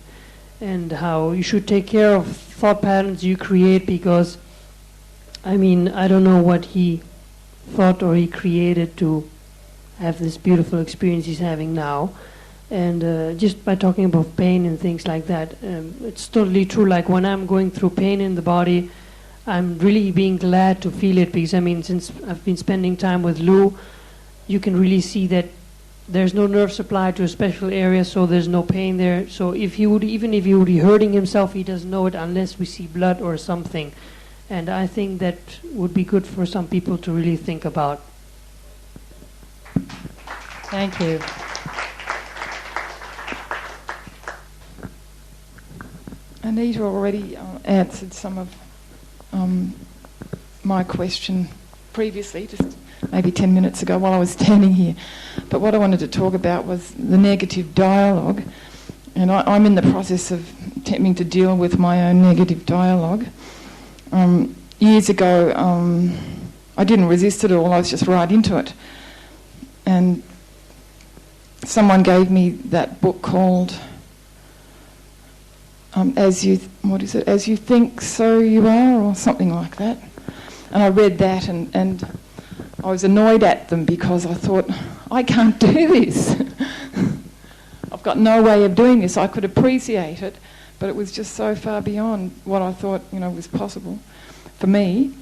how you should take care of thought patterns you create, because, I don't know what he thought or he created to have this beautiful experience he's having now. And just by talking about pain and things like that, it's totally true. Like, when I'm going through pain in the body, I'm really being glad to feel it, because since I've been spending time with Lou, you can really see that there's no nerve supply to a special area, so there's no pain there. So even if he would be hurting himself, he doesn't know it unless we see blood or something. And I think that would be good for some people to really think about. Thank you. Anita already answered some of my question previously, just maybe 10 minutes ago while I was standing here. But what I wanted to talk about was the negative dialogue. And I'm in the process of attempting to deal with my own negative dialogue. Years ago, I didn't resist it all, I was just right into it. And someone gave me that book called As You Think, So You Are, or something like that. And I read that and I was annoyed at them because I thought, I can't do this. I've got no way of doing this. I could appreciate it, but it was just so far beyond what I thought, was possible for me.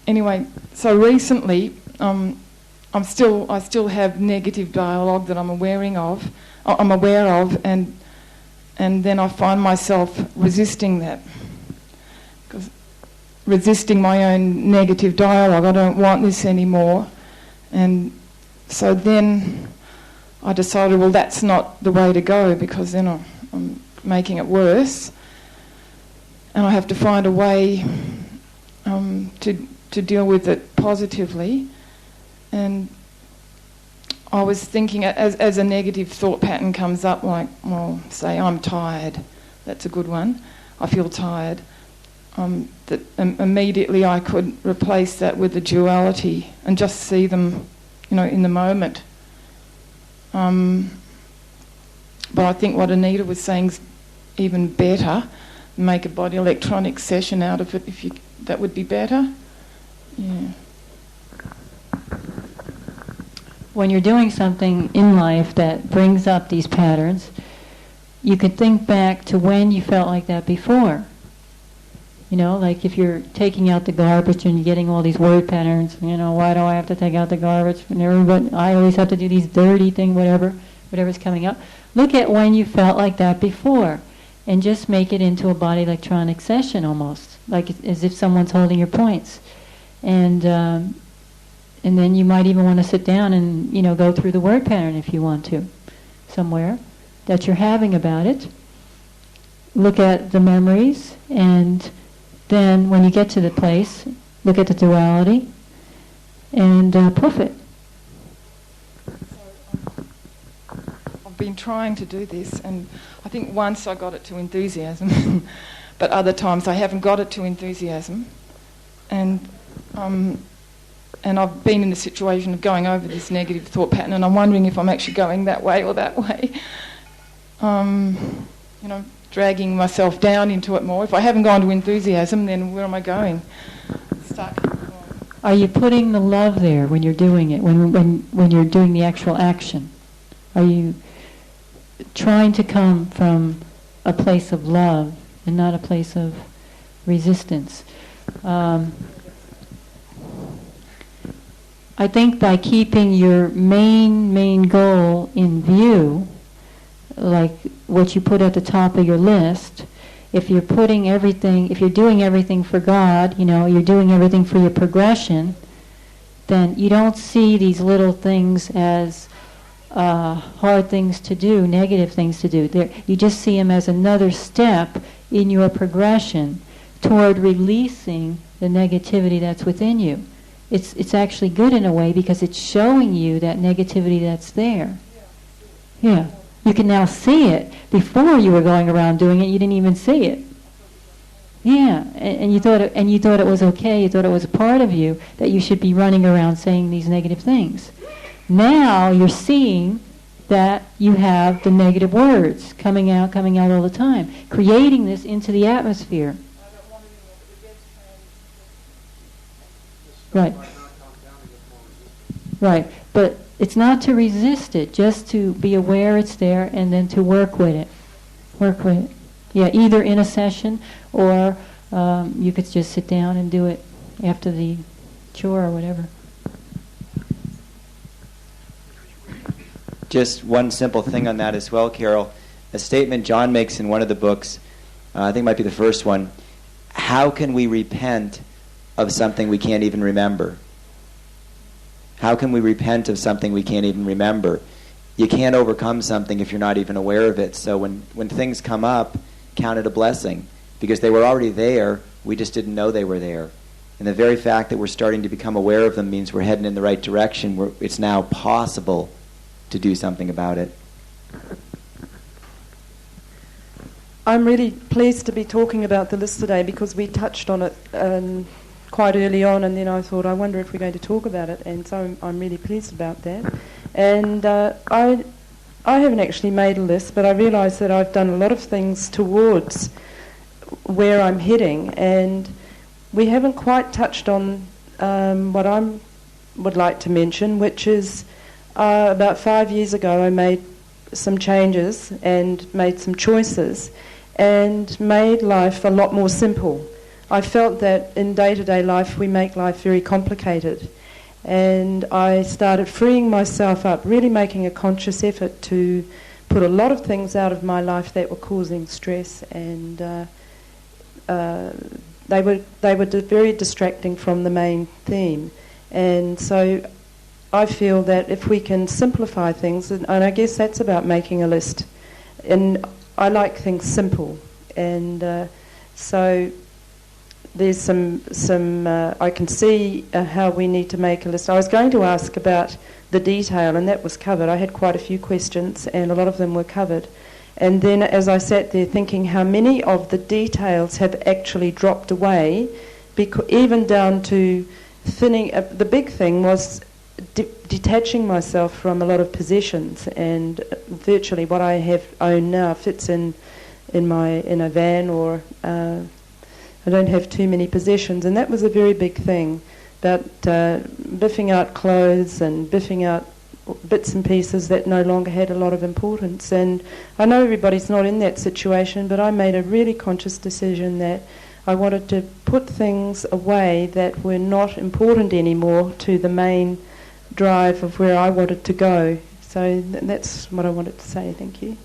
Anyway, so recently, I still have negative dialogue that I'm aware of, and then I find myself resisting that. Because resisting my own negative dialogue, I don't want this anymore. And so then I decided, well, that's not the way to go, because then I'm making it worse. And I have to find a way to deal with it positively. And I was thinking, as a negative thought pattern comes up, like, well, say I'm tired, that's a good one, I feel tired, that immediately I could replace that with the duality and just see them, in the moment. But I think what Anita was saying is even better. Make a body electronic session out of it, that would be better. Yeah. When you're doing something in life that brings up these patterns, you can think back to when you felt like that before. Like if you're taking out the garbage and you're getting all these word patterns, why do I have to take out the garbage? I always have to do these dirty things, whatever's coming up. Look at when you felt like that before and just make it into a body electronic session almost, like as if someone's holding your points. And then you might even want to sit down and, go through the word pattern if you want to, somewhere that you're having about it. Look at the memories, and then when you get to the place, look at the duality, and poof it. I've been trying to do this, and I think once I got it to enthusiasm, but other times I haven't got it to enthusiasm. And I've been in a situation of going over this negative thought pattern, and I'm wondering if I'm actually going that way or that way. Dragging myself down into it more. If I haven't gone to enthusiasm, then where am I going? Stuck. Are you putting the love there when you're doing it, when you're doing the actual action? Are you trying to come from a place of love and not a place of resistance? I think by keeping your main goal in view, like what you put at the top of your list, if you're doing everything for God, you're doing everything for your progression, then you don't see these little things as hard things to do, negative things to do. You just see them as another step in your progression toward releasing the negativity that's within you. It's actually good in a way because it's showing you that negativity that's there. Yeah. You can now see it. Before you were going around doing it, you didn't even see it. Yeah, and you thought it was okay. You thought it was a part of you that you should be running around saying these negative things. Now you're seeing that you have the negative words coming out all the time, creating this into the atmosphere. Right. Right. But it's not to resist it, just to be aware it's there and then to work with it. Work with it. Yeah, either in a session or you could just sit down and do it after the chore or whatever. just one simple thing on that as well, Carol. A statement John makes in one of the books, I think it might be the first one. How can we repent of something we can't even remember? How can we repent of something we can't even remember? You can't overcome something if you're not even aware of it. So when things come up, count it a blessing, because they were already there, we just didn't know they were there. And the very fact that we're starting to become aware of them means we're heading in the right direction. It's now possible to do something about it. I'm really pleased to be talking about the list today, because we touched on it quite early on, and then I thought, I wonder if we're going to talk about it, and so I'm really pleased about that. And I haven't actually made a list, but I realise that I've done a lot of things towards where I'm heading, and we haven't quite touched on what I would like to mention, which is about 5 years ago I made some changes and made some choices and made life a lot more simple. I felt that in day-to-day life we make life very complicated, and I started freeing myself up, really making a conscious effort to put a lot of things out of my life that were causing stress, and they were very distracting from the main theme. And so I feel that if we can simplify things, and I guess that's about making a list, and I like things simple, and so there's some I can see how we need to make a list. I was going to ask about the detail, and that was covered. I had quite a few questions, and a lot of them were covered. And then as I sat there thinking how many of the details have actually dropped away, even down to thinning. The big thing was detaching myself from a lot of possessions, and virtually what I own now fits in a van, or I don't have too many possessions, and that was a very big thing. About biffing out clothes and biffing out bits and pieces that no longer had a lot of importance. And I know everybody's not in that situation, but I made a really conscious decision that I wanted to put things away that were not important anymore to the main drive of where I wanted to go. So that's what I wanted to say. Thank you.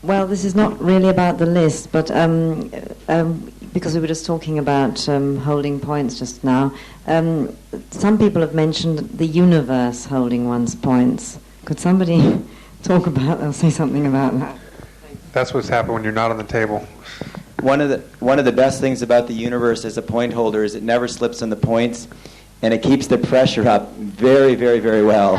Well, this is not really about the list, but because we were just talking about holding points just now, some people have mentioned the universe holding one's points. Could somebody talk about or say something about that? That's what's happened when you're not on the table. One of the best things about the universe as a point holder is it never slips on the points, and it keeps the pressure up very, very, very well.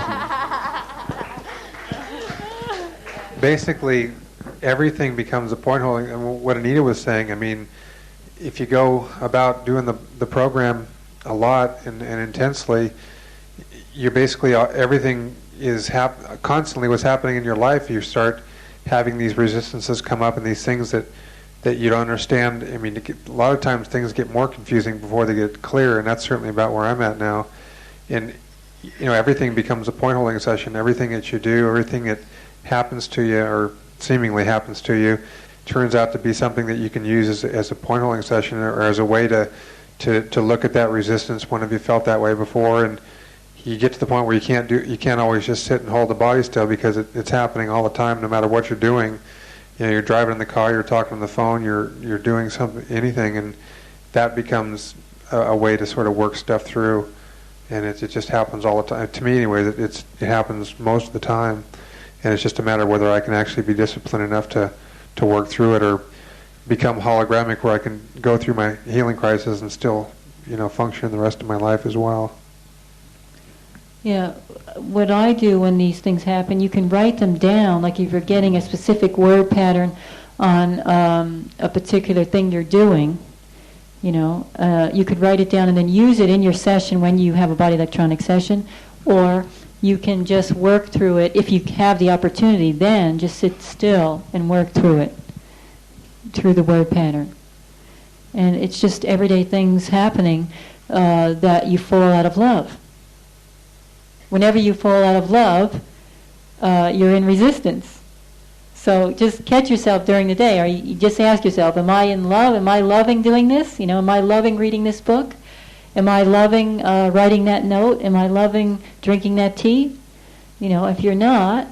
Basically, everything becomes a point holding. And what Anita was saying, I mean, if you go about doing the program a lot and intensely, you're basically everything is constantly what's happening in your life. You start having these resistances come up and these things that you don't understand. I mean, a lot of times things get more confusing before they get clear, and that's certainly about where I'm at now. And everything becomes a point holding session. Everything that you do, everything that happens to you, or seemingly happens to you, turns out to be something that you can use as a point holding session, or as a way to look at that resistance. When have you felt that way before? And you get to the point where you can't always just sit and hold the body still, because it's happening all the time, no matter what you're doing. You're driving in the car, you're talking on the phone, you're doing anything, and that becomes a way to sort of work stuff through. And it just happens all the time. To me, anyway, it happens most of the time. And it's just a matter of whether I can actually be disciplined enough to work through it, or become hologramic where I can go through my healing crisis and still, function the rest of my life as well. Yeah, what I do when these things happen, you can write them down, like if you're getting a specific word pattern on a particular thing you're doing, you could write it down and then use it in your session when you have a body electronic session, or you can just work through it. If you have the opportunity, then just sit still and work through it, through the word pattern. And it's just everyday things happening that you fall out of love. Whenever you fall out of love, you're in resistance. So just catch yourself during the day. Or you just ask yourself, am I in love? Am I loving doing this? Am I loving reading this book? Am I loving writing that note? Am I loving drinking that tea? If you're not,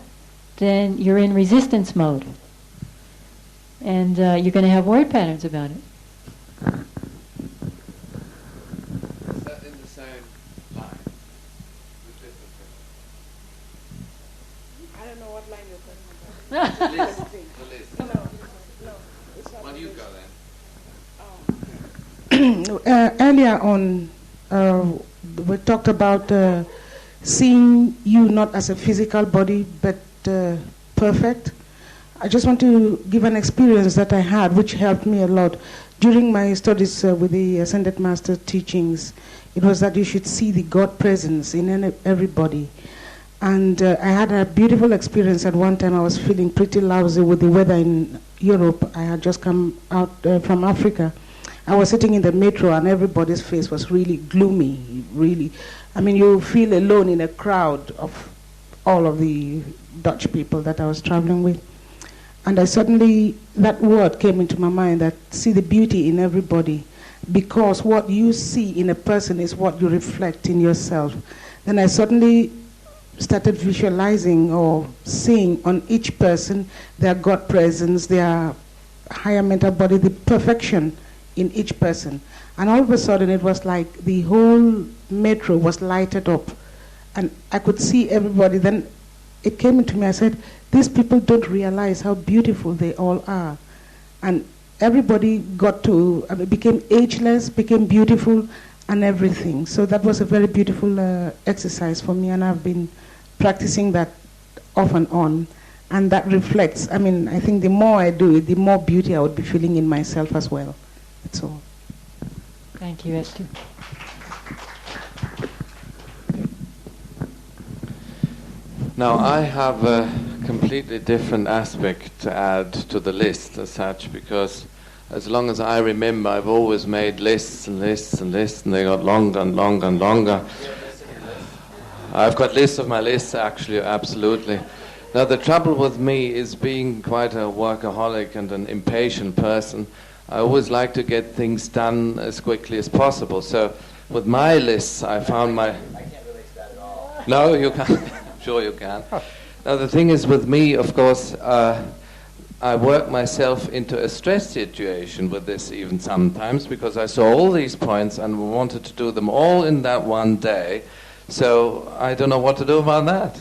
then you're in resistance mode. And you're going to have word patterns about it. Is that in the same line? I don't know what line you're talking about. The list. No. When you go then. Earlier on, we talked about seeing you not as a physical body, but perfect. I just want to give an experience that I had, which helped me a lot. During my studies with the Ascended Master teachings, it was that you should see the God presence in everybody. And I had a beautiful experience at one time. I was feeling pretty lousy with the weather in Europe. I had just come out from Africa. I was sitting in the metro and everybody's face was really gloomy, really. I mean, you feel alone in a crowd of all of the Dutch people that I was traveling with. And that word came into my mind, that see the beauty in everybody, because what you see in a person is what you reflect in yourself. Then I suddenly started visualizing or seeing on each person their God presence, their higher mental body, the perfection in each person. And all of a sudden it was like the whole metro was lighted up and I could see everybody. Then it came into me, I said, these people don't realize how beautiful they all are. And everybody became ageless, became beautiful and everything. So that was a very beautiful exercise for me, and I've been practicing that off and on. And that reflects, I think the more I do it, the more beauty I would be feeling in myself as well. That's all. Thank you, Esther. Now, I have a completely different aspect to add to the list as such, because as long as I remember, I've always made lists and lists and lists, and they got longer and longer and longer. I've got lists of my lists, actually, absolutely. Now, the trouble with me is being quite a workaholic and an impatient person. I always like to get things done as quickly as possible. So with my lists, I found my... I can't relate to that at all. No, you can't. Sure you can. Now the thing is with me, of course, I work myself into a stress situation with this even sometimes, because I saw all these points and wanted to do them all in that one day. So I don't know what to do about that.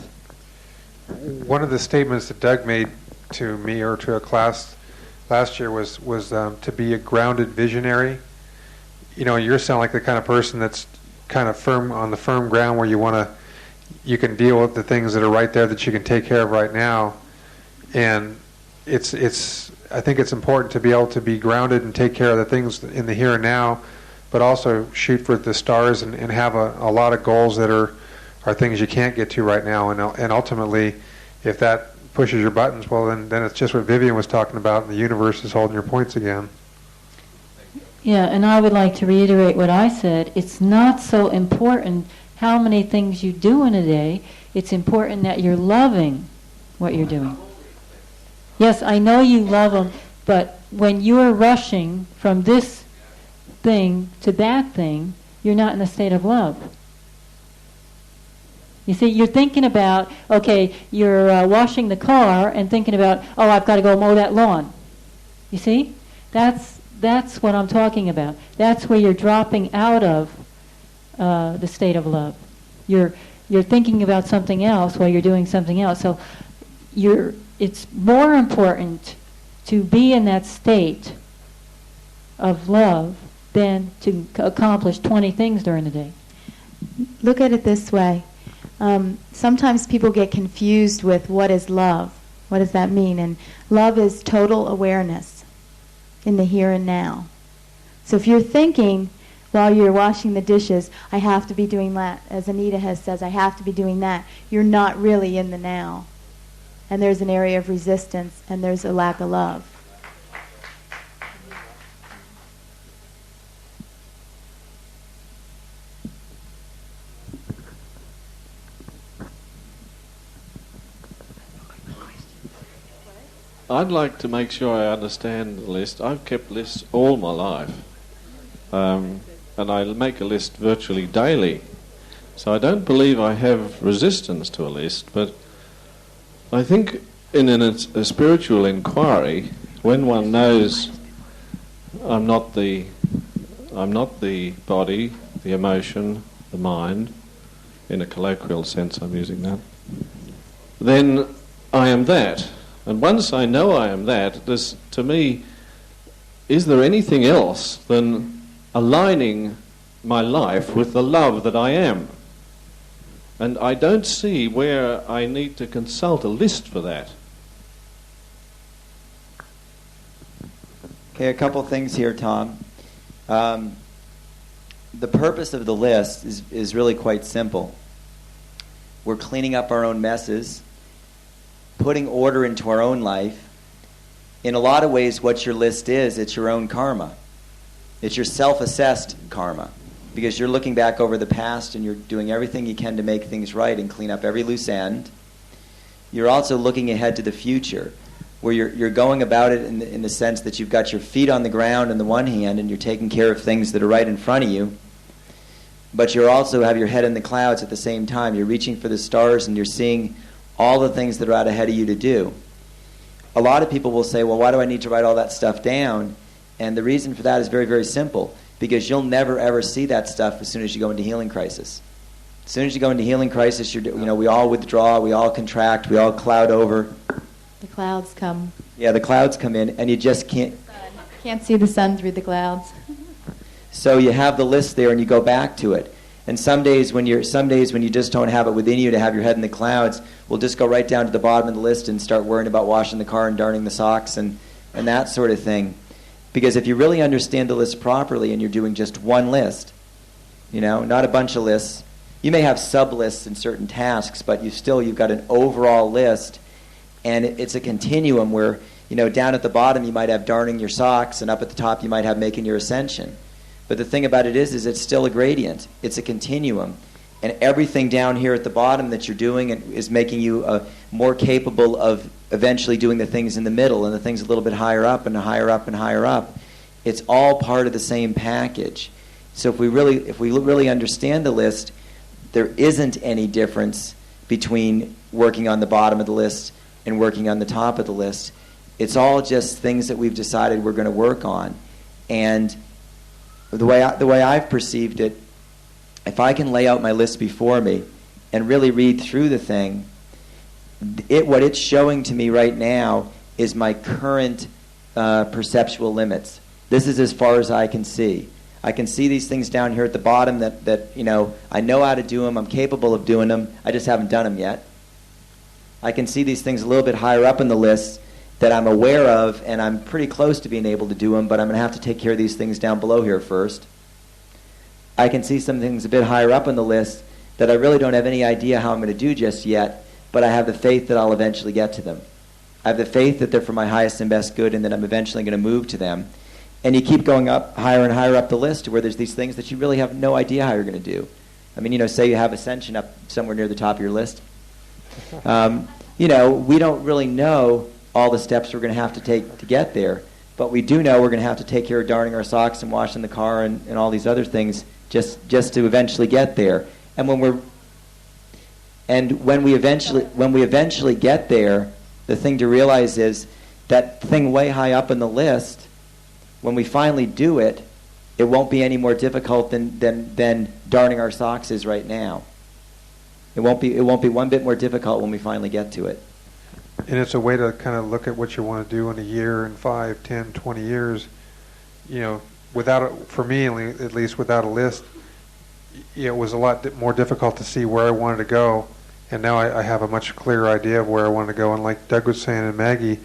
One of the statements that Doug made to me or to a class last year was to be a grounded visionary. You sound like the kind of person that's kind of firm on the firm ground, where you can deal with the things that are right there that you can take care of right now. And I think it's important to be able to be grounded and take care of the things in the here and now, but also shoot for the stars and have a lot of goals that are things you can't get to right now. And ultimately, if that pushes your buttons, well, then it's just what Vivian was talking about, and the universe is holding your points again. Yeah, and I would like to reiterate what I said. It's not so important how many things you do in a day. It's important that you're loving what you're doing. Yes, I know you love them, but when you're rushing from this thing to that thing, you're not in a state of love. You see, you're thinking about, okay, you're washing the car and thinking about, oh, I've got to go mow that lawn. You see? That's what I'm talking about. That's where you're dropping out of the state of love. You're thinking about something else while you're doing something else. So it's more important to be in that state of love than to accomplish 20 things during the day. Look at it this way. Sometimes people get confused with what is love. What does that mean? And love is total awareness in the here and now. So if you're thinking while you're washing the dishes, I have to be doing that, as Anita says, I have to be doing that, you're not really in the now. And there's an area of resistance, and there's a lack of love. I'd like to make sure I understand the list. I've kept lists all my life, and I make a list virtually daily. So I don't believe I have resistance to a list, but I think in a spiritual inquiry, when one knows I'm not the body, the emotion, the mind, in a colloquial sense I'm using that, then I am that. And once I know I am that, to me, is there anything else than aligning my life with the love that I am? And I don't see where I need to consult a list for that. Okay, a couple things here, Tom. The purpose of the list is really quite simple. We're cleaning up our own messes, putting order into our own life. In a lot of ways, what your list is, it's your own karma. It's your self-assessed karma, because you're looking back over the past and you're doing everything you can to make things right and clean up every loose end. You're also looking ahead to the future, where you're going about it in the sense that you've got your feet on the ground on the one hand and you're taking care of things that are right in front of you, but you also have your head in the clouds at the same time. You're reaching for the stars and you're seeing all the things that are out ahead of you to do. A lot of people will say, well, why do I need to write all that stuff down? And the reason for that is very, very simple, because you'll never, ever see that stuff as soon as you go into healing crisis. As soon as you go into healing crisis, we all withdraw, we all contract, we all cloud over. The clouds come. Yeah, the clouds come in, and you just can't see the sun through the clouds. So you have the list there, and you go back to it. And some days when you just don't have it within you to have your head in the clouds, we'll just go right down to the bottom of the list and start worrying about washing the car and darning the socks and that sort of thing. Because if you really understand the list properly and you're doing just one list, not a bunch of lists, you may have sub-lists in certain tasks, but you've got an overall list, and it's a continuum where, down at the bottom you might have darning your socks, and up at the top you might have making your ascension. But the thing about it is it's still a gradient. It's a continuum. And everything down here at the bottom that you're doing is making you more capable of eventually doing the things in the middle and the things a little bit higher up and higher up and higher up. It's all part of the same package. So if we really understand the list, there isn't any difference between working on the bottom of the list and working on the top of the list. It's all just things that we've decided we're going to work on. And the way I've perceived it, if I can lay out my list before me and really read through the thing, what it's showing to me right now is my current perceptual limits. This is as far as I can see. I can see these things down here at the bottom that I know how to do them, I'm capable of doing them, I just haven't done them yet. I can see these things a little bit higher up in the list that I'm aware of, and I'm pretty close to being able to do them, but I'm going to have to take care of these things down below here first. I can see some things a bit higher up on the list that I really don't have any idea how I'm going to do just yet, but I have the faith that I'll eventually get to them. I have the faith that they're for my highest and best good and that I'm eventually going to move to them. And you keep going up higher and higher up the list to where there's these things that you really have no idea how you're going to do. I mean, say you have ascension up somewhere near the top of your list. We don't really know all the steps we're going to have to take to get there, but we do know we're going to have to take care of darning our socks and washing the car and all these other things just to eventually get there. And when we eventually get there, the thing to realize is that thing way high up in the list, when we finally do it, it won't be any more difficult than darning our socks is right now. It won't be one bit more difficult when we finally get to it. And it's a way to kind of look at what you want to do in a year, in 5, 10, 20 years. For me at least, without a list, it was a lot more difficult to see where I wanted to go. And now I have a much clearer idea of where I want to go. And like Doug was saying, and Maggie,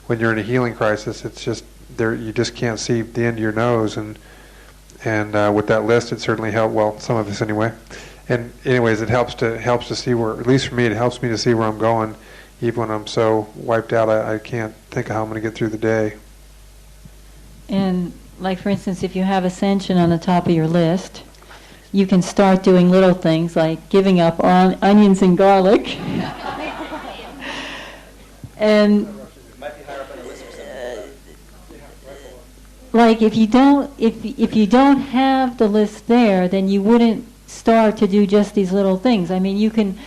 when you're in a healing crisis, it's just there. You just can't see the end of your nose. And with that list, it certainly helped. Well, some of us anyway. And anyways, it helps to see where. At least for me, it helps me to see where I'm going. Even when I'm so wiped out, I can't think of how I'm going to get through the day. And like, for instance, if you have ascension on the top of your list, you can start doing little things like giving up on onions and garlic. And like if you don't have the list there, then you wouldn't start to do just these little things. I mean, you can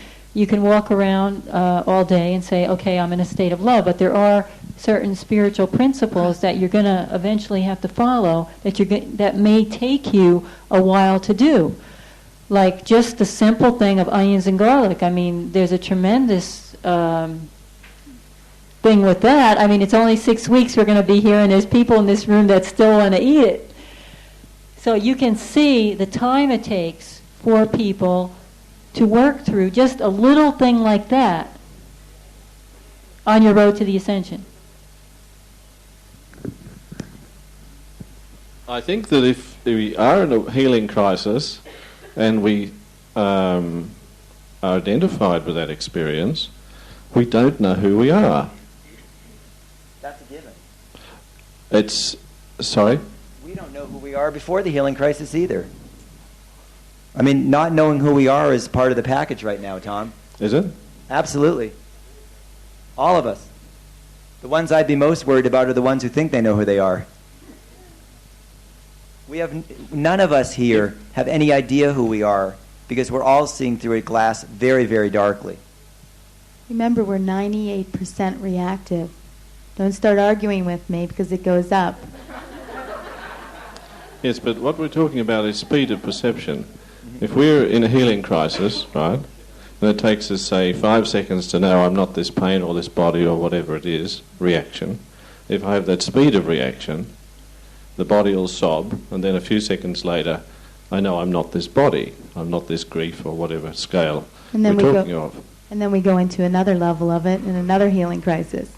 walk around all day and say, okay, I'm in a state of love, but there are certain spiritual principles that you're going to eventually have to follow that may take you a while to do. Like just the simple thing of onions and garlic. I mean, there's a tremendous thing with that. I mean, it's only 6 weeks we're going to be here, and there's people in this room that still want to eat it. So you can see the time it takes for people to work through just a little thing like that on your road to the ascension. I think that if we are in a healing crisis and we are identified with that experience, we don't know who we are. That's a given. Sorry? We don't know who we are before the healing crisis either. I mean, not knowing who we are is part of the package right now, Tom. Is it? Absolutely. All of us. The ones I'd be most worried about are the ones who think they know who they are. None of us here have any idea who we are because we're all seeing through a glass very, very darkly. Remember, we're 98% reactive. Don't start arguing with me because it goes up. Yes, but what we're talking about is speed of perception. If we're in a healing crisis, right, and it takes us, say, 5 seconds to know I'm not this pain or this body or whatever it is, reaction, if I have that speed of reaction, the body will sob, and then a few seconds later, I know I'm not this body, I'm not this grief or whatever scale we're talking of. And then we go into another level of it in another healing crisis.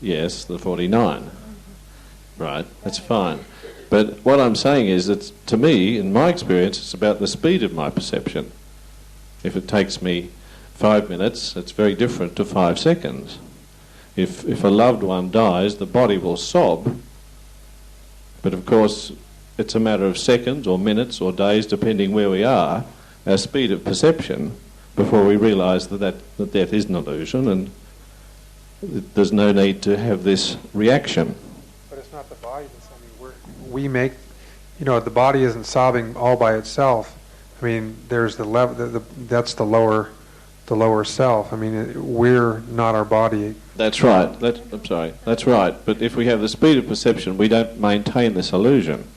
Yes, the 49. Right, that's fine. But what I'm saying is that, to me, in my experience, it's about the speed of my perception. If it takes me 5 minutes, it's very different to 5 seconds. If a loved one dies, the body will sob. But of course, it's a matter of seconds or minutes or days, depending where we are, our speed of perception, before we realise that death is an illusion and there's no need to have this reaction. But it's not the body that's we make, the body isn't sobbing all by itself. I mean, there's the level. That's the lower self. I mean, we're not our body. That's right. I'm sorry. That's right. But if we have the speed of perception, we don't maintain this illusion.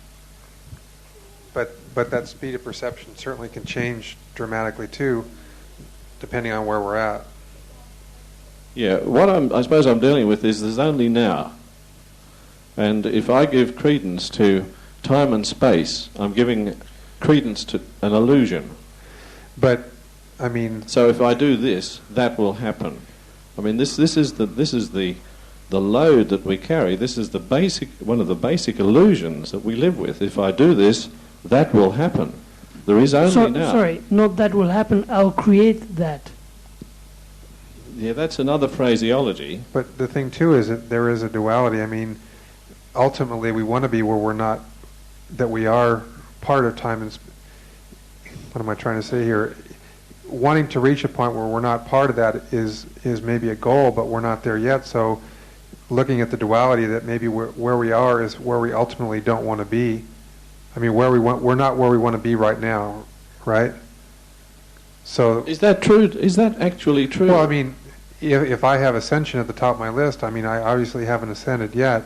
But that speed of perception certainly can change dramatically too, depending on where we're at. Yeah. What I suppose I'm dealing with is there's only now. And if I give credence to time and space, I'm giving credence to an illusion. But, I mean... So if I do this, that will happen. I mean, this is the load that we carry. This is one of the basic illusions that we live with. If I do this, that will happen. There is only now. Sorry, not that will happen, I'll create that. Yeah, that's another phraseology. But the thing, too, is that there is a duality. I mean... Ultimately, we want to be where we're not, that we are part of time and what am I trying to say here? Wanting to reach a point where we're not part of that is maybe a goal, but we're not there yet. So looking at the duality that maybe where we are is where we ultimately don't want to be. I mean, we're not where we want to be right now, right? So is that true? Is that actually true? Well, I mean, if I have ascension at the top of my list, I mean, I obviously haven't ascended yet,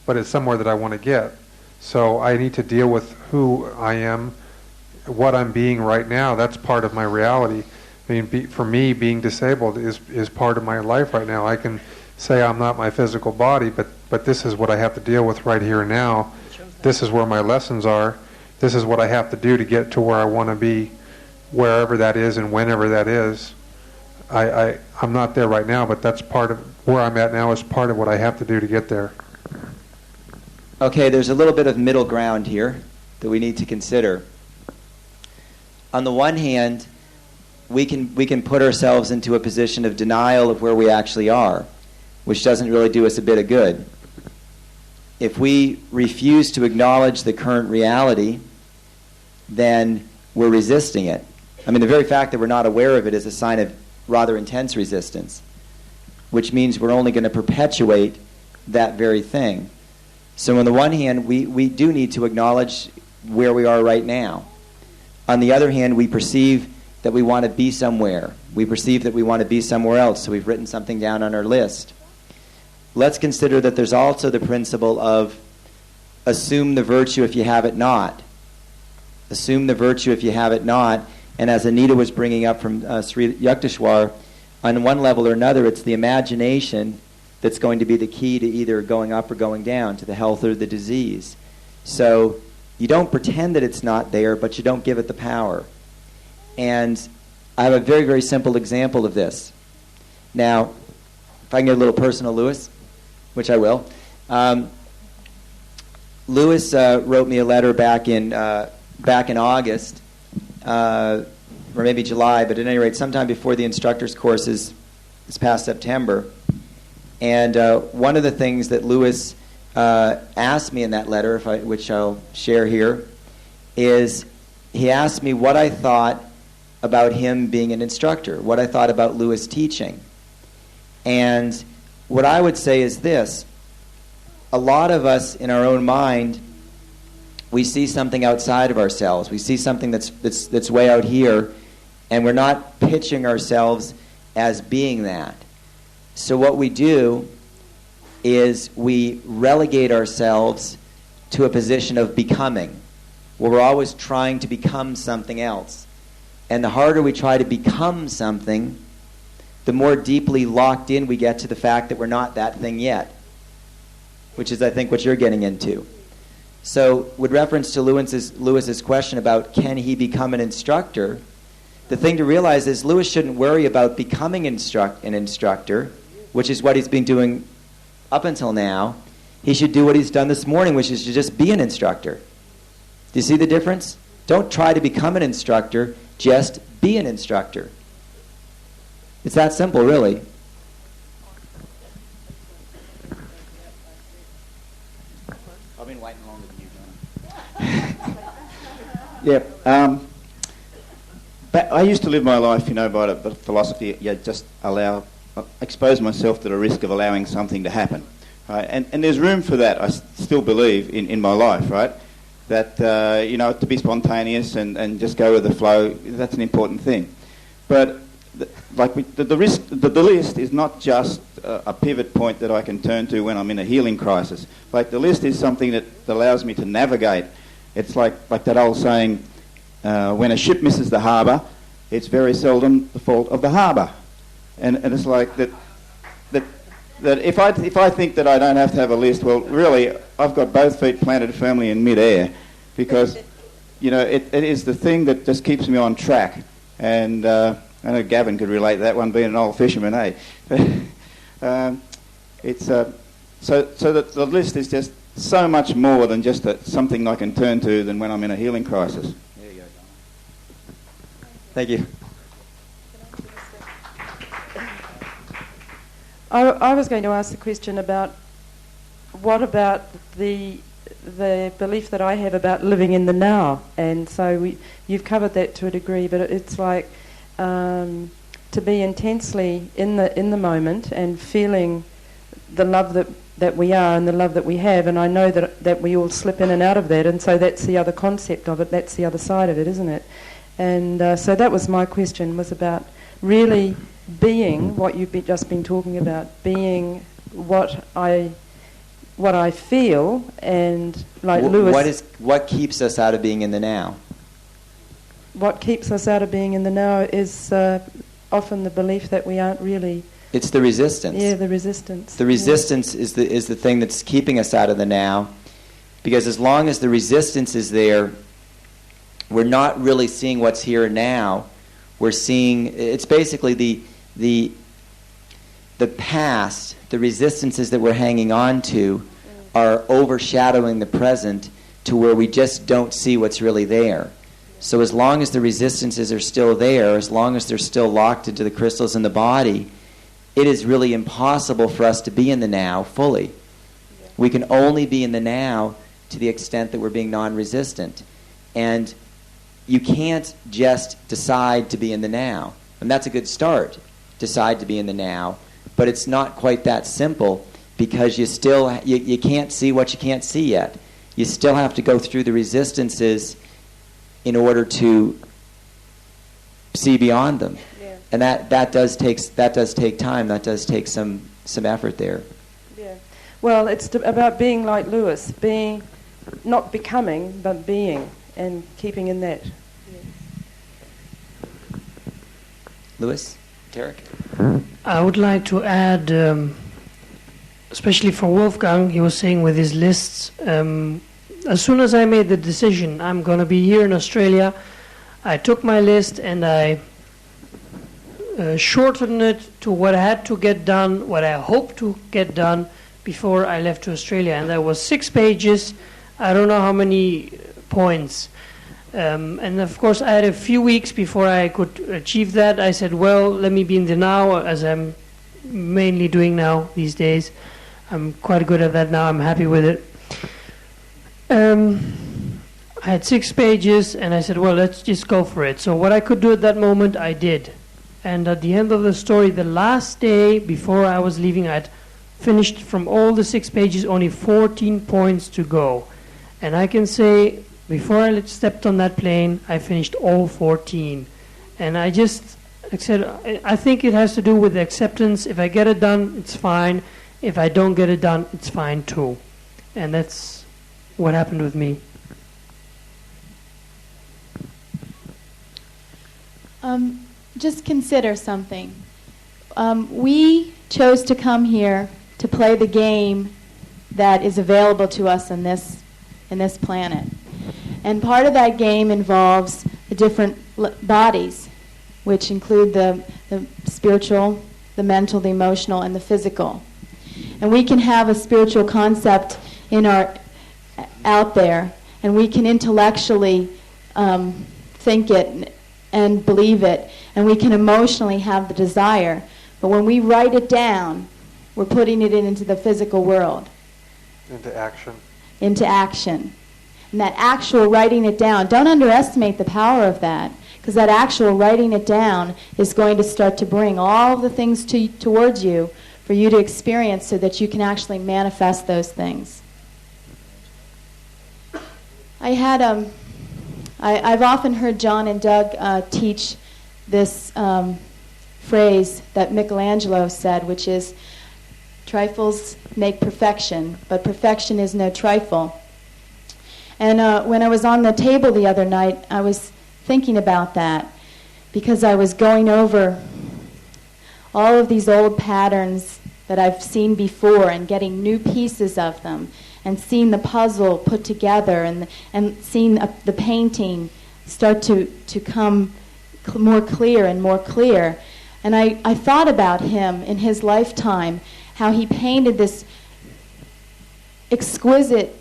but it's somewhere that I want to get. So I need to deal with who I am, what I'm being right now. That's part of my reality. I mean, for me, being disabled is part of my life right now. I can say I'm not my physical body, but this is what I have to deal with right here and now. This is where my lessons are. This is what I have to do to get to where I want to be, wherever that is and whenever that is. I'm not there right now, but that's part of where I'm at now is part of what I have to do to get there. Okay, there's a little bit of middle ground here that we need to consider. On the one hand, we can put ourselves into a position of denial of where we actually are, which doesn't really do us a bit of good. If we refuse to acknowledge the current reality, then we're resisting it. I mean, the very fact that we're not aware of it is a sign of rather intense resistance, which means we're only going to perpetuate that very thing. So on the one hand, we do need to acknowledge where we are right now. On the other hand, we perceive that we want to be somewhere. We perceive that we want to be somewhere else, so we've written something down on our list. Let's consider that there's also the principle of assume the virtue if you have it not. Assume the virtue if you have it not. And as Anita was bringing up from Sri Yukteswar, on one level or another, it's the imagination that's going to be the key to either going up or going down, to the health or the disease. So you don't pretend that it's not there, but you don't give it the power. And I have a very, very simple example of this. Now, if I can get a little personal, Louis, which I will. Louis wrote me a letter back in August, or maybe July, but at any rate, sometime before the instructor's courses this past September. And one of the things that Louis asked me in that letter, which I'll share here, is he asked me what I thought about him being an instructor, what I thought about Louis teaching. And what I would say is this: a lot of us in our own mind, we see something outside of ourselves. We see something that's way out here, and we're not pitching ourselves as being that. So what we do is we relegate ourselves to a position of becoming, where we're always trying to become something else. And the harder we try to become something, the more deeply locked in we get to the fact that we're not that thing yet, which is, I think, what you're getting into. So with reference to Louis's question about can he become an instructor, the thing to realize is Louis shouldn't worry about becoming an instructor, which is what he's been doing up until now. He should do what he's done this morning, which is to just be an instructor. Do you see the difference? Don't try to become an instructor, just be an instructor. It's that simple, really. I've been waiting longer than you, John. But I used to live my life, by the philosophy, just expose myself to the risk of allowing something to happen. Right? And there's room for that, I still believe, in my life, right? That, to be spontaneous and just go with the flow, that's an important thing. But the list is not just a pivot point that I can turn to when I'm in a healing crisis. Like the list is something that allows me to navigate. It's like that old saying, when a ship misses the harbour, it's very seldom the fault of the harbour. And it's like that if I think that I don't have to have a list, well, really, I've got both feet planted firmly in mid-air, because, it is the thing that just keeps me on track. And I know Gavin could relate to that one, being an old fisherman, eh? It's so that the list is just so much more than just something I can turn to than when I'm in a healing crisis. There you go, John. Thank you. I was going to ask the question about what about the belief that I have about living in the now, and so you've covered that to a degree, but it's like to be intensely in the moment and feeling the love that we are and the love that we have, and I know that we all slip in and out of that, and so that's the other concept of it, that's the other side of it, isn't it? And so that was my question, was about really being what you've just been talking about, being what I feel, and like Lewis. What keeps us out of being in the now? What keeps us out of being in the now is often the belief that we aren't really. It's the resistance. Yeah, the resistance. The resistance is the thing that's keeping us out of the now, because as long as the resistance is there, we're not really seeing what's here and now. We're seeing, it's basically the past, the resistances that we're hanging on to are overshadowing the present to where we just don't see what's really there. So as long as the resistances are still there, as long as they're still locked into the crystals in the body, it is really impossible for us to be in the now fully. We can only be in the now to the extent that we're being non-resistant. And you can't just decide to be in the now. And that's a good start, decide to be in the now. But it's not quite that simple, because you can't see what you can't see yet. You still have to go through the resistances in order to see beyond them. Yeah. And that does take time. That does take some effort there. Yeah. Well, it's about being like Lewis, not becoming, but being, and keeping in that. Yeah. Lewis? Derek? I would like to add, especially for Wolfgang, he was saying with his lists, as soon as I made the decision, I'm going to be here in Australia, I took my list and I shortened it to what I had to get done, what I hoped to get done before I left to Australia. And that was 6 pages, I don't know how many points. And of course, I had a few weeks before I could achieve that. I said, well, let me be in the now, as I'm mainly doing now these days. I'm quite good at that now. I'm happy with it. I had 6 pages, and I said, well, let's just go for it. So what I could do at that moment, I did. And at the end of the story, the last day before I was leaving, I had finished from all the 6 pages, only 14 points to go. And I can say, before I stepped on that plane, I finished all 14. And I said, I think it has to do with the acceptance. If I get it done, it's fine. If I don't get it done, it's fine too. And that's what happened with me. Just consider something. We chose to come here to play the game that is available to us in this planet. And part of that game involves the different bodies, which include the spiritual, the mental, the emotional, and the physical. And we can have a spiritual concept out there, and we can intellectually think it and believe it, and we can emotionally have the desire. But when we write it down, we're putting it into the physical world. Into action. Into action. And that actual writing it down, don't underestimate the power of that, because that actual writing it down is going to start to bring all the things towards you for you to experience so that you can actually manifest those things. I've often heard John and Doug teach this phrase that Michelangelo said, which is, trifles make perfection, but perfection is no trifle. And when I was on the table the other night, I was thinking about that, because I was going over all of these old patterns that I've seen before and getting new pieces of them, and seeing the puzzle put together, and seeing the painting start to come more clear and more clear. And I thought about him in his lifetime, how he painted this exquisite,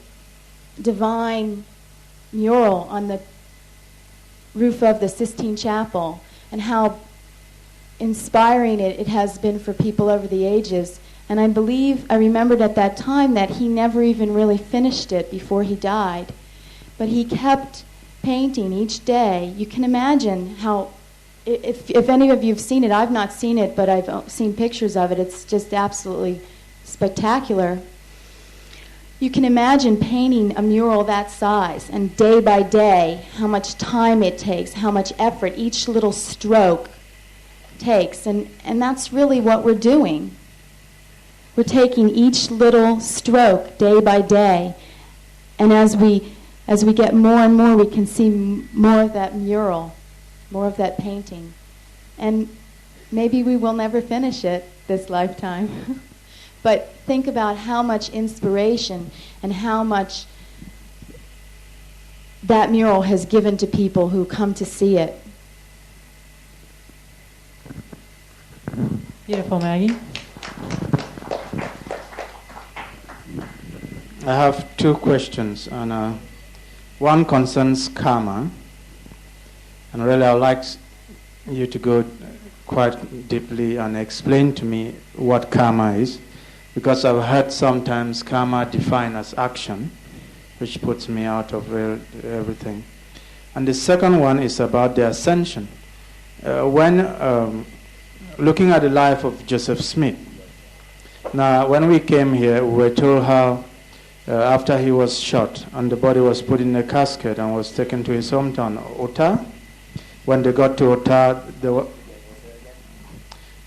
divine mural on the roof of the Sistine Chapel, and how inspiring it has been for people over the ages. And I remembered at that time that he never even really finished it before he died. But he kept painting each day. You can imagine how, if any of you have seen it, I've not seen it, but I've seen pictures of it. It's just absolutely spectacular. You can imagine painting a mural that size, and day by day, how much time it takes, how much effort each little stroke takes. And that's really what we're doing. We're taking each little stroke day by day, and as we get more and more, we can see more of that mural, more of that painting. And maybe we will never finish it this lifetime. But think about how much inspiration and how much that mural has given to people who come to see it. Beautiful, Maggie. I have 2 questions, and one concerns karma, and really I would like you to go quite deeply and explain to me what karma is, because I've heard sometimes karma defined as action, which puts me out of everything. And the second one is about the ascension. When looking at the life of Joseph Smith, Now, when we came here, we were told how after he was shot and the body was put in a casket and was taken to his hometown, Ota. When they got to Ota,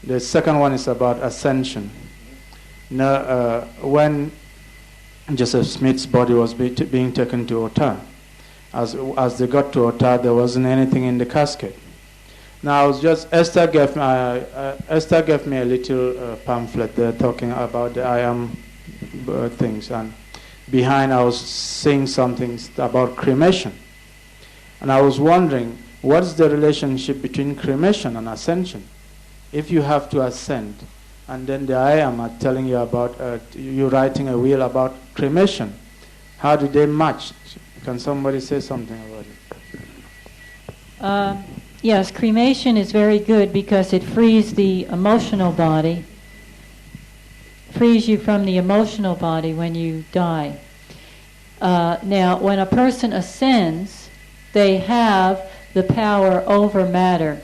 the second one is about ascension. Now, when Joseph Smith's body was being taken to Ota, as they got to Ota, there wasn't anything in the casket. Now, I was just Esther gave me a little pamphlet there talking about the I am things, and behind I was saying something about cremation, and I was wondering what's the relationship between cremation and ascension. If you have to ascend, and then the I am are telling you about you writing a will about cremation, how do they match? Can somebody say something about it? Yes, cremation is very good because it frees the emotional body, frees you from the emotional body when you die. Now, when a person ascends, they have the power over matter.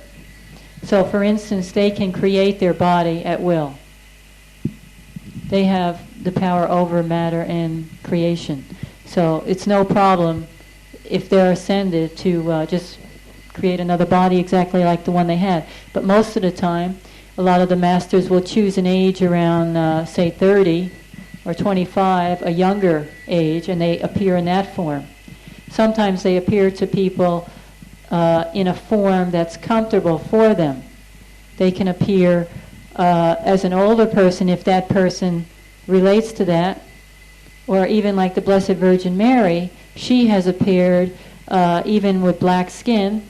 So, for instance, they can create their body at will. They have the power over matter and creation. So it's no problem if they're ascended to just create another body exactly like the one they had. But most of the time, a lot of the masters will choose an age around, say, 30 or 25, a younger age, and they appear in that form. Sometimes they appear to people in a form that's comfortable for them. They can appear as an older person if that person relates to that, or even like the Blessed Virgin Mary, she has appeared even with black skin.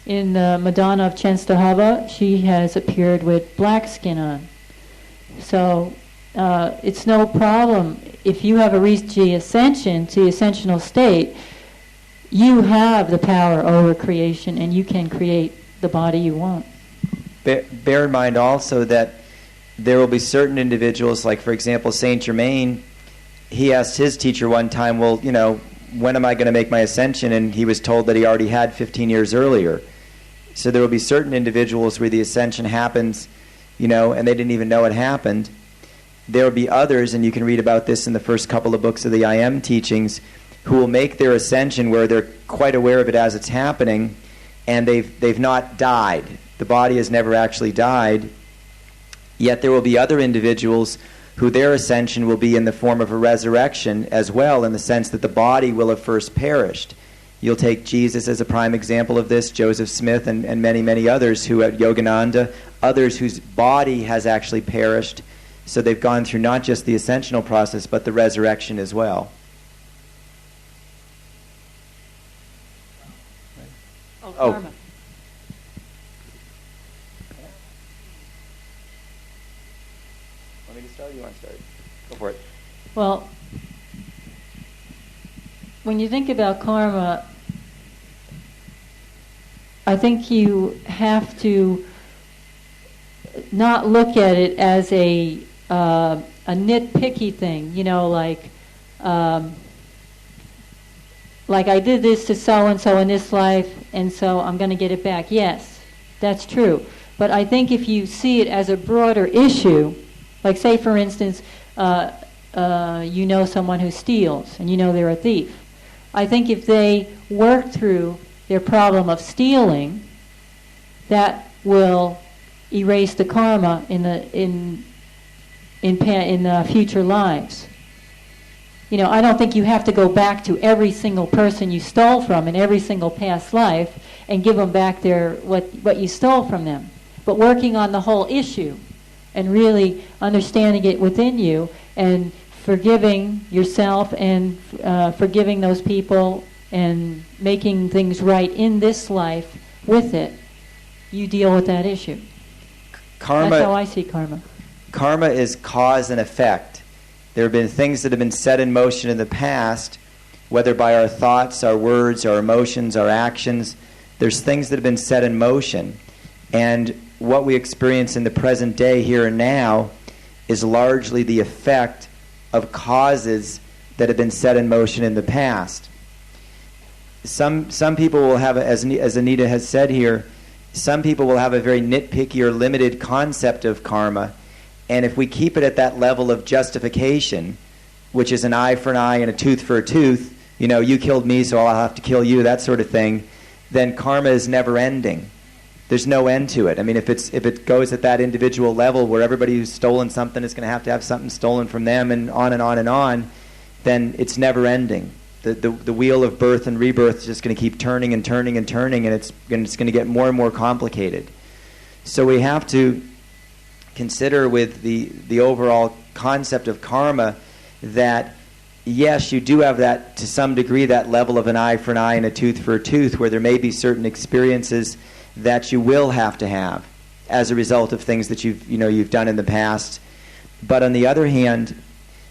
In the Madonna of Chenstohova, she has appeared with black skin on. So it's no problem. If you have reached the ascension to the ascensional state, you have the power over creation, and you can create the body you want. Bear in mind also that there will be certain individuals, like for example Saint Germain, he asked his teacher one time, well, you know, when am I going to make my ascension? And he was told that he already had 15 years earlier. So there will be certain individuals where the ascension happens, you know, and they didn't even know it happened. There will be others, and you can read about this in the first couple of books of the I Am teachings, who will make their ascension where they're quite aware of it as it's happening, and they've not died. The body has never actually died. Yet there will be other individuals who their ascension will be in the form of a resurrection as well, in the sense that the body will have first perished. You'll take Jesus as a prime example of this, Joseph Smith, and many, many others who at Yogananda, others whose body has actually perished. So they've gone through not just the ascensional process, but the resurrection as well. Oh. Karma. Want me to start or you want to start? Go for it. Well, when you think about karma, I think you have to not look at it as a nitpicky thing, you know, like I did this to so-and-so in this life, and so I'm going to get it back. Yes, that's true. But I think if you see it as a broader issue, like say, for instance, you know someone who steals, and you know they're a thief. I think if they work through their problem of stealing, that will erase the karma in the future lives. You know, I don't think you have to go back to every single person you stole from in every single past life and give them back their what you stole from them. But working on the whole issue and really understanding it within you and forgiving yourself and forgiving those people and making things right in this life with it, you deal with that issue. Karma, that's how I see karma. Karma is cause and effect. There have been things that have been set in motion in the past, whether by our thoughts, our words, our emotions, our actions. There's things that have been set in motion. And what we experience in the present day, here and now, is largely the effect of causes that have been set in motion in the past. Some people will have, as Anita has said here, some people will have a very nitpicky or limited concept of karma, And if we keep it at that level of justification, which is an eye for an eye and a tooth for a tooth, you killed me, so I'll have to kill you, that sort of thing, then karma is never ending. There's no end to it. I mean, if it goes at that individual level where everybody who's stolen something is going to have something stolen from them, and on and on and on, then it's never ending. The wheel of birth and rebirth is just going to keep turning and turning and turning, and it's going to get more and more complicated. So we have to consider with the overall concept of karma that, yes, you do have that, to some degree, that level of an eye for an eye and a tooth for a tooth, where there may be certain experiences that you will have to have as a result of things that you've done in the past. But on the other hand,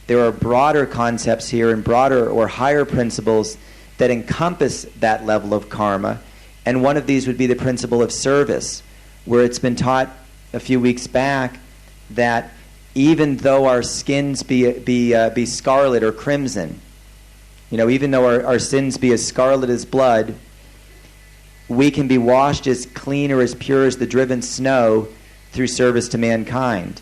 there are broader concepts here and broader or higher principles that encompass that level of karma. And one of these would be the principle of service, where it's been taught a few weeks back that even though our skins be scarlet or crimson, even though our sins be as scarlet as blood, we can be washed as clean or as pure as the driven snow through service to mankind.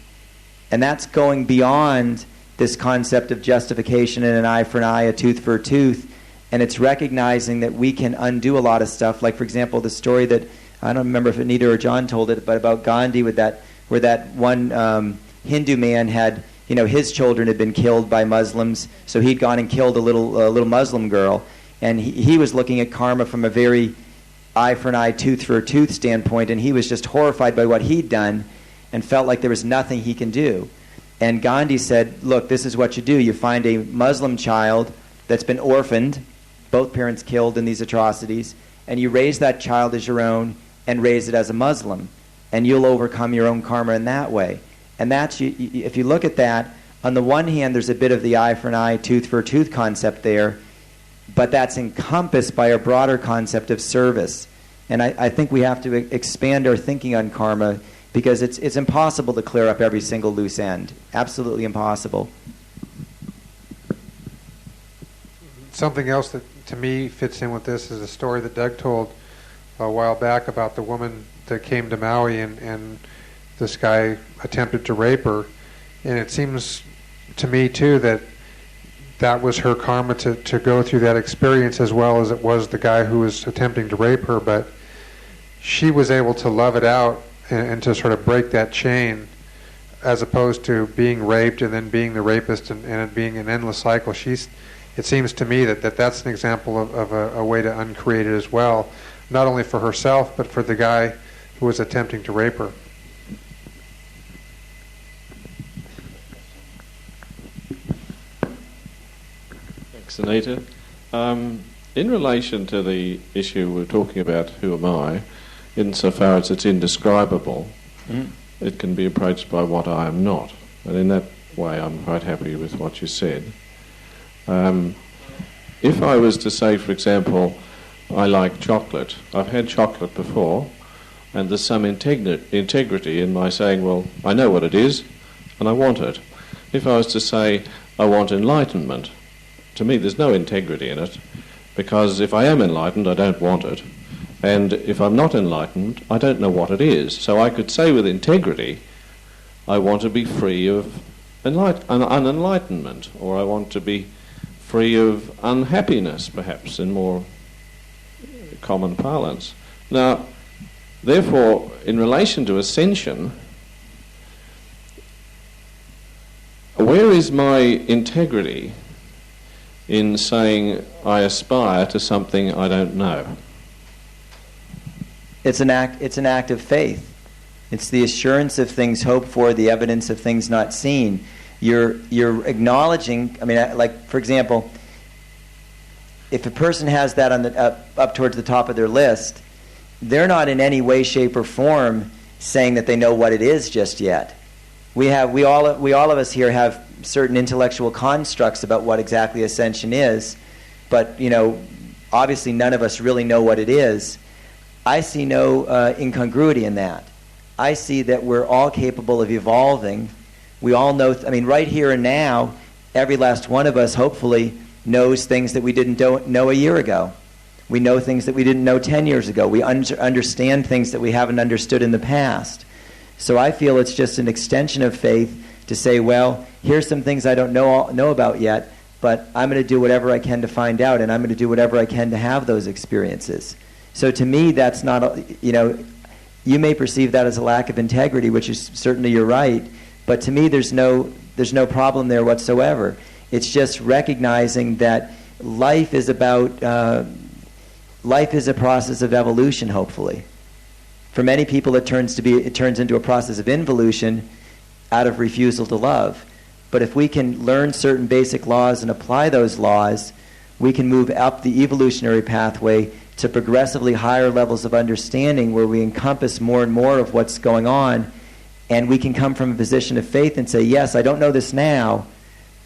And that's going beyond this concept of justification and an eye for an eye, a tooth for a tooth. And it's recognizing that we can undo a lot of stuff. Like, for example, the story that, I don't remember if Anita or John told it, but about Gandhi, where that one Hindu man had, his children had been killed by Muslims, so he'd gone and killed a little Muslim girl. And he was looking at karma from a very eye for an eye, tooth for a tooth standpoint, and he was just horrified by what he'd done and felt like there was nothing he can do. And Gandhi said, look, this is what you do. You find a Muslim child that's been orphaned, both parents killed in these atrocities, and you raise that child as your own and raise it as a Muslim, and you'll overcome your own karma in that way. And that's, if you look at that, on the one hand, there's a bit of the eye for an eye, tooth for a tooth concept there, but that's encompassed by a broader concept of service. And I think we have to expand our thinking on karma, because it's impossible to clear up every single loose end. Absolutely impossible. Something else that to me fits in with this is a story that Doug told a while back about the woman that came to Maui and this guy attempted to rape her. And it seems to me, too, that was her karma to go through that experience, as well as it was the guy who was attempting to rape her. But she was able to love it out and to sort of break that chain, as opposed to being raped and then being the rapist and it being an endless cycle. It seems to me that's an example of a way to uncreate it as well, not only for herself but for the guy who was attempting to rape her. Thanks, Anita. In relation to the issue we're talking about, who am I, insofar as it's indescribable, it can be approached by what I am not. And in that way, I'm quite happy with what you said. If I was to say, for example, I like chocolate, I've had chocolate before, and there's some integrity in my saying, well, I know what it is, and I want it. If I was to say, I want enlightenment, to me there's no integrity in it, because if I am enlightened, I don't want it. And if I'm not enlightened, I don't know what it is. So I could say with integrity, I want to be free of unenlightenment, or I want to be free of unhappiness, perhaps, in more common parlance. Now, therefore, in relation to ascension, where is my integrity in saying I aspire to something I don't know? It's an act of faith. It's the assurance of things hoped for, the evidence of things not seen. You're acknowledging, like, for example, if a person has that on the up towards the top of their list, they're not in any way, shape, or form saying that they know what it is just yet. We all of us here have certain intellectual constructs about what exactly ascension is, but obviously none of us really know what it is. I see no incongruity in that. I see that we're all capable of evolving. We all know, right here and now, every last one of us hopefully knows things that we didn't know a year ago. We know things that we didn't know 10 years ago. We understand things that we haven't understood in the past. So I feel it's just an extension of faith to say, well, here's some things I don't know about yet, but I'm going to do whatever I can to find out, and I'm going to do whatever I can to have those experiences. So to me, that's not, you may perceive that as a lack of integrity, which is certainly you're right, but to me there's no problem there whatsoever. It's just recognizing that life is a process of evolution, hopefully. For many people it turns into a process of involution out of refusal to love. But if we can learn certain basic laws and apply those laws, we can move up the evolutionary pathway to progressively higher levels of understanding where we encompass more and more of what's going on, and we can come from a position of faith and say, yes, I don't know this now,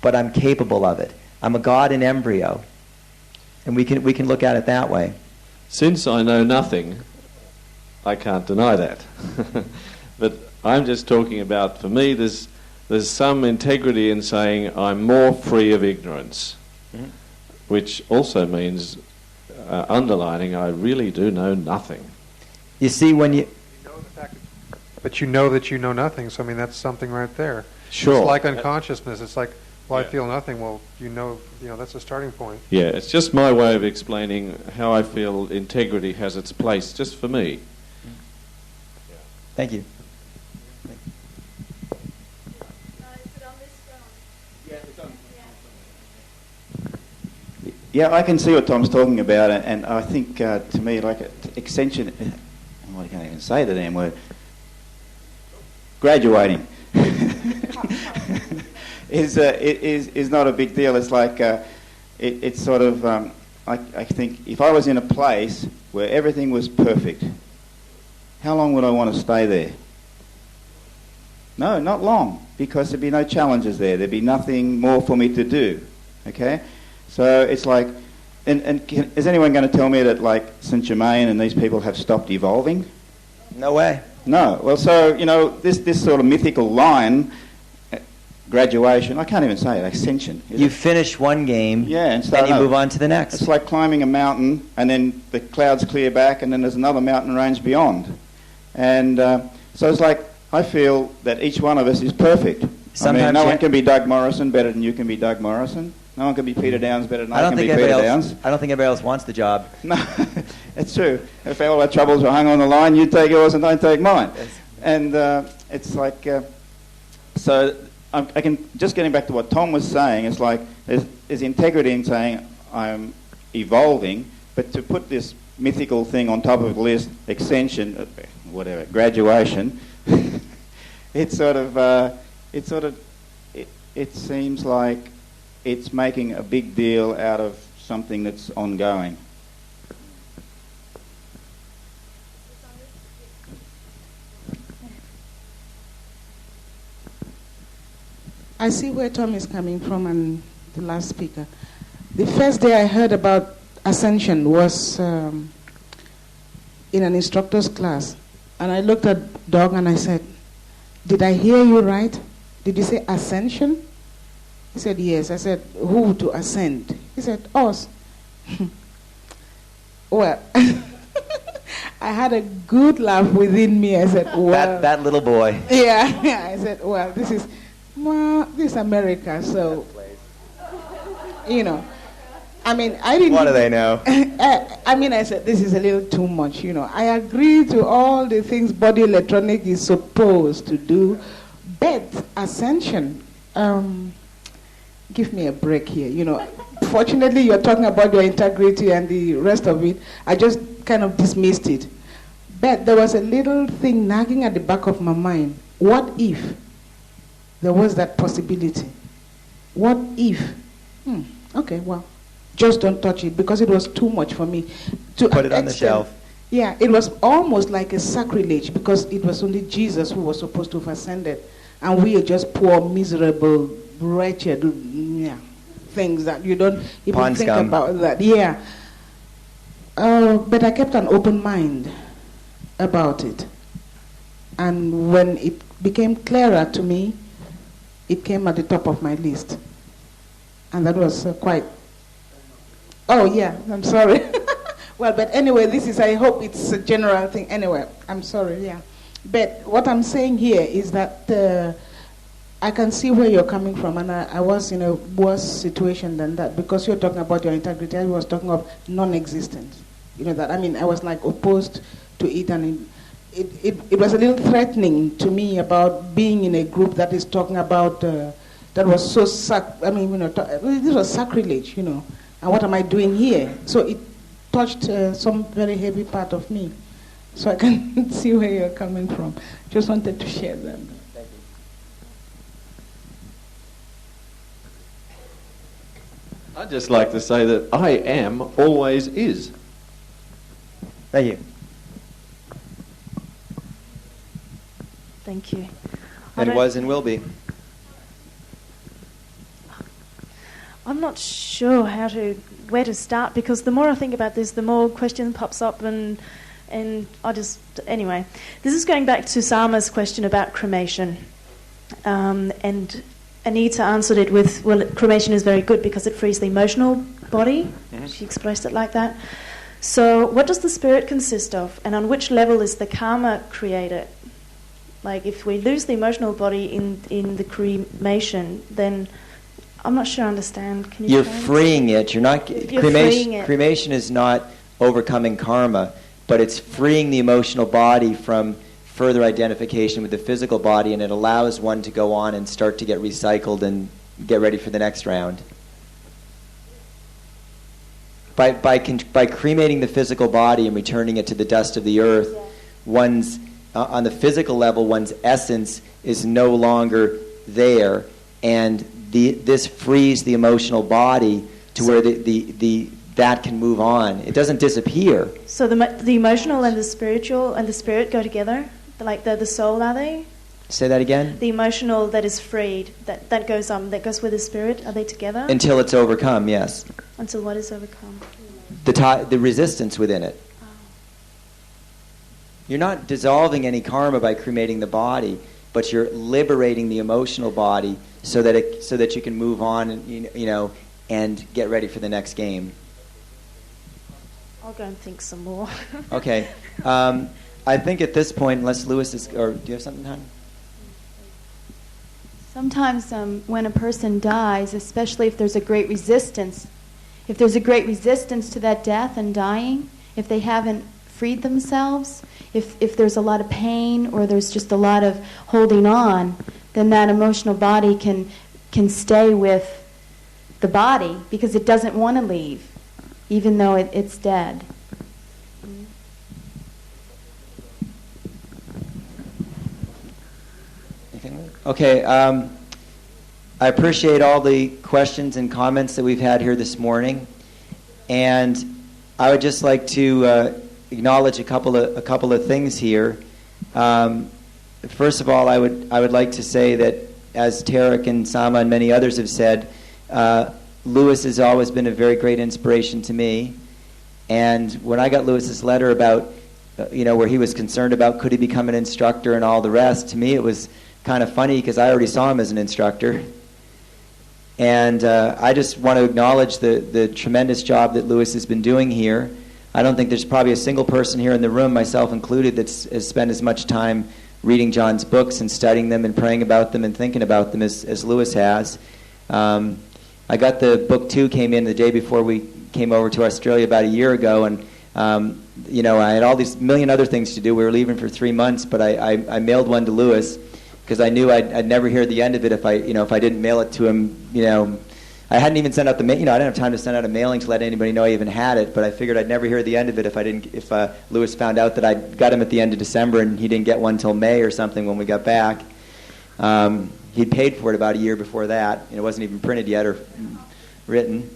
but I'm capable of it. I'm a God in embryo. And we can look at it that way. Since I know nothing, I can't deny that. But I'm just talking about, for me, there's some integrity in saying I'm more free of ignorance, which also means underlining I really do know nothing. You see, when you... But you know that you know nothing, so I mean that's something right there. Sure. It's like unconsciousness. It's like, well, I feel nothing. Well, you know that's a starting point. Yeah, it's just my way of explaining how I feel integrity has its place, just for me. Thank you. Yeah, I can see what Tom's talking about, and I think to me, like extension, well, I can't even say the damn word. Graduating is not a big deal. It's like it's sort of I think if I was in a place where everything was perfect, how long would I want to stay there? No, not long, because there'd be no challenges there. There'd be nothing more for me to do. Okay. So it's like, is anyone going to tell me that like Saint Germain and these people have stopped evolving? No way. No. Well, so this sort of mythical line, graduation. I can't even say it. Ascension. You finish one game, and you move on to the next. It's like climbing a mountain, and then the clouds clear back, and then there's another mountain range beyond, and so it's like I feel that each one of us is perfect. Sometimes I mean, no one can be Doug Morrison better than you can be Doug Morrison. No one can be Peter Downs better than I can be Peter Downs. I don't think everybody else wants the job. No, it's true. If all our troubles were hung on the line, you take yours and don't take mine. Yes. And it's like, so I can, just getting back to what Tom was saying, it's like there's integrity in saying I'm evolving, but to put this mythical thing on top of the list, extension, whatever, graduation, it seems like it's making a big deal out of something that's ongoing. I see where Tom is coming from and the last speaker. The first day I heard about ascension was in an instructor's class. And I looked at Doug and I said, did I hear you right? Did you say ascension? He said, yes. I said, who to ascend? He said, us. Well, I had a good laugh within me. I said, well. That little boy. Yeah. I said, well, this is America, so, I mean, I didn't... What do they know? I said, this is a little too much, I agree to all the things body electronic is supposed to do, but ascension, give me a break here, Fortunately, you're talking about your integrity and the rest of it. I just kind of dismissed it. But there was a little thing nagging at the back of my mind. What if there was that possibility? What if? Okay, well, just don't touch it, because it was too much for me. To put it on the shelf. Yeah, it was almost like a sacrilege, because it was only Jesus who was supposed to have ascended, and we are just poor, miserable, wretched things that you don't even think about that. Yeah. But I kept an open mind about it. And when it became clearer to me, it came at the top of my list. And that was quite... Oh, yeah, I'm sorry. Well, but anyway, I hope it's a general thing. Anyway, I'm sorry, yeah. But what I'm saying here is that I can see where you're coming from, and I was in a worse situation than that, because you're talking about your integrity. I was talking of non-existence. You know that. I mean, I was like opposed to it, and it was a little threatening to me about being in a group that is talking about that was so this was sacrilege, you know. And what am I doing here? So it touched some very heavy part of me. So I can see where you're coming from. Just wanted to share that. Thank you. I'd just like to say that I am always is. Thank you. Thank you. And was and will be. I'm not sure where to start, because the more I think about this, the more question pops up, and I just, anyway. This is going back to Sama's question about cremation. And Anita answered it with, well, cremation is very good because it frees the emotional body. Mm-hmm. She expressed it like that. So what does the spirit consist of, and on which level is the karma created? Like, if we lose the emotional body in the cremation, then I'm not sure I understand. Can you You're freeing it. You're not. Freeing it. Cremation is not overcoming karma, but it's freeing the emotional body from further identification with the physical body, and it allows one to go on and start to get recycled and get ready for the next round. By cremating the physical body and returning it to the dust of the earth, one's on the physical level, one's essence is no longer there, and this frees the emotional body to where that can move on. It doesn't disappear. So the emotional and the spiritual and the spirit go together, like the soul, are they? Say that again. The emotional that is freed, that goes with the spirit. Are they together? Until it's overcome, yes. Until what is overcome? The resistance within it. You're not dissolving any karma by cremating the body, but you're liberating the emotional body so that you can move on and and get ready for the next game. I'll go and think some more. Okay. I think at this point, unless Lewis is, or do you have something, hon? Sometimes when a person dies, especially if there's a great resistance, to that death and dying, if they haven't freed themselves, if there's a lot of pain or there's just a lot of holding on, then that emotional body can stay with the body because it doesn't want to leave, even though it's dead. Okay, I appreciate all the questions and comments that we've had here this morning, and I would just like to acknowledge a couple of things here. First of all, I would like to say that, as Tarek and Sama and many others have said, Lewis has always been a very great inspiration to me. And when I got Lewis's letter about, where he was concerned about could he become an instructor and all the rest, to me it was kind of funny because I already saw him as an instructor. And I just want to acknowledge the tremendous job that Lewis has been doing here. I don't think there's probably a single person here in the room, myself included, that has spent as much time reading John's books and studying them and praying about them and thinking about them as Lewis has. I got the book 2 came in the day before we came over to Australia about a year ago, and I had all these million other things to do. We were leaving for 3 months, but I mailed one to Lewis because I knew I'd never hear the end of it if I didn't mail it to him. I hadn't even sent out the I didn't have time to send out a mailing to let anybody know I even had it, but I figured I'd never hear the end of it if Lewis found out that I got him at the end of December and he didn't get one till May or something when we got back. He'd paid for it about a year before that, and it wasn't even printed yet or written.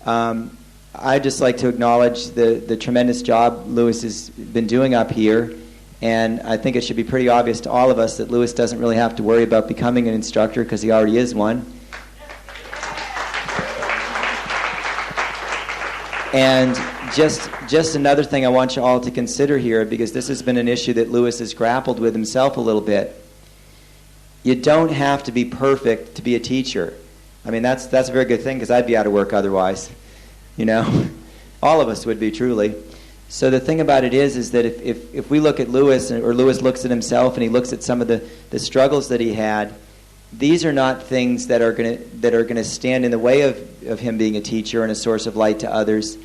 I'd just like to acknowledge the tremendous job Lewis has been doing up here, and I think it should be pretty obvious to all of us that Lewis doesn't really have to worry about becoming an instructor because he already is one. And just another thing I want you all to consider here, because this has been an issue that Lewis has grappled with himself a little bit. You don't have to be perfect to be a teacher. I mean, that's a very good thing because I'd be out of work otherwise. All of us would be, truly. So the thing about it is that if we look at Lewis, or Lewis looks at himself and he looks at some of the struggles that he had, these are not things that are going to stand in the way of him being a teacher and a source of light to others.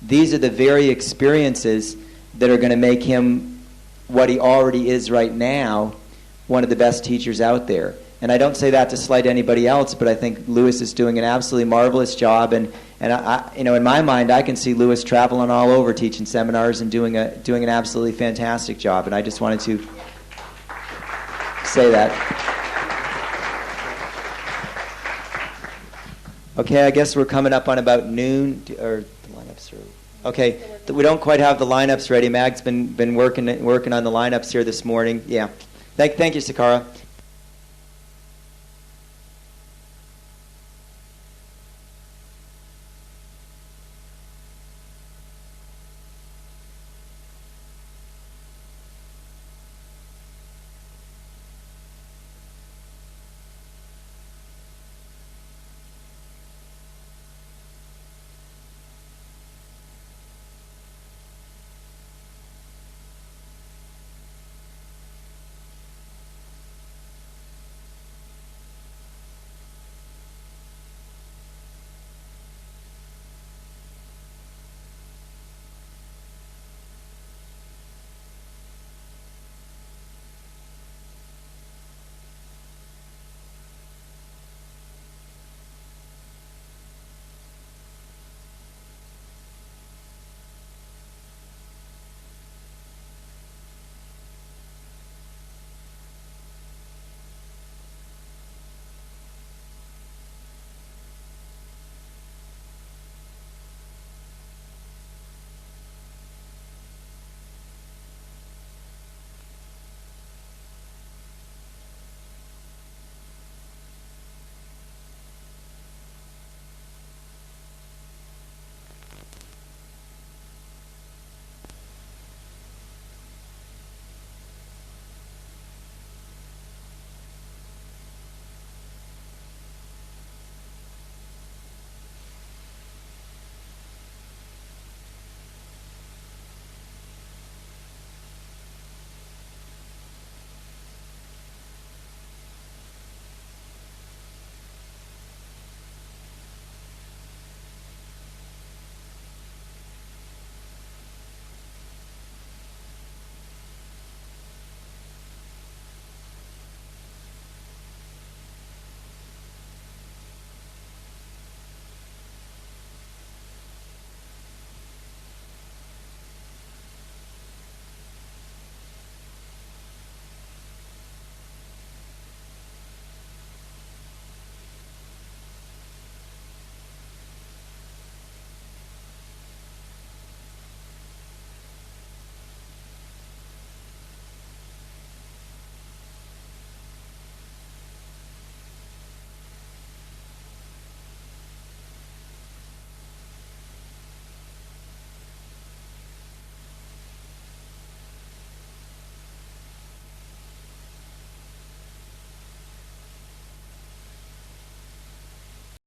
These are the very experiences that are going to make him what he already is right now, one of the best teachers out there. And I don't say that to slight anybody else, but I think Lewis is doing an absolutely marvelous job. And I, in my mind, I can see Lewis traveling all over teaching seminars and doing an absolutely fantastic job. And I just wanted to say that. Okay, I guess we're coming up on about noon, or the lineups are okay. We don't quite have the lineups ready. Mag's been working on the lineups here this morning. Yeah, thank you, Sakara.